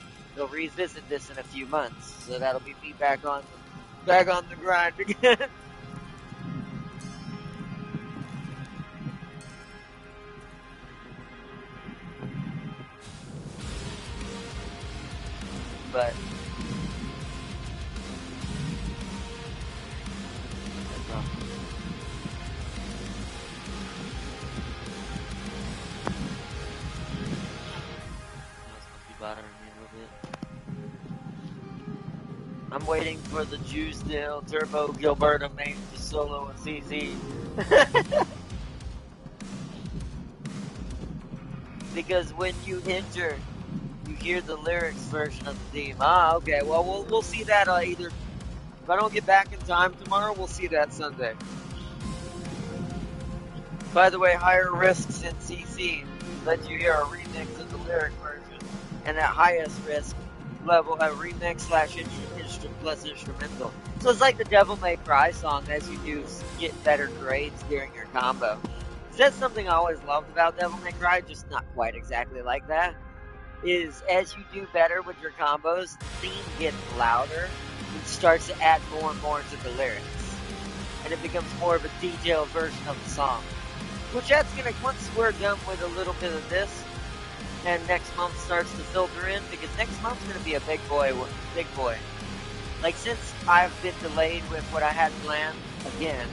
revisit this in a few months, so that'll be me back on the grind again. But I'm waiting for the Juicedale Turbo Gilberta main to solo with CZ. Because when you enter, you hear the lyrics version of the theme. Ah, okay. Well, we'll see that either. If I don't get back in time tomorrow, we'll see that Sunday. By the way, Higher Risks in CC let you hear a remix of the lyric version, and at highest risk level, a remix / plus instrumental. So it's like the Devil May Cry song as you do get better grades during your combo. That's something I always loved about Devil May Cry, just not quite exactly like that, is as you do better with your combos, the theme gets louder and starts to add more and more to the lyrics. And it becomes more of a detailed version of the song. Which that's gonna, once we're done with a little bit of this, and next month starts to filter in, because next month's gonna be a big boy. Like, since I've been delayed with what I had planned, again,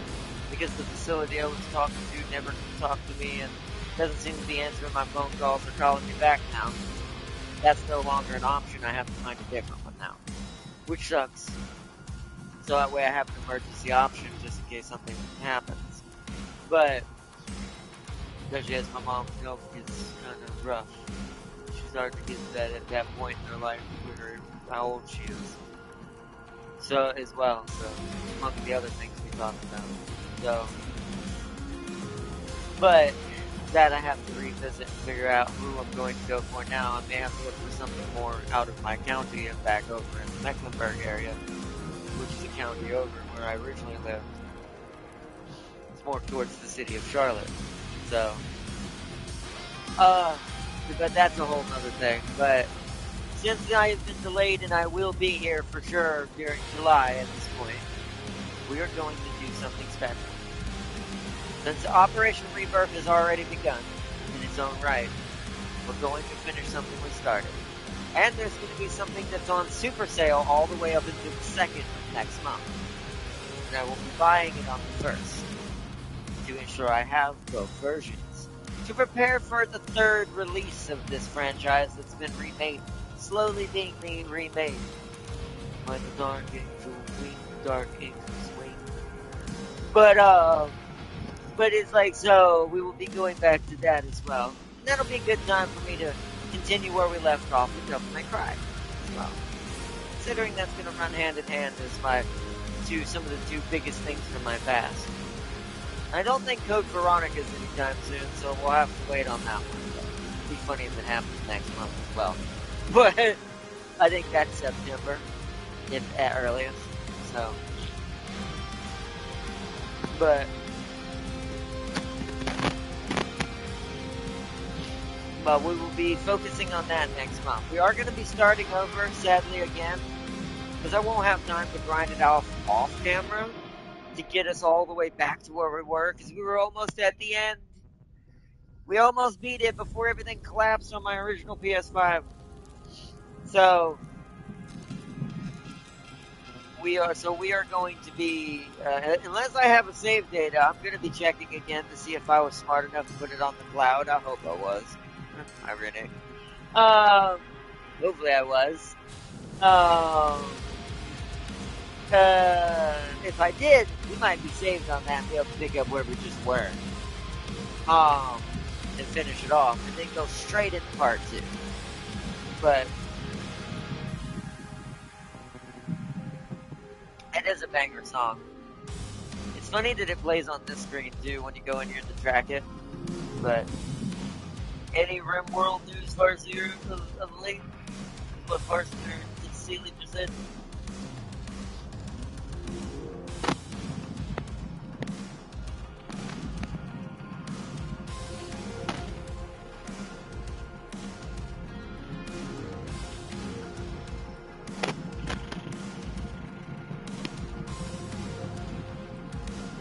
because the facility I was talking to never talked to me and doesn't seem to be answering my phone calls or calling me back now. That's no longer an option. I have to find a different one now, which sucks. So that way I have an emergency option just in case something happens. But especially as my mom's health gets kind of rough, she's starting to get to that point in her life where how old she is. So as well, so among the other things we talked about. So, but that I have to revisit and figure out who I'm going to go for now. I may have to look for something more out of my county and back over in the Mecklenburg area, which is a county over where I originally lived. It's more towards the city of Charlotte. So, but that's a whole other thing. But since I have been delayed and I will be here for sure during July at this point, we are going to do something special. Since Operation Rebirth has already begun in its own right, we're going to finish something we started. And there's going to be something that's on super sale all the way up into the 2nd of next month. And I will be buying it on the 1st to ensure I have both versions. To prepare for the 3rd release of this franchise that's been remade, slowly being remade. By the dark angel wing, dark angel's wing. But it's like, so we will be going back to that as well. And that'll be a good time for me to continue where we left off with Devil May Cry as well. Considering that's going to run hand in hand as some of the two biggest things from my past. I don't think Code Veronica's anytime soon, so we'll have to wait on that one. It'd be funny if it happens next month as well. But I think that's September, if at earliest. So, but we will be focusing on that next month. We are going to be starting over, sadly, again, because I won't have time to grind it off camera to get us all the way back to where we were, because we were almost at the end. We almost beat it before everything collapsed on my original PS5. So we are going to be, unless I have a save data, I'm going to be checking again to see if I was smart enough to put it on the cloud. I hope I was. I really. Hopefully I was. If I did, we might be saved on that and be able to pick up where we just were. And finish it off, and then go straight into part 2. But is a banger song. It's funny that it plays on this screen too when you go in here to track it. But any RimWorld news Farseer of late? What Farseer and Sealy just said?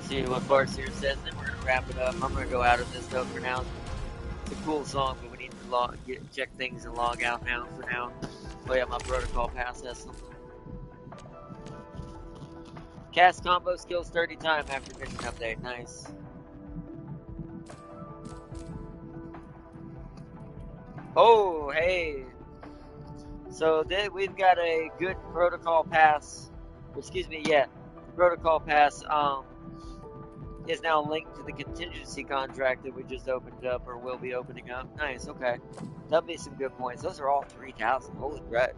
See what Farseer says, then we're gonna wrap it up. I'm gonna go out of this though for now. It's a cool song, but we need to check things and log out now for now. Oh yeah, my protocol pass has something. Cast combo skills 30 times after mission update. Nice. Oh, hey. So we've got a good protocol pass. Excuse me, yeah. Protocol pass is now linked to the contingency contract that we just opened up or will be opening up. Nice, okay. That'll be some good points. Those are all 3,000. Holy crap.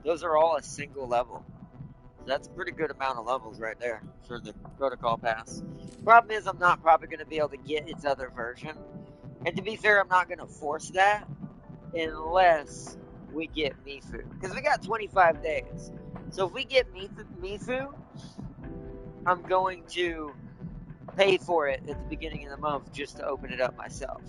Those are all a single level. So that's a pretty good amount of levels right there for the protocol pass. Problem is I'm not probably going to be able to get its other version. And to be fair, I'm not going to force that unless we get Mifu. Because we got 25 days. So if we get Mifu, I'm going to pay for it at the beginning of the month just to open it up myself.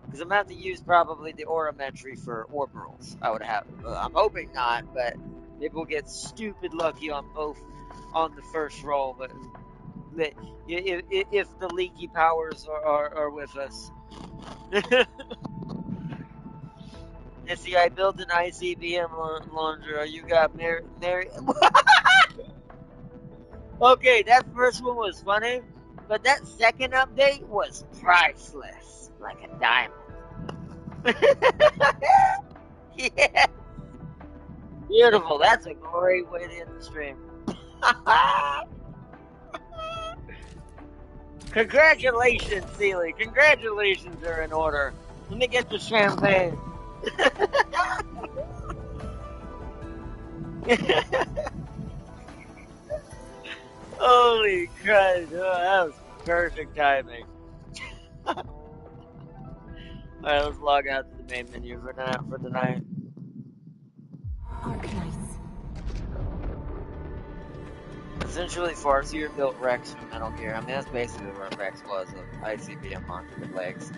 Because I'm going to have to use probably the Aurametry for Orbitals. I would have. I'm hoping not, but maybe we'll get stupid lucky on both on the first roll. But if the leaky powers are with us. And see, I built an ICBM launcher. You got Mary. Okay, that first one was funny, but that second update was priceless, like a diamond. Yeah, beautiful. That's a great way to end the stream. Congratulations, Sealy. Congratulations are in order. Let me get the champagne. Holy Christ, oh, that was perfect timing. Alright, let's log out to the main menu for tonight. Arknights. Essentially, Farseer built Rex from Metal Gear. I mean, that's basically what Rex was, an ICBM monster with legs.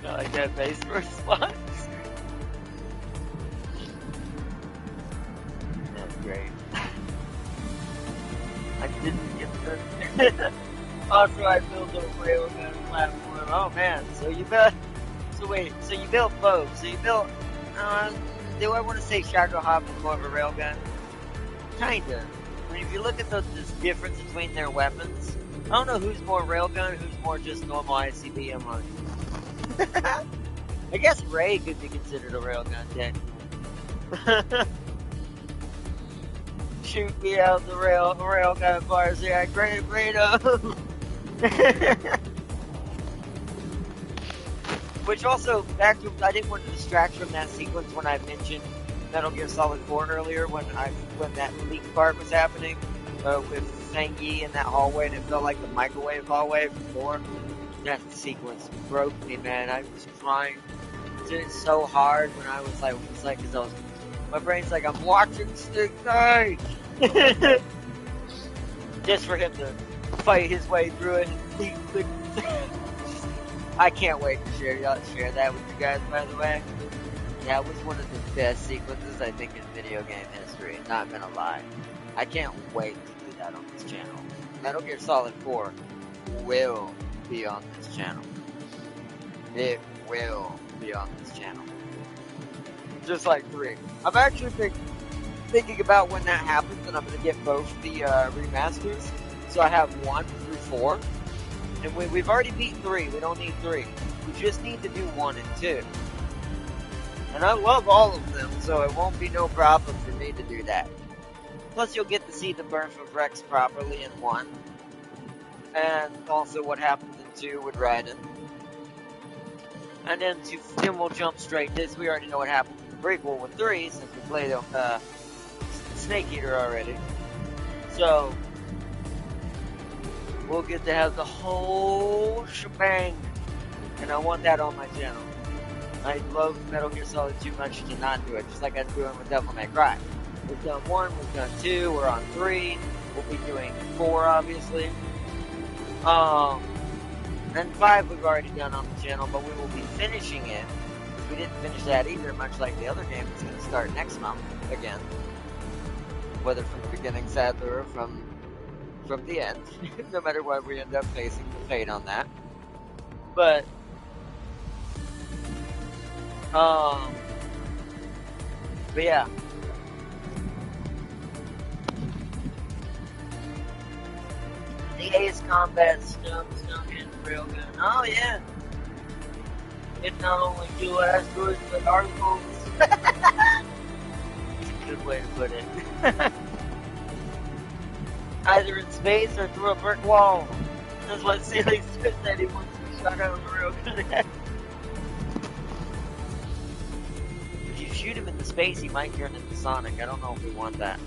I like that base response. That's great. I didn't get the. Also, I built a railgun platform. Oh man, so you built. So wait, so you built both. So you built. Do I want to say Shacklehawk was more of a railgun? Kinda. I mean, if you look at the difference between their weapons, I don't know who's more railgun, who's more just normal ICBM launcher. I guess Ray could be considered a railgun technically. Shoot me out the railgun bars here. Great freedom. Which also, back to, I didn't want to distract from that sequence when I mentioned Metal Gear Solid 4 earlier, when that leak part was happening with Sangi in that hallway, and it felt like the microwave hallway from 4. That sequence broke me, man. I was crying. Did it so hard when I was like, cause my brain's like, I'm watching Stick die. Just for him to fight his way through it. I can't wait to share that with you guys, by the way. That was one of the best sequences, I think, in video game history. Not gonna lie. I can't wait to do that on this channel. Metal Gear Solid 4 will be on this channel. It will be on this channel. Just like 3. I'm actually thinking about when that happens, and I'm going to get both the remasters. So I have 1 through 4. And we've already beat 3. We don't need 3. We just need to do 1 and 2. And I love all of them, so it won't be no problem for me to do that. Plus, you'll get to see the birth of Rex properly in 1. And also what happened in 2 with Raiden. And then we'll jump straight to this. We already know what happened in the prequel with 3, since we played Snake Eater already. So, we'll get to have the whole shebang. And I want that on my channel. I love Metal Gear Solid too much to not do it, just like I'm doing with Devil May Cry. We've done 1, we've done 2, we're on 3, we'll be doing 4 obviously. And 5 we've already done on the channel, but we will be finishing it. Because we didn't finish that either, much like the other game that's going to start next month again. Whether from the beginning, sadler, or from the end. No matter what, we end up facing the fate on that. But yeah. The Ace Combat stuff is not getting real good. Oh yeah. It's not only two asteroids, but articles. It's a good way to put it. Either in space or through a brick wall. That's what Sealy said he wants to be shot out real good at. If you shoot him into space, he might turn into Sonic. I don't know if we want that.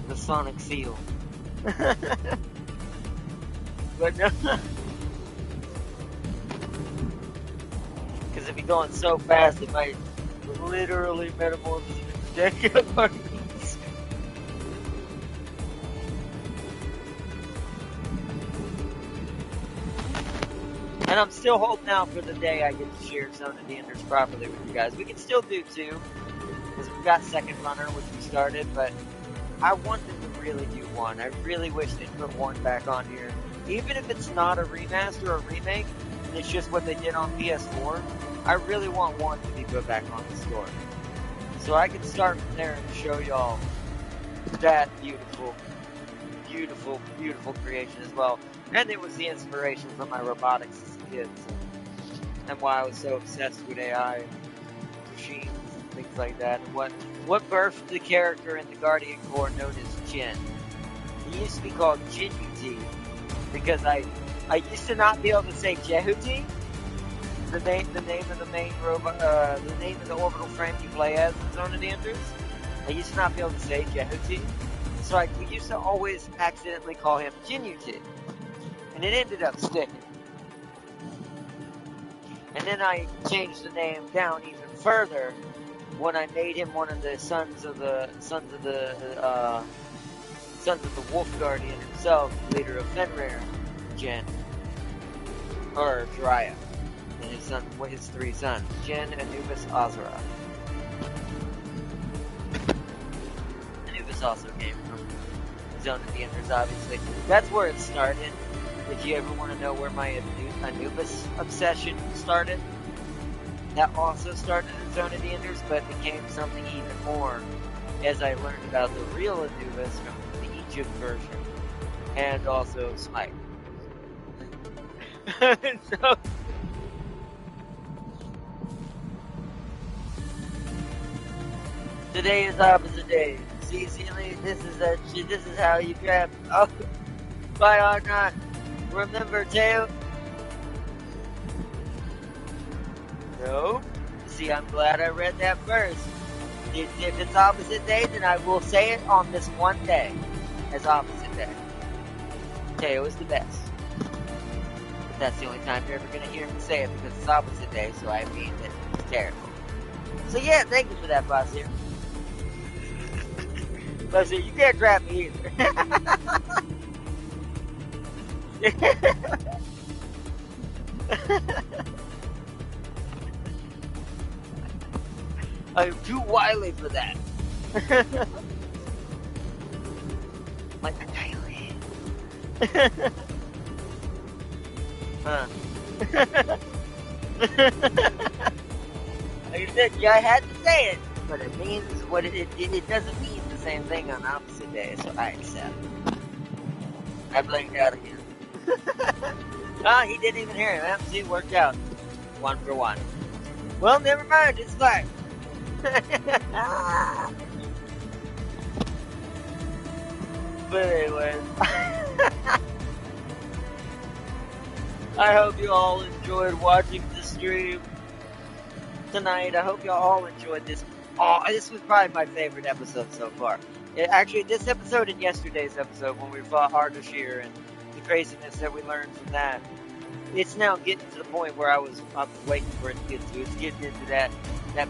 The Sonic Seal. But no. Because if he's going so fast, it might literally metamorphose into Jenga particles. And I'm still holding out for the day I get to share Zone of the Enders properly with you guys. We can still do 2, because we've got Second Runner, which we started, but I want them to really do 1. I really wish they'd put 1 back on here. Even if it's not a remaster or a remake, and it's just what they did on PS4, I really want 1 to be put back on the store. So I can start from there and show y'all that beautiful, beautiful, beautiful creation as well. And it was the inspiration for my robotics as a kid, and why I was so obsessed with AI and machines and things like that. And what birthed the character in the Guardian Corps known as Jin. He used to be called Jinyuti because I used to not be able to say Jehuti, the name of the main robot, the name of the orbital frame you play as in Zone of the Enders. I used to not be able to say Jehuti, so I used to always accidentally call him Jinyuti, and it ended up sticking. And then I changed the name down even further when I made him one of the sons of the Wolf Guardian himself, leader of Fenrir, Jin, or Jiraiya, and his 3 sons, Jin, Anubis, Azra. Anubis also came from Zone of the Enders, obviously. That's where it started. If you ever want to know where my Anubis obsession started, that also started in Zone of the Enders, but became something even more as I learned about the real Anubis from the Egypt version, and also Smite. So, today is opposite day. See, Sealy, this is how you grab. Oh, bye, Arknight. Remember, Teo? No. See, I'm glad I read that first. If it's opposite day, then I will say it on this one day as opposite day. Teo is the best. But that's the only time you're ever going to hear me say it because it's opposite day, so I mean that it's terrible. So yeah, thank you for that, Basir. Basir, you can't grab me either. I'm too wily for that. Like a Kylie. Huh. Like I said, yeah, I had to say it, but it means what it doesn't mean the same thing on opposite days, so I accept. I blanked out again. He didn't even hear him. See, it worked out. 1 for 1. Well, never mind, it's fine. But anyway, I hope you all enjoyed watching the stream tonight. I hope you all enjoyed this. Oh, this was probably my favorite episode so far. Actually, this episode and yesterday's episode when we fought Ardashir and the craziness that we learned from that. It's now getting to the point where I'm waiting for it to get to. It's getting into that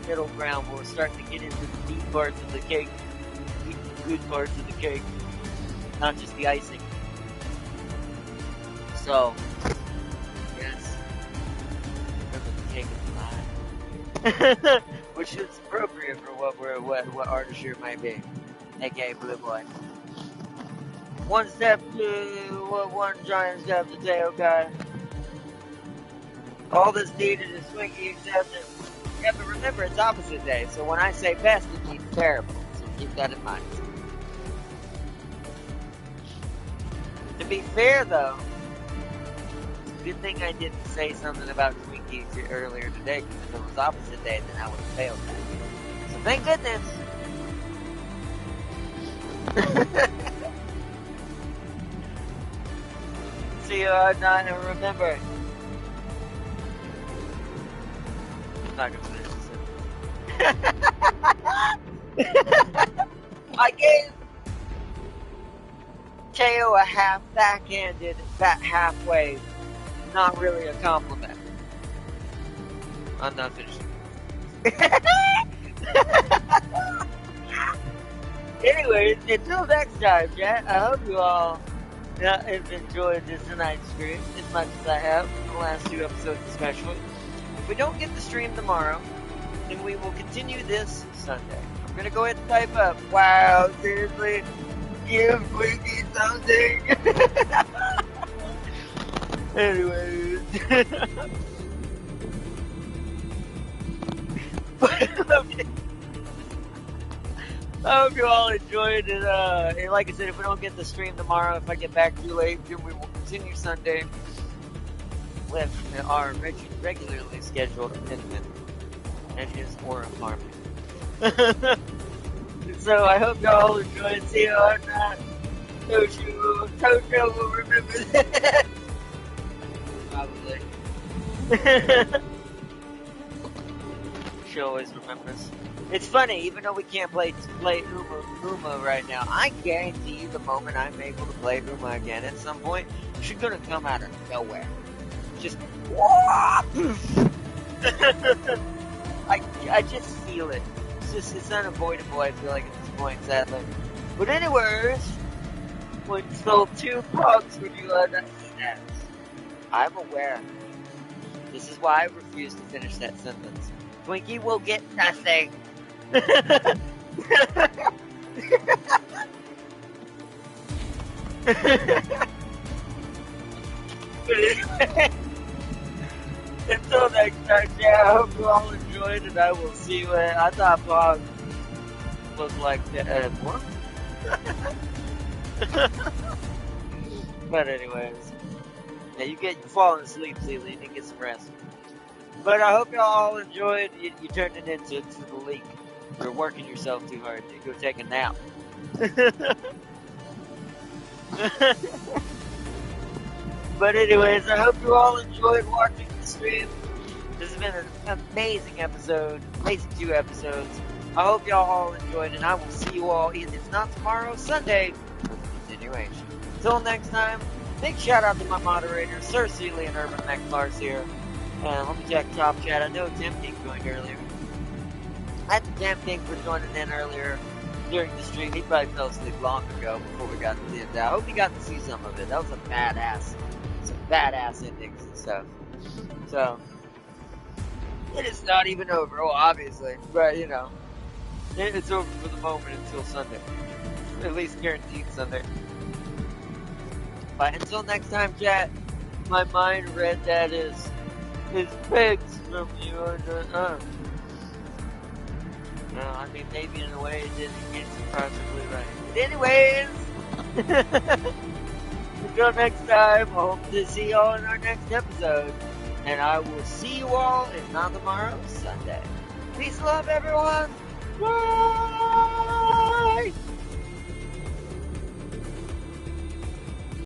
middle ground where we're starting to get into the deep parts of the cake, the good parts of the cake, not just the icing. So, yes, remember the cake is alive, which is appropriate for what Ardashir might be, aka Blue Boy. One step to one giant step to Teo guy. All that's needed is Swinky acceptance. Yeah, but remember, it's opposite day, so when I say best, it means terrible. So keep that in mind. To be fair, though, good thing I didn't say something about Twinkies earlier today, because if it was opposite day, then I would have failed that. So thank goodness. See you on night, and remember, I'm not gonna finish this. I gave Teo a half backhanded, halfway, not really a compliment. I'm not finishing. Anyways, until next time, chat, I hope you all have enjoyed this tonight's stream as much as I have, the last two episodes especially. If we don't get the stream tomorrow, then we will continue this Sunday. I'm gonna go ahead and type up, wow, seriously? Give Twinkie something! Anyways. Okay. I hope you all enjoyed it. And like I said, if we don't get the stream tomorrow, if I get back too late, then we will continue Sunday with our regularly scheduled amendment. And his aura farming. So I hope y'all enjoyed. See you on that. Tojo will remember that. Probably. She always remembers. It's funny, even though we can't play Uma right now, I guarantee you the moment I'm able to play Uma again at some point, she's gonna come out of nowhere. Just I just feel it. It's unavoidable, I feel like, at this point, sadly. But anyways, when sold 2 pugs when you are not snaps, I'm aware. This is why I refuse to finish that sentence. Twinkie will get nothing. Until next time, yeah, I hope you all enjoyed, and I will see you at... I thought Pog was like that. What? But anyways, yeah, you falling asleep, Celine, and get some rest. But I hope y'all all enjoyed. You turned it into the leak. You're working yourself too hard. You go take a nap. But anyways, I hope you all enjoyed watching the stream. This has been an amazing episode. Amazing 2 episodes. I hope y'all all enjoyed, and I will see you all, if not tomorrow, Sunday, for the continuation. Until next time, big shout out to my moderators, Sir Seeley and Urban McLars here. And let me check top chat. I know Tim King joined earlier. I thank Tim King for joining in earlier during the stream. He probably fell asleep long ago before we got to the end. I hope he got to see some of it. That was some badass endings and stuff. So, it is not even over. Oh, obviously. But, you know, it's over for the moment until Sunday. At least guaranteed Sunday. But until next time, chat, my mind read that as pigs from you. No, I mean, maybe in a way it didn't get perfectly right. But anyways, until next time, I hope to see y'all in our next episode. And I will see you all, if not tomorrow, Sunday. Peace and love, everyone. Woo!